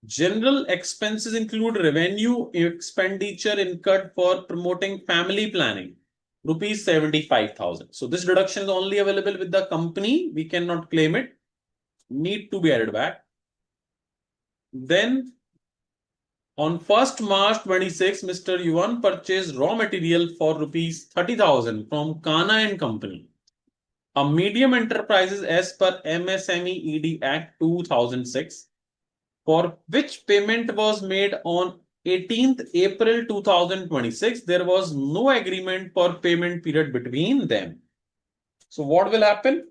General expenses include revenue expenditure incurred for promoting family planning, rupees 75,000. So this deduction is only available with the company. We cannot claim it. Need to be added back. Then on 1st March 26, Mr. Yuan purchased raw material for rupees 30,000 from Kana and Company, a medium enterprises as per MSME ED Act 2006, for which payment was made on 18th April 2026. There was no agreement for payment period between them. So what will happen?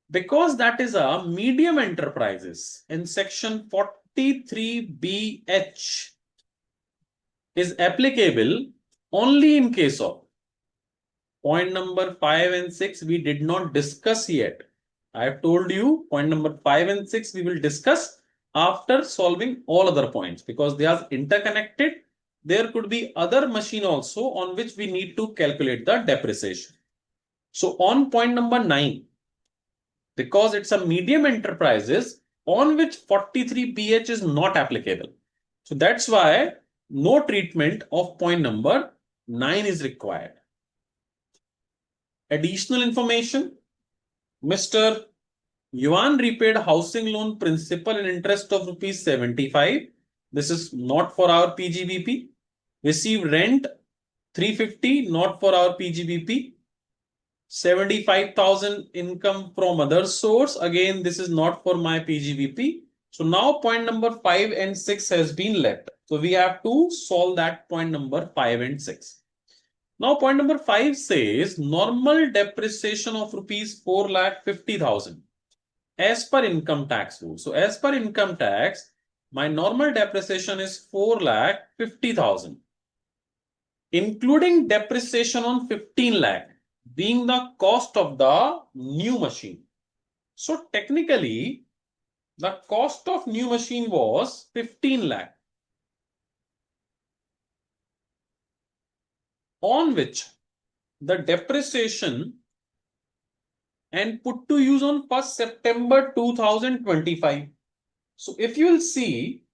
Because that is a medium enterprises in section 43BH is applicable only in case of point number 5 and 6 we did not discuss yet. I have told you point number 5 and 6 we will discuss after solving all other points because they are interconnected. There could be other machine also on which we need to calculate the depreciation. So on point number 9, because it's a medium enterprises on which 43BH is not applicable. So that's why no treatment of point number 9 is required. Additional information, Mr. Yuan repaid housing loan principal and interest of rupees 75. This is not for our PGBP. Received rent 350, not for our PGBP. 75,000 income from other source. Again, this is not for my PGBP. So now point number 5 and 6 has been left. So we have to solve that point number 5 and 6. Now point number 5 says normal depreciation of rupees 4,50,000 as per income tax rule. So as per income tax, my normal depreciation is 4,50,000, including depreciation on 15 lakh being the cost of the new machine. So technically, the cost of new machine was 15 lakh, on which the depreciation and put to use on 1st September 2025. So if you will see,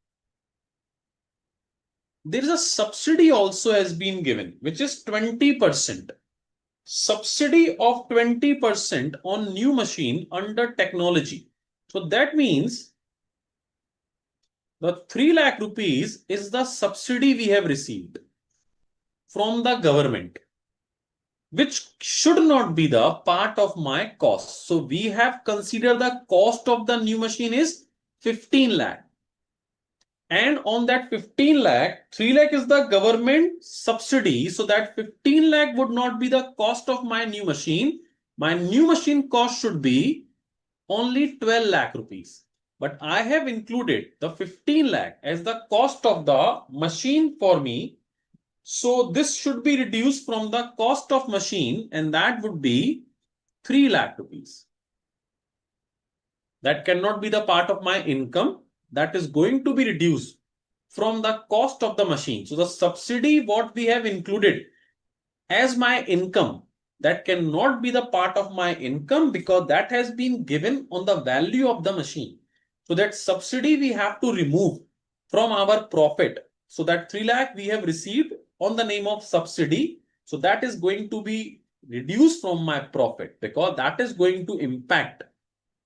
there is a subsidy also has been given, which is 20%. Subsidy of 20% on new machine under technology. So that means the 3 lakh rupees is the subsidy we have received from the government, which should not be the part of my cost. So we have considered the cost of the new machine is 15 lakh. And on that 15 lakh, 3 lakh is the government subsidy. So that 15 lakh would not be the cost of my new machine. My new machine cost should be only 12 lakh rupees. But I have included the 15 lakh as the cost of the machine for me. So this should be reduced from the cost of machine, and that would be 3 lakh rupees. That cannot be the part of my income. That is going to be reduced from the cost of the machine. So the subsidy what we have included as my income, that cannot be the part of my income because that has been given on the value of the machine. So that subsidy we have to remove from our profit. So that 3 lakh we have received on the name of subsidy. So that is going to be reduced from my profit because that is going to impact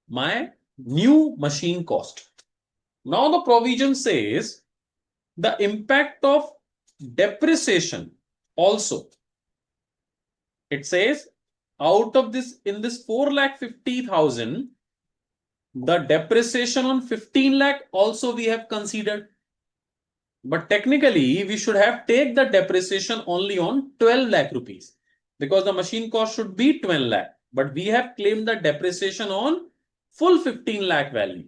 my new machine cost. Now the provision says the impact of depreciation also. It says out of this, in this 4,50,000, the depreciation on 15 lakh also we have considered. But technically, we should have take the depreciation only on 12 lakh rupees because the machine cost should be 12 lakh. But we have claimed the depreciation on full 15 lakh value.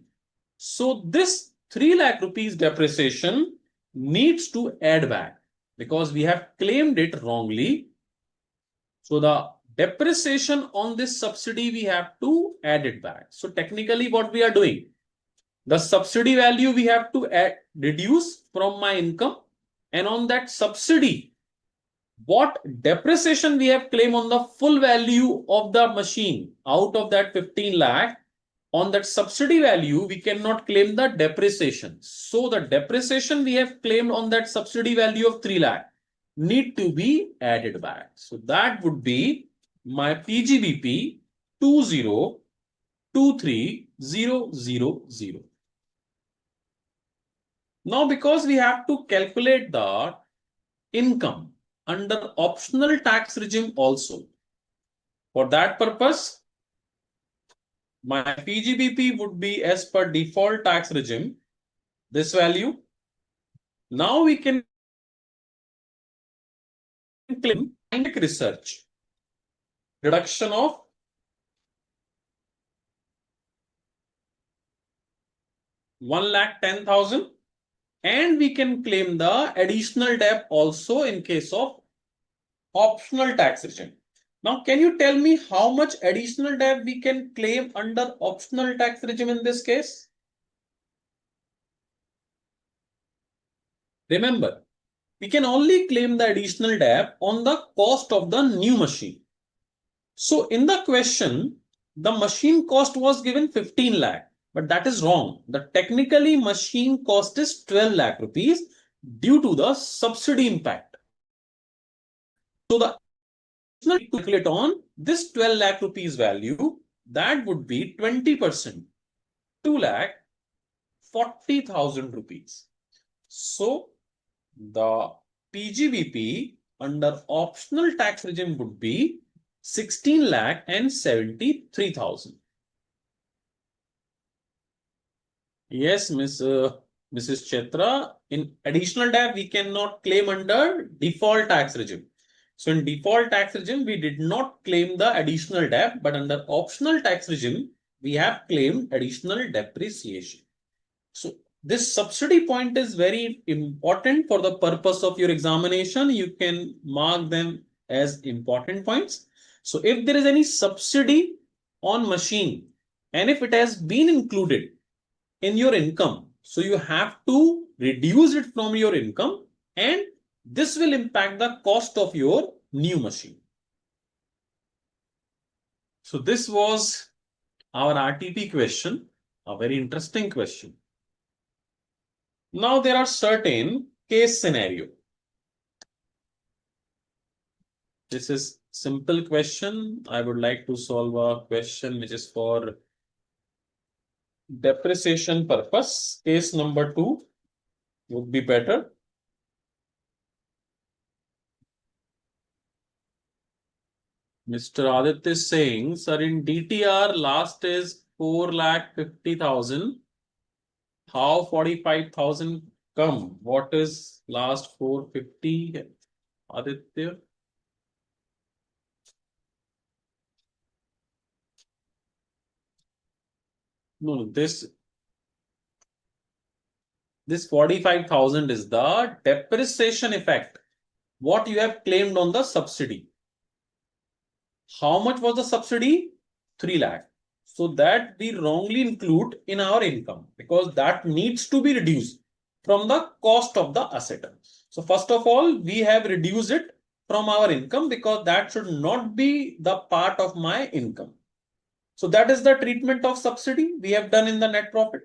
So this 3 lakh rupees depreciation needs to add back. because we have claimed it wrongly. So the depreciation on this subsidy, we have to add it back. So technically what we are doing, the subsidy value we have to reduce from my income, and on that subsidy, what depreciation we have claimed on the full value of the machine out of that 15 lakh, on that subsidy value, we cannot claim the depreciation. So the depreciation we have claimed on that subsidy value of 3 lakh need to be added back. So that would be my PGBP 2023000. Now, because we have to calculate the income under optional tax regime also, for that purpose, my PGBP would be as per default tax regime, this value. Now we can claim research, reduction of 1,10,000, and we can claim the additional debt also in case of optional tax regime. Now, can you tell me how much additional debt we can claim under optional tax regime in this case? Remember, we can only claim the additional debt on the cost of the new machine. So in the question, the machine cost was given 15 lakh, but that is wrong. The technically machine cost is 12 lakh rupees due to the subsidy impact. So the calculate on this 12 lakh rupees value, that would be 20%, 2 lakh 40,000 rupees. So the PGBP under optional tax regime would be 16 lakh and 73,000. Yes, Mrs. Chetra, in additional debt, we cannot claim under default tax regime. So in default tax regime, we did not claim the additional debt, but under optional tax regime, we have claimed additional depreciation. So this subsidy point is very important for the purpose of your examination. You can mark them as important points. So if there is any subsidy on machine, and if it has been included in your income, so you have to reduce it from your income, and this will impact the cost of your new machine. So this was our RTP question, a very interesting question. Now there are certain case scenario. This is simple question. I would like to solve a question which is for depreciation purpose. Case number 2 would be better. Mr. Aditya is saying, sir, in DTR last is 4,50,000. How 45,000 come? What is last 450? Aditya? No, this 45,000 is the depreciation effect. What you have claimed on the subsidy. How much was the subsidy? 3 lakh. So that we wrongly include in our income because that needs to be reduced from the cost of the asset. So first of all, we have reduced it from our income because that should not be the part of my income. So that is the treatment of subsidy we have done in the net profit.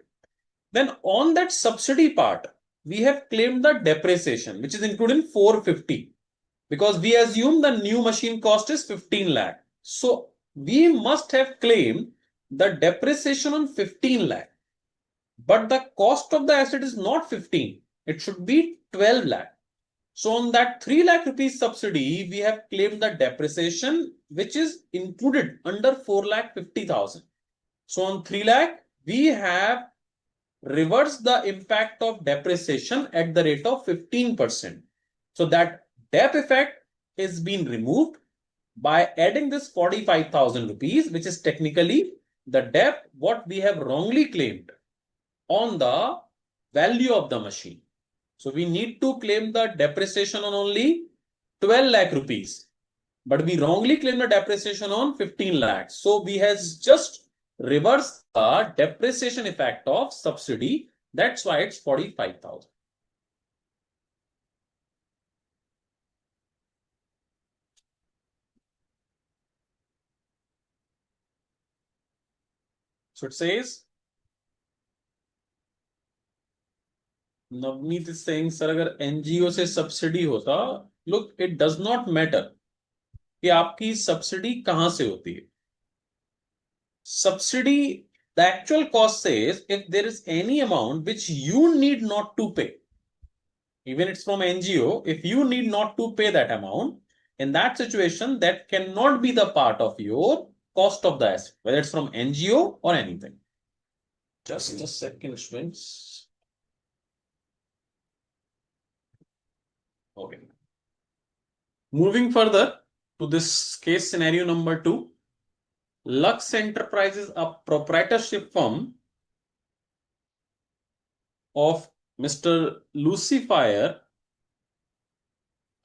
Then on that subsidy part, we have claimed the depreciation, which is included in 450 because we assume the new machine cost is 15 lakh. So we must have claimed the depreciation on 15 lakh. But the cost of the asset is not 15. It should be 12 lakh. So on that 3 lakh rupees subsidy, we have claimed the depreciation, which is included under 4,50,000. So on 3 lakh, we have reversed the impact of depreciation at the rate of 15%. So that DEP effect is being removed by adding this 45,000 rupees, which is technically the DEP what we have wrongly claimed on the value of the machine. So we need to claim the depreciation on only 12 lakh rupees. But we wrongly claim the depreciation on 15 lakhs. So we has just reversed the depreciation effect of subsidy. That's why it's 45,000. So it says, Navneet is saying, sir, अगर NGO से subsidy होता, look, it does not matter कि आपकी subsidy कहां से होती है. Subsidy, the actual cost says if there is any amount which you need not to pay, even it's from NGO, if you need not to pay that amount, in that situation, that cannot be the part of your cost of the asset, whether it's from NGO or anything. Just a second, students. Okay. Moving further to this case scenario number 2, Lux Enterprises, a proprietorship firm of Mr. Lucifer,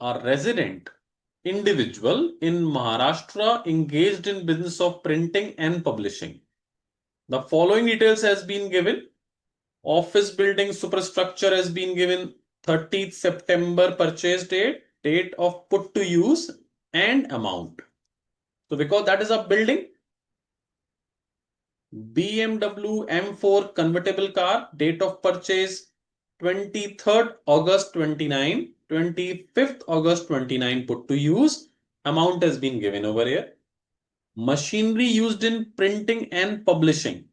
a resident individual in Maharashtra engaged in business of printing and publishing. The following details has been given. Office building superstructure has been given. 30th September purchase date, date of put to use, and amount. So because that is a building, BMW M4 convertible car, date of purchase 23rd August 29, 25th August 29 put to use, amount has been given over here. Machinery used in printing and publishing,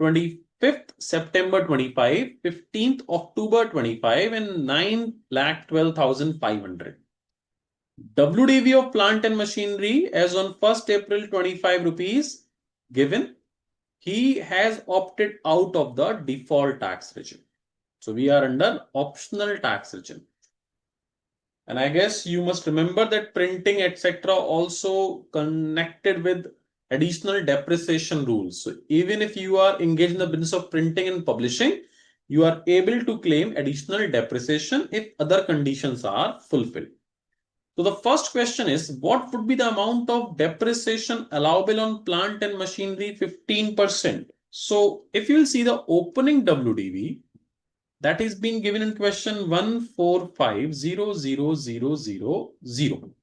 25th September 25, 15th October 25, and 9,12,500. WDV of plant and machinery as on 1st April 25 rupees given. He has opted out of the default tax regime. So we are under optional tax regime. And I guess you must remember that printing, etc., also connected with additional depreciation rules. So even if you are engaged in the business of printing and publishing, you are able to claim additional depreciation if other conditions are fulfilled. So the first question is, what would be the amount of depreciation allowable on plant and machinery? 15%. So if you will see the opening WDV, that is being given in question 145,000,000.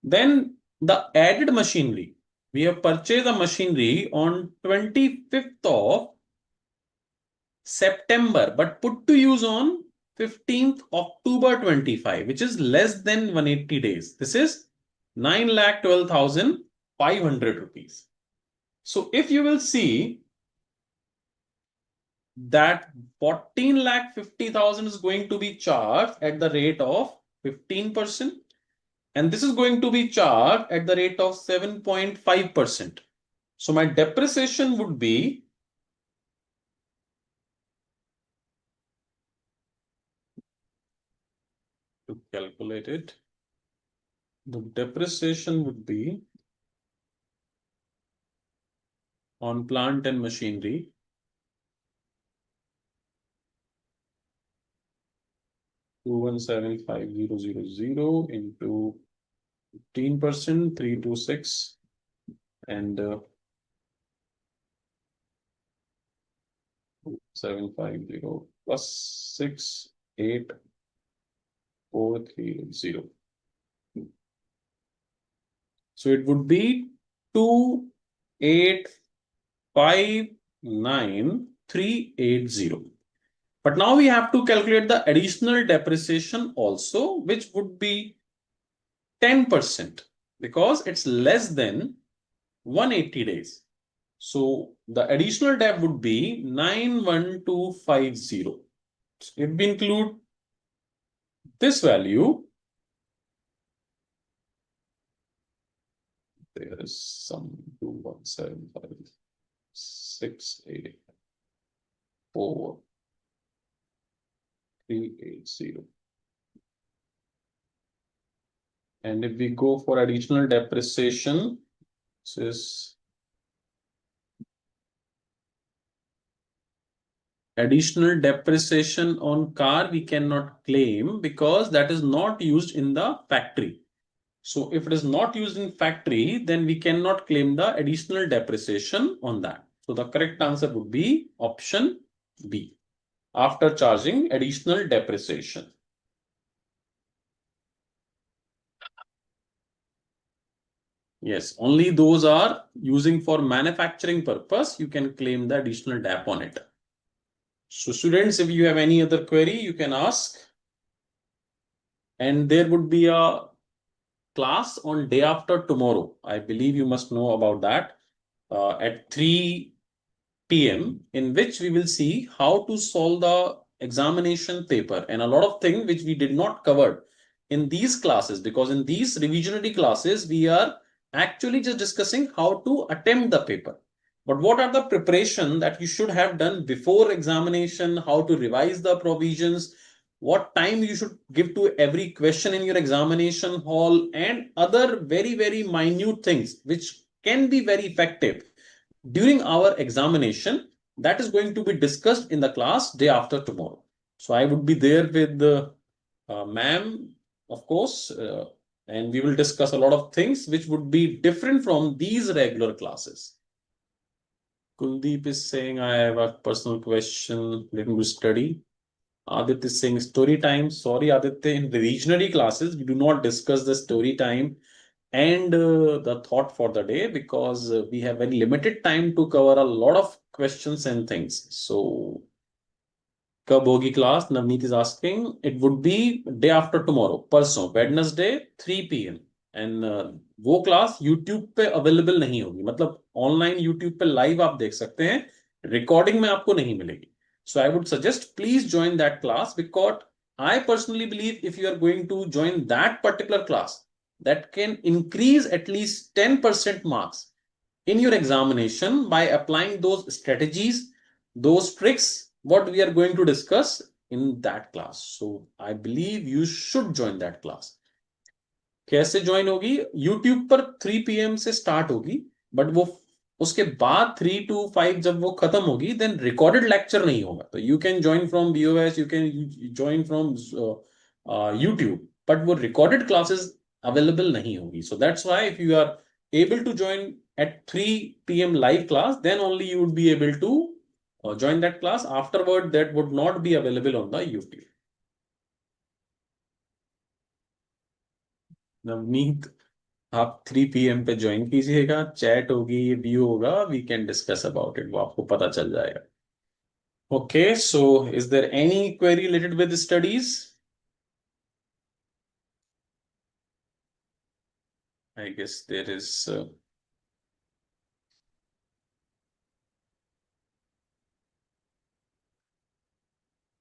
Then the added machinery. We have purchased the machinery on 25th of September, but put to use on 15th October 25, which is less than 180 days. This is 9,12,500 rupees. So if you will see that 14,50,000 is going to be charged at the rate of 15%, and this is going to be charged at the rate of 7.5%. So my depreciation would be to calculate it. The depreciation would be on plant and machinery 2175000 into 15%, 326, and 750 plus 68430. So it would be 2,859,380. But now we have to calculate the additional depreciation also, which would be 10% because it's less than 180 days. So the additional debt would be 91250. So if we include this value, there is some 2,175,684,380. And if we go for additional depreciation, this is Additional depreciation on car we cannot claim because that is not used in the factory. So if it is not used in factory, then we cannot claim the additional depreciation on that. So the correct answer would be option B, after charging additional depreciation. Yes, only those are using for manufacturing purpose, you can claim the additional DAP on it. So students, if you have any other query, you can ask. And there would be a class on day after tomorrow. I believe you must know about that at 3 p.m. in which we will see how to solve the examination paper and a lot of things which we did not cover in these classes, because in these revisionary classes we are actually just discussing how to attempt the paper. But what are the preparation that you should have done before examination, how to revise the provisions, what time you should give to every question in your examination hall, and other very, very minute things which can be very effective during our examination, that is going to be discussed in the class day after tomorrow. So I would be there with the ma'am, of course, and we will discuss a lot of things which would be different from these regular classes. Kuldeep is saying, I have a personal question relating to study. Aditya is saying story time. Sorry, Aditya, in the regional classes, we do not discuss the story time and the thought for the day because we have very limited time to cover a lot of questions and things. So, कब होगी class? Navneet is asking. It would be day after tomorrow, परसों, Wednesday, 3 p.m. And वो class YouTube पे available नहीं होगी, मतलब online YouTube पे live आप देख सकते हैं, रिकॉर्डिंग में आपको नहीं मिलेगी. So I would suggest please join that class because I personally believe if you are going to join that particular class, that can increase at least 10% marks in your examination by applying those strategies, those tricks, what we are going to discuss in that class. So I believe you should join that class. कैसे join होगी? YouTube पर 3 PM से start होगी, but वो उसके बाद 3 to 5 जब वो खत्म होगी, देन रिकॉर्डेड लेक्चर नहीं होगा. तो you can join from BOS, you can join from YouTube, but वो रिकॉर्डेड क्लासेस अवेलेबल नहीं होगी. So that's why if you are able to join at 3 PM live class, then only you would be able to join that class. Afterward, that would not be available on the YouTube. Navneet, आप 3 PM पे join कीजिएगा, chat होगी, view होगा, we can discuss about it, वो आपको पता चल जाएगा. Okay, so is there any query related with studies? I guess there is.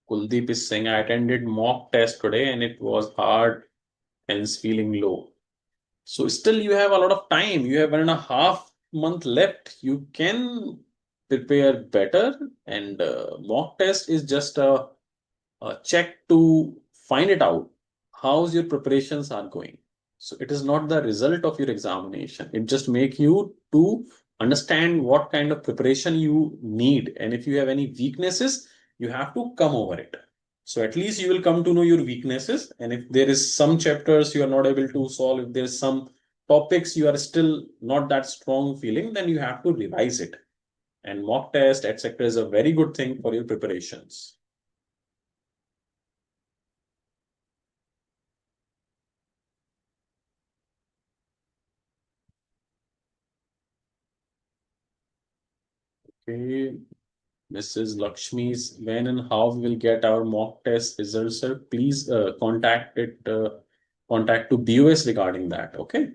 Kuldeep is saying, I attended mock test today and it was hard, hence feeling low. So still you have a lot of time. You have 1.5 month left. You can prepare better, and mock test is just a check to find it out how's your preparations are going. So it is not the result of your examination. It just make you to understand what kind of preparation you need, and if you have any weaknesses, you have to come over it. So at least you will come to know your weaknesses, and if there is some chapters you are not able to solve, if there's some topics you are still not that strong feeling, then you have to revise it. And mock test, etc., is a very good thing for your preparations. Okay, Mrs. Lakshmi's, when and how we will get our mock test results, sir? Please contact to BOS regarding that. Okay.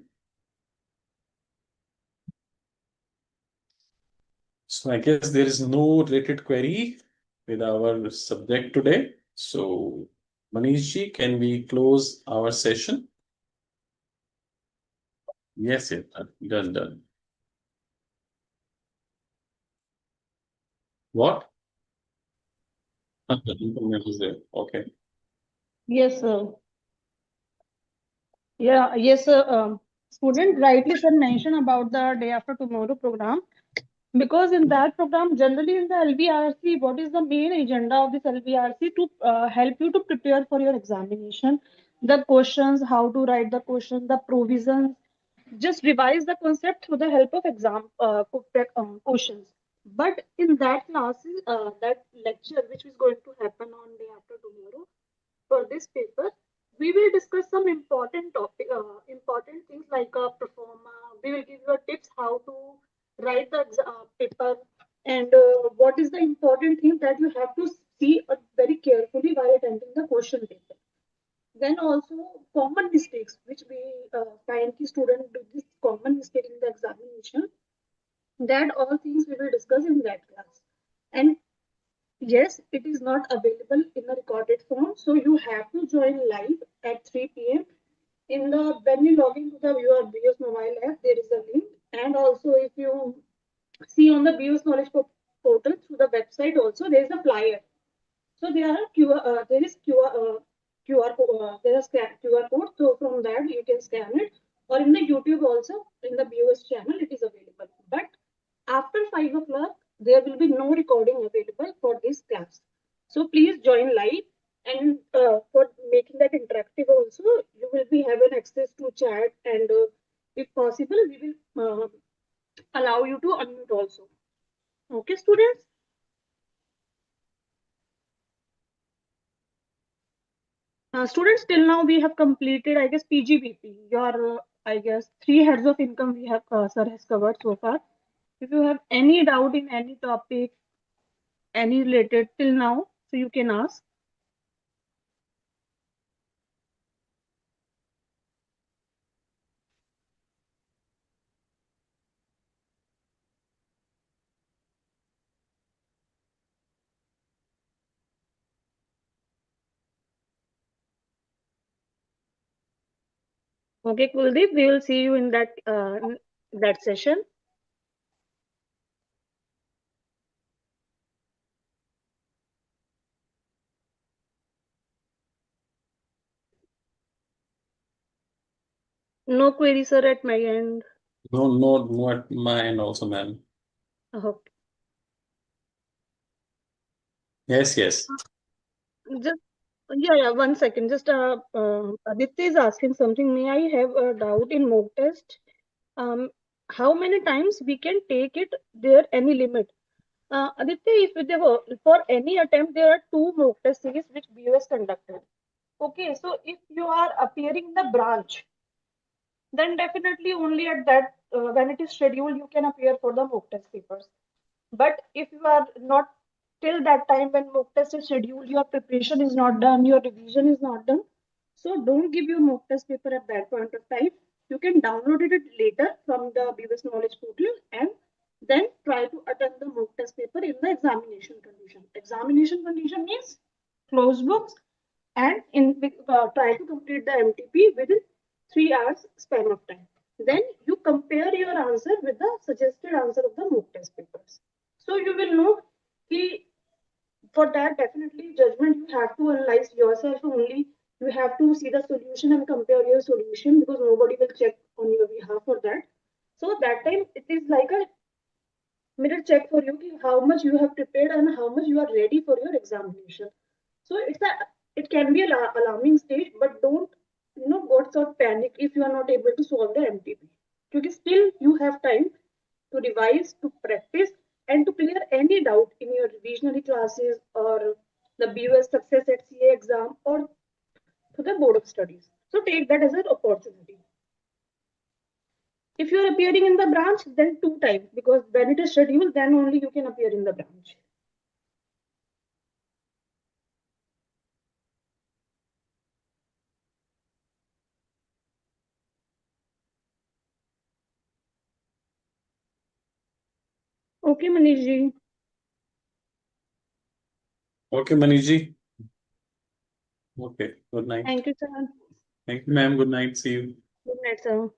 So I guess there is no related query with our subject today. So Manishji, can we close our session? Yes, yes, done. What? Internet is there. Okay. Yes, sir. Yes, sir. Student rightly sir mentioned about the day after tomorrow program. Because in that program, generally in the LBRC, what is the main agenda of this LBRC? To help you to prepare for your examination, the questions, how to write the question, the provisions, just revise the concept through the help of exam questions. But in that classes, that lecture which is going to happen on day after tomorrow, for this paper, we will discuss some important things like performa. We will give you tips how to write the paper, and what is the important thing that you have to see very carefully while attempting the question paper. Then also common mistakes which we find the student do this common mistake in the examination. That all things we will discuss in that class. And yes, it is not available in a recorded form, so you have to join live at 3 p.m. In the when you log into the your BIOS mobile app, there is a link, and also if you see on the BIOS Knowledge portal through the website, also there is a flyer. So there are there is there is QR code. So from that you can scan it, or in the YouTube also in the BIOS channel it is available. But after 5 o'clock, there will be no recording available for this class. So please join live, and for making that interactive also, you will be having access to chat, and if possible, we will allow you to unmute also. Okay, students? Students, till now we have completed, I guess, PGBP. Your, I guess, 3 heads of income we have, sir has covered so far. If you have any doubt in any topic, any related till now, so you can ask. Okay, Kuldeep, we will see you in that session. No query, sir, at my end. No, at my end also, ma'am. Okay. Yes. Just yeah, 1 second. Just Aditya is asking something. May I have a doubt in mock test? Um, how many times we can take it? There any limit? Aditya, if there were, for any attempt, there are 2 mock test series which BOS conducted. Okay, so if you are appearing in the branch, then definitely only at that when it is scheduled you can appear for the mock test papers. But if you are not till that time when mock test is scheduled, your preparation is not done, your revision is not done, so don't give your mock test paper at that point of time. You can download it later from the BBS knowledge portal, and then try to attend the mock test paper in the examination condition. Examination condition means closed books, and try to complete the MTP within 3 hours span of time. Then you compare your answer with the suggested answer of the mock test papers. So you will know ki, for that definitely judgment you have to analyze yourself only. You have to see the solution and compare your solution, because nobody will check on your behalf for that. So that time it is like a mirror check for you ki how much you have prepared and how much you are ready for your examination. So it can be an alarming stage, but don't go sort panic if you are not able to solve the MTP. Because still you have time to revise, to practice, and to clear any doubt in your revisionary classes or the BOS success at CA exam or to the board of studies. So take that as an opportunity. If you are appearing in the branch, then 2 times, because when it is scheduled, then only you can appear in the branch. Okay, Manish ji. Okay, Maniji. Okay, good night. Thank you, sir. Thank you, ma'am. Good night. See you. Good night, sir.